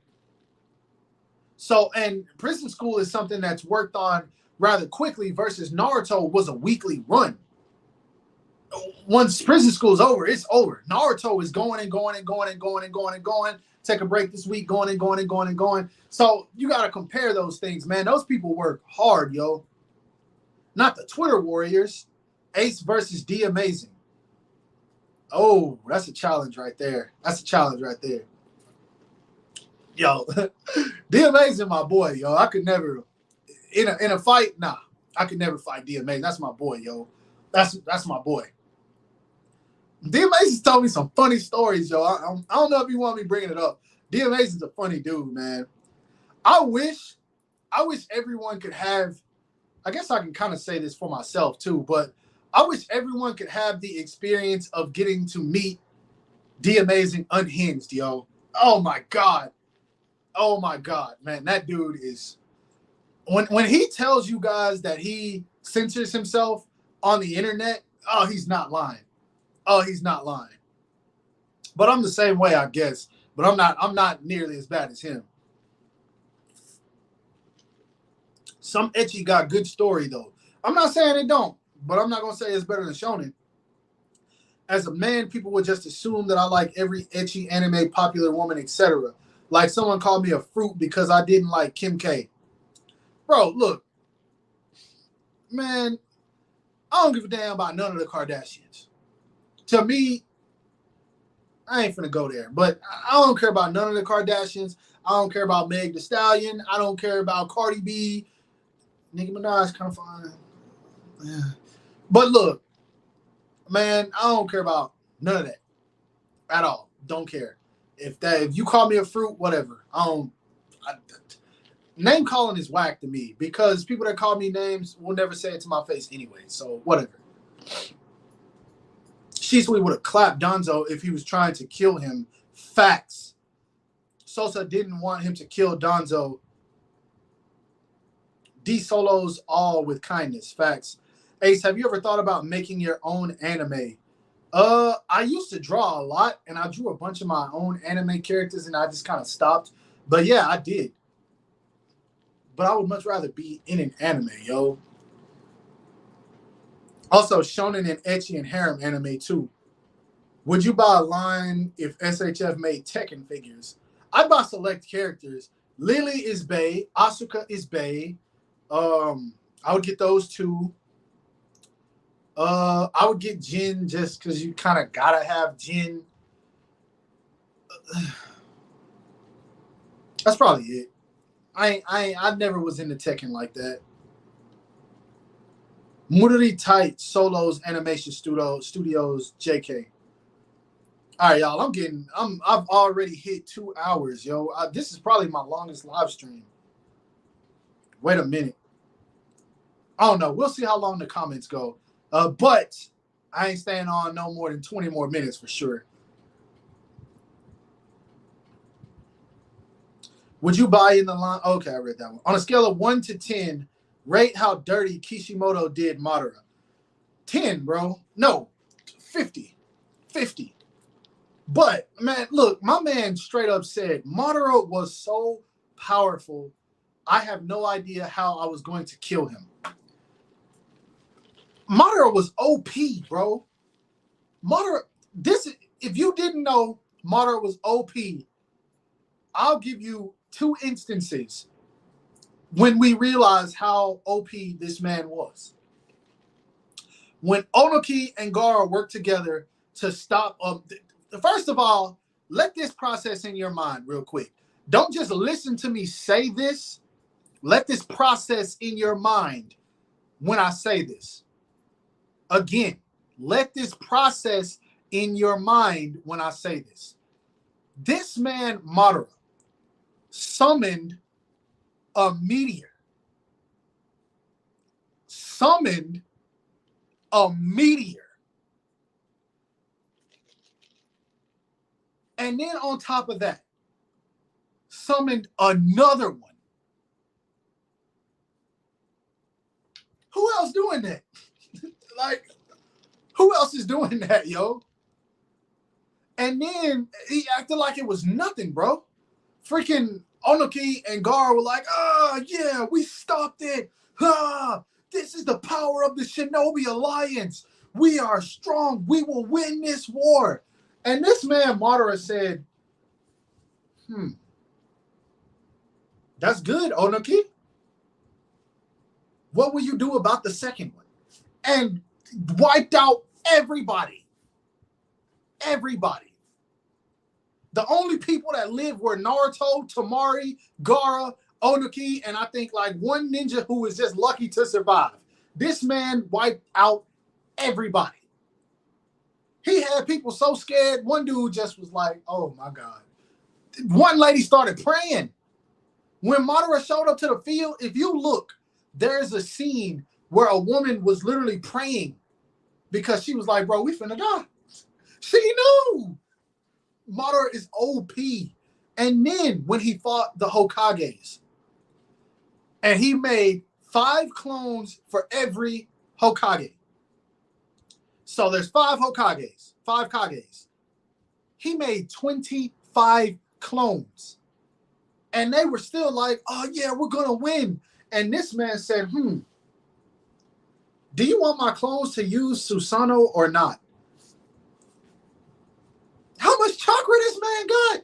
So, and Prison School is something that's worked on rather quickly versus Naruto was a weekly run. Once Prison School is over, it's over. Naruto is going and going and going and going and going and going. Take a break this week, going and going and going and going. So you got to compare those things, man. Those people work hard, yo. Not the Twitter warriors. Ace versus D Amazing. Oh, that's a challenge right there. That's a challenge right there. Yo, D Amazing, my boy, yo. I could never in a fight. Nah, I could never fight D Amazing. That's my boy, yo. That's my boy. D Amazing told me some funny stories, yo. I don't know if you want me bringing it up. D Amazing's a funny dude, man. I wish everyone could have. I guess I can kind of say this for myself too, but I wish everyone could have the experience of getting to meet D Amazing unhinged, yo. Oh my god, man, that dude is. When he tells you guys that he censors himself on the internet, oh, he's not lying. Oh, he's not lying. But I'm the same way, I guess. But I'm not nearly as bad as him. Some ecchi got good story though. I'm not saying it don't, but I'm not gonna say it's better than shonen. As a man, people would just assume that I like every ecchi anime, popular woman, etc. Like someone called me a fruit because I didn't like Kim K. Bro, look, man, I don't give a damn about none of the Kardashians. To me, I ain't finna go there. But I don't care about none of the Kardashians. I don't care about Meg Thee Stallion. I don't care about Cardi B. Nicki Minaj kind of fine. Yeah. But look, man, I don't care about none of that at all. Don't care. If you call me a fruit, whatever. Name calling is whack to me because people that call me names will never say it to my face anyway. So whatever. She Sweet would have clapped Donzo if he was trying to kill him. Facts. Sosa didn't want him to kill Donzo. D Solos all with kindness. Facts. Ace, have you ever thought about making your own anime? I used to draw a lot, and I drew a bunch of my own anime characters, and I just kind of stopped. But yeah, I did. But I would much rather be in an anime, yo. Also, shonen and ecchi and harem anime too. Would you buy a line if SHF made Tekken figures? I'd buy select characters. Lily is bae. Asuka is bae. I would get those two. I would get Jin just because you kind of gotta have Jin. That's probably it. I never was into Tekken like that. Murari Tight Solos Animation Studios JK. All right, y'all. I've already hit 2 hours, yo. This is probably my longest live stream. Wait a minute. I don't know. We'll see how long the comments go. But I ain't staying on no more than 20 more minutes for sure. Would you buy in the line? Okay, I read that one. On a scale of 1 to 10, rate how dirty Kishimoto did Madara. 10, bro. No, 50. 50. But, man, look, my man straight up said Madara was so powerful, I have no idea how I was going to kill him. Madara was OP, bro. Madara, if you didn't know Madara was OP, I'll give you 2 instances when we realized how OP this man was. When Onoki and Gaara worked together to stop first of all, let this process in your mind real quick. Don't just listen to me say this. Let this process in your mind when I say this. Again, let this process in your mind when I say this. This man, Madara, summoned a meteor. Summoned a meteor. And then on top of that, summoned another one. Who else doing that? Like, who else is doing that, yo? And then he acted like it was nothing, bro. Freaking Onoki and Gaara were like, yeah, we stopped it. This is the power of the Shinobi Alliance. We are strong. We will win this war. And this man, Madara, said, that's good, Onoki. What will you do about the second one? And wiped out everybody. Everybody. The only people that lived were Naruto, Tamari, Gaara, Onoki, and I think like one ninja who was just lucky to survive. This man wiped out everybody. He had people so scared. One dude just was like, oh my God. One lady started praying. When Madara showed up to the field, if you look, there's a scene where a woman was literally praying because she was like, bro, we finna die. She knew. Madara is OP. And then when he fought the Hokages, and he made 5 clones for every Hokage. So there's 5 Hokages, 5 Kages. He made 25 clones. And they were still like, oh yeah, we're going to win. And this man said, do you want my clones to use Susanoo or not? How much chakra this man got?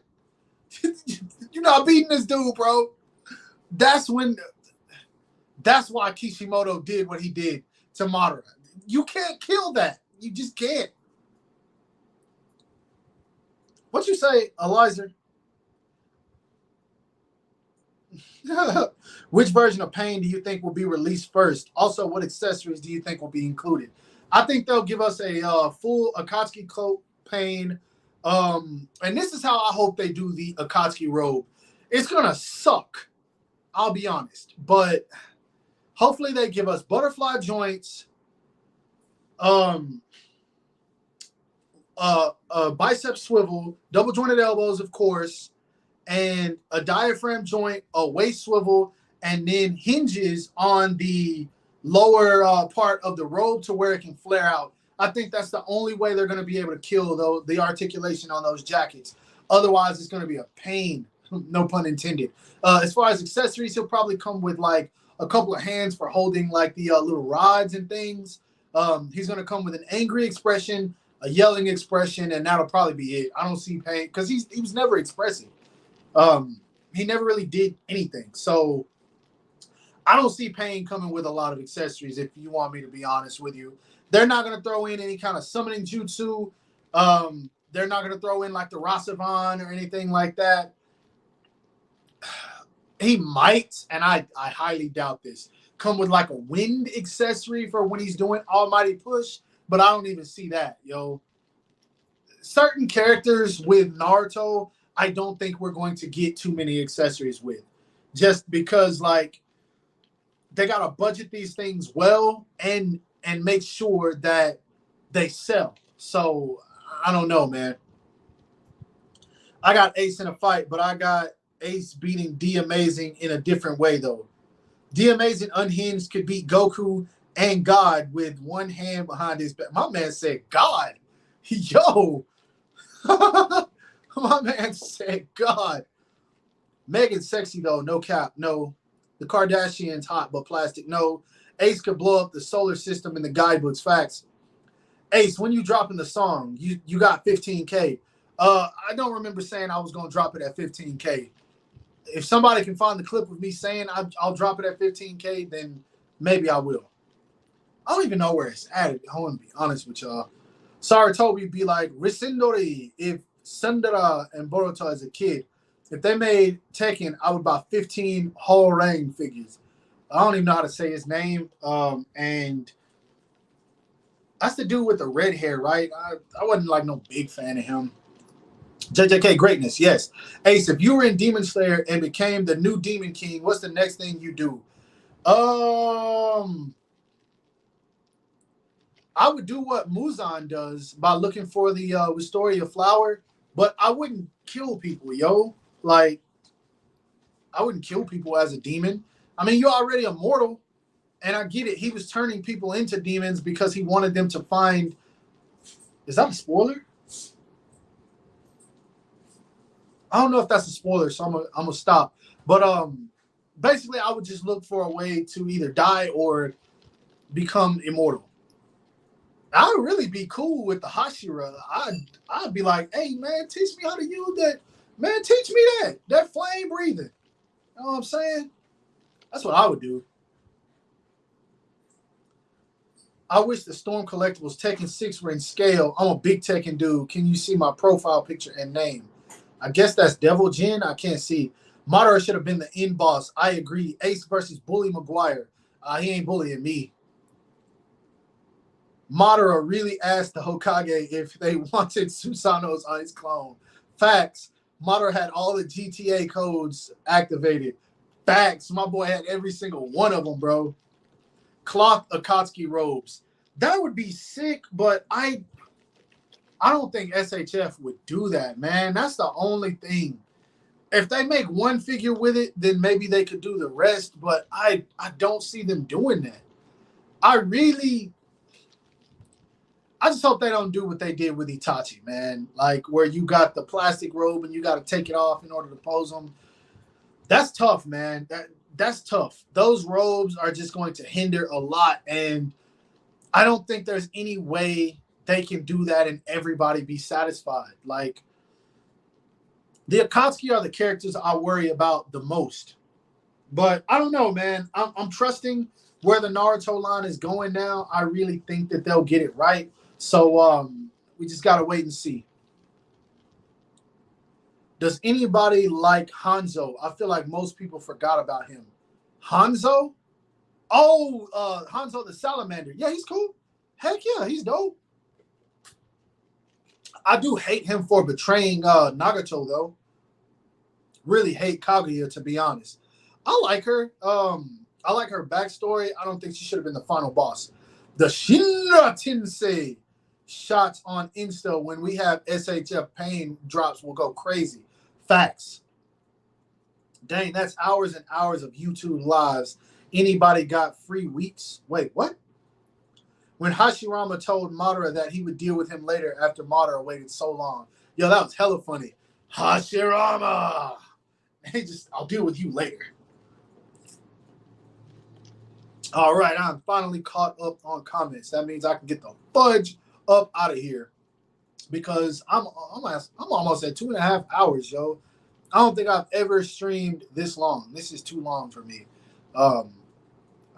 You're not beating this dude, bro. That's why Kishimoto did what he did to Madara. You can't kill that. You just can't. What you say, Eliza? Which version of Pain do you think will be released first? Also, what accessories do you think will be included? I think they'll give us a full Akatsuki coat Pain. And this is how I hope they do the Akatsuki robe. It's gonna suck, I'll be honest, but hopefully they give us butterfly joints, um, bicep swivel, double jointed elbows, of course, and a diaphragm joint, a waist swivel, and then hinges on the lower part of the robe to where it can flare out. I think that's the only way they're going to be able to kill the articulation on those jackets. Otherwise, it's going to be a pain. No pun intended. As far as accessories, he'll probably come with like a couple of hands for holding like the little rods and things. He's going to come with an angry expression, a yelling expression, and that'll probably be it. I don't see Pain because he was never expressive. He never really did anything. So I don't see Pain coming with a lot of accessories, if you want me to be honest with you. They're not going to throw in any kind of summoning jutsu. They're not going to throw in like the Rasavan or anything like that. He might, and I highly doubt this, come with like a wind accessory for when he's doing Almighty Push, but I don't even see that, yo. Certain characters with Naruto, I don't think we're going to get too many accessories with, just because like they gotta budget these things well and make sure that they sell. So I don't know, man. I got Ace in a fight, but I got Ace beating D Amazing in a different way though. D Amazing unhinged could beat Goku and God with one hand behind his back. My man said God. Yo. My man said God. Megan's sexy though, no cap, no. The Kardashians hot but plastic, no. Ace could blow up the solar system in the guidebooks, facts. Ace, when you dropping the song, you got 15K. I don't remember saying I was gonna drop it at 15K. If somebody can find the clip of me saying I'll drop it at 15K, then maybe I will. I don't even know where it's at. I want to be honest with y'all. Sorry, Toby be like, Risindori, if Sundara and Boruto as a kid, if they made Tekken, I would buy 15 whole Rang figures. I don't even know how to say his name. And that's the dude with the red hair, right? I wasn't like no big fan of him. JJK greatness, yes. Ace, if you were in Demon Slayer and became the new Demon King, what's the next thing you do? I would do what Muzan does by looking for the Wisteria flower, but I wouldn't kill people, yo. Like, I wouldn't kill people as a demon. I mean, you're already immortal, and I get it. He was turning people into demons because he wanted them to find. Is that a spoiler? I don't know if that's a spoiler, so I'm gonna stop. But basically, I would just look for a way to either die or become immortal. I would really be cool with the Hashira. I'd be like, hey man, teach me how to use that. Man, teach me that flame breathing. You know what I'm saying? That's what I would do. I wish the Storm Collectibles Tekken 6 were in scale. I'm a big Tekken dude. Can you see my profile picture and name? I guess that's Devil Jin. I can't see. Madara should have been the end boss. I agree. Ace versus Bully Maguire. He ain't bullying me. Madara really asked the Hokage if they wanted Susanos on his clone. Facts. Madara had all the GTA codes activated. Facts. My boy had every single one of them, bro. Cloth Akatsuki robes. That would be sick, but I don't think SHF would do that, man. That's the only thing. If they make one figure with it, then maybe they could do the rest, but I don't see them doing that. I just hope they don't do what they did with Itachi, man. Like where you got the plastic robe and you got to take it off in order to pose them. That's tough, man. That's tough. Those robes are just going to hinder a lot, and I don't think there's any way they can do that and everybody be satisfied. Like the Akatsuki are the characters I worry about the most. But I don't know, man. I'm trusting where the Naruto line is going now. I really think that they'll get it right. So we just gotta wait and see. Does anybody like Hanzo? I feel like most people forgot about him. Hanzo? Oh, Hanzo the Salamander. Yeah, he's cool. Heck yeah, he's dope. I do hate him for betraying Nagato though. Really hate Kaguya, to be honest. I like her. I like her backstory. I don't think she should have been the final boss. The Shinra Tensei shots on Insta when we have SHF Pain drops will go crazy. Facts. Dang, that's hours and hours of YouTube lives. Anybody got free weeks? Wait, what? When Hashirama told Madara that he would deal with him later after Madara waited so long. Yo, that was hella funny. Hashirama! He just, I'll deal with you later. All right, I'm finally caught up on comments. That means I can get the fudge up out of here because I'm almost at 2.5 hours, yo. I don't think I've ever streamed this long. This is too long for me. I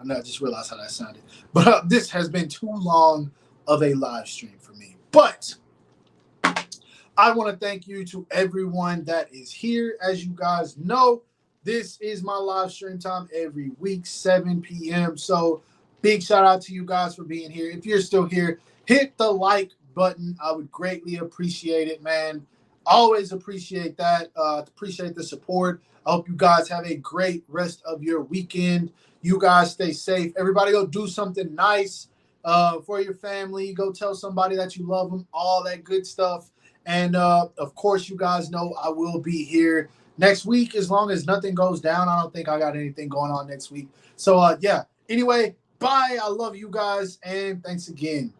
know I just realized how that sounded, but this has been too long of a live stream for me. But I want to thank you to everyone that is here. As you guys know, this is my live stream time every week, 7 p.m. So big shout out to you guys for being here. If you're still here, hit the like button. I would greatly appreciate it, man. Always appreciate that. Appreciate the support. I hope you guys have a great rest of your weekend. You guys stay safe. Everybody go do something nice for your family. Go tell somebody that you love them, all that good stuff. And, of course, you guys know I will be here next week as long as nothing goes down. I don't think I got anything going on next week. So, yeah. Anyway, bye. I love you guys, and thanks again.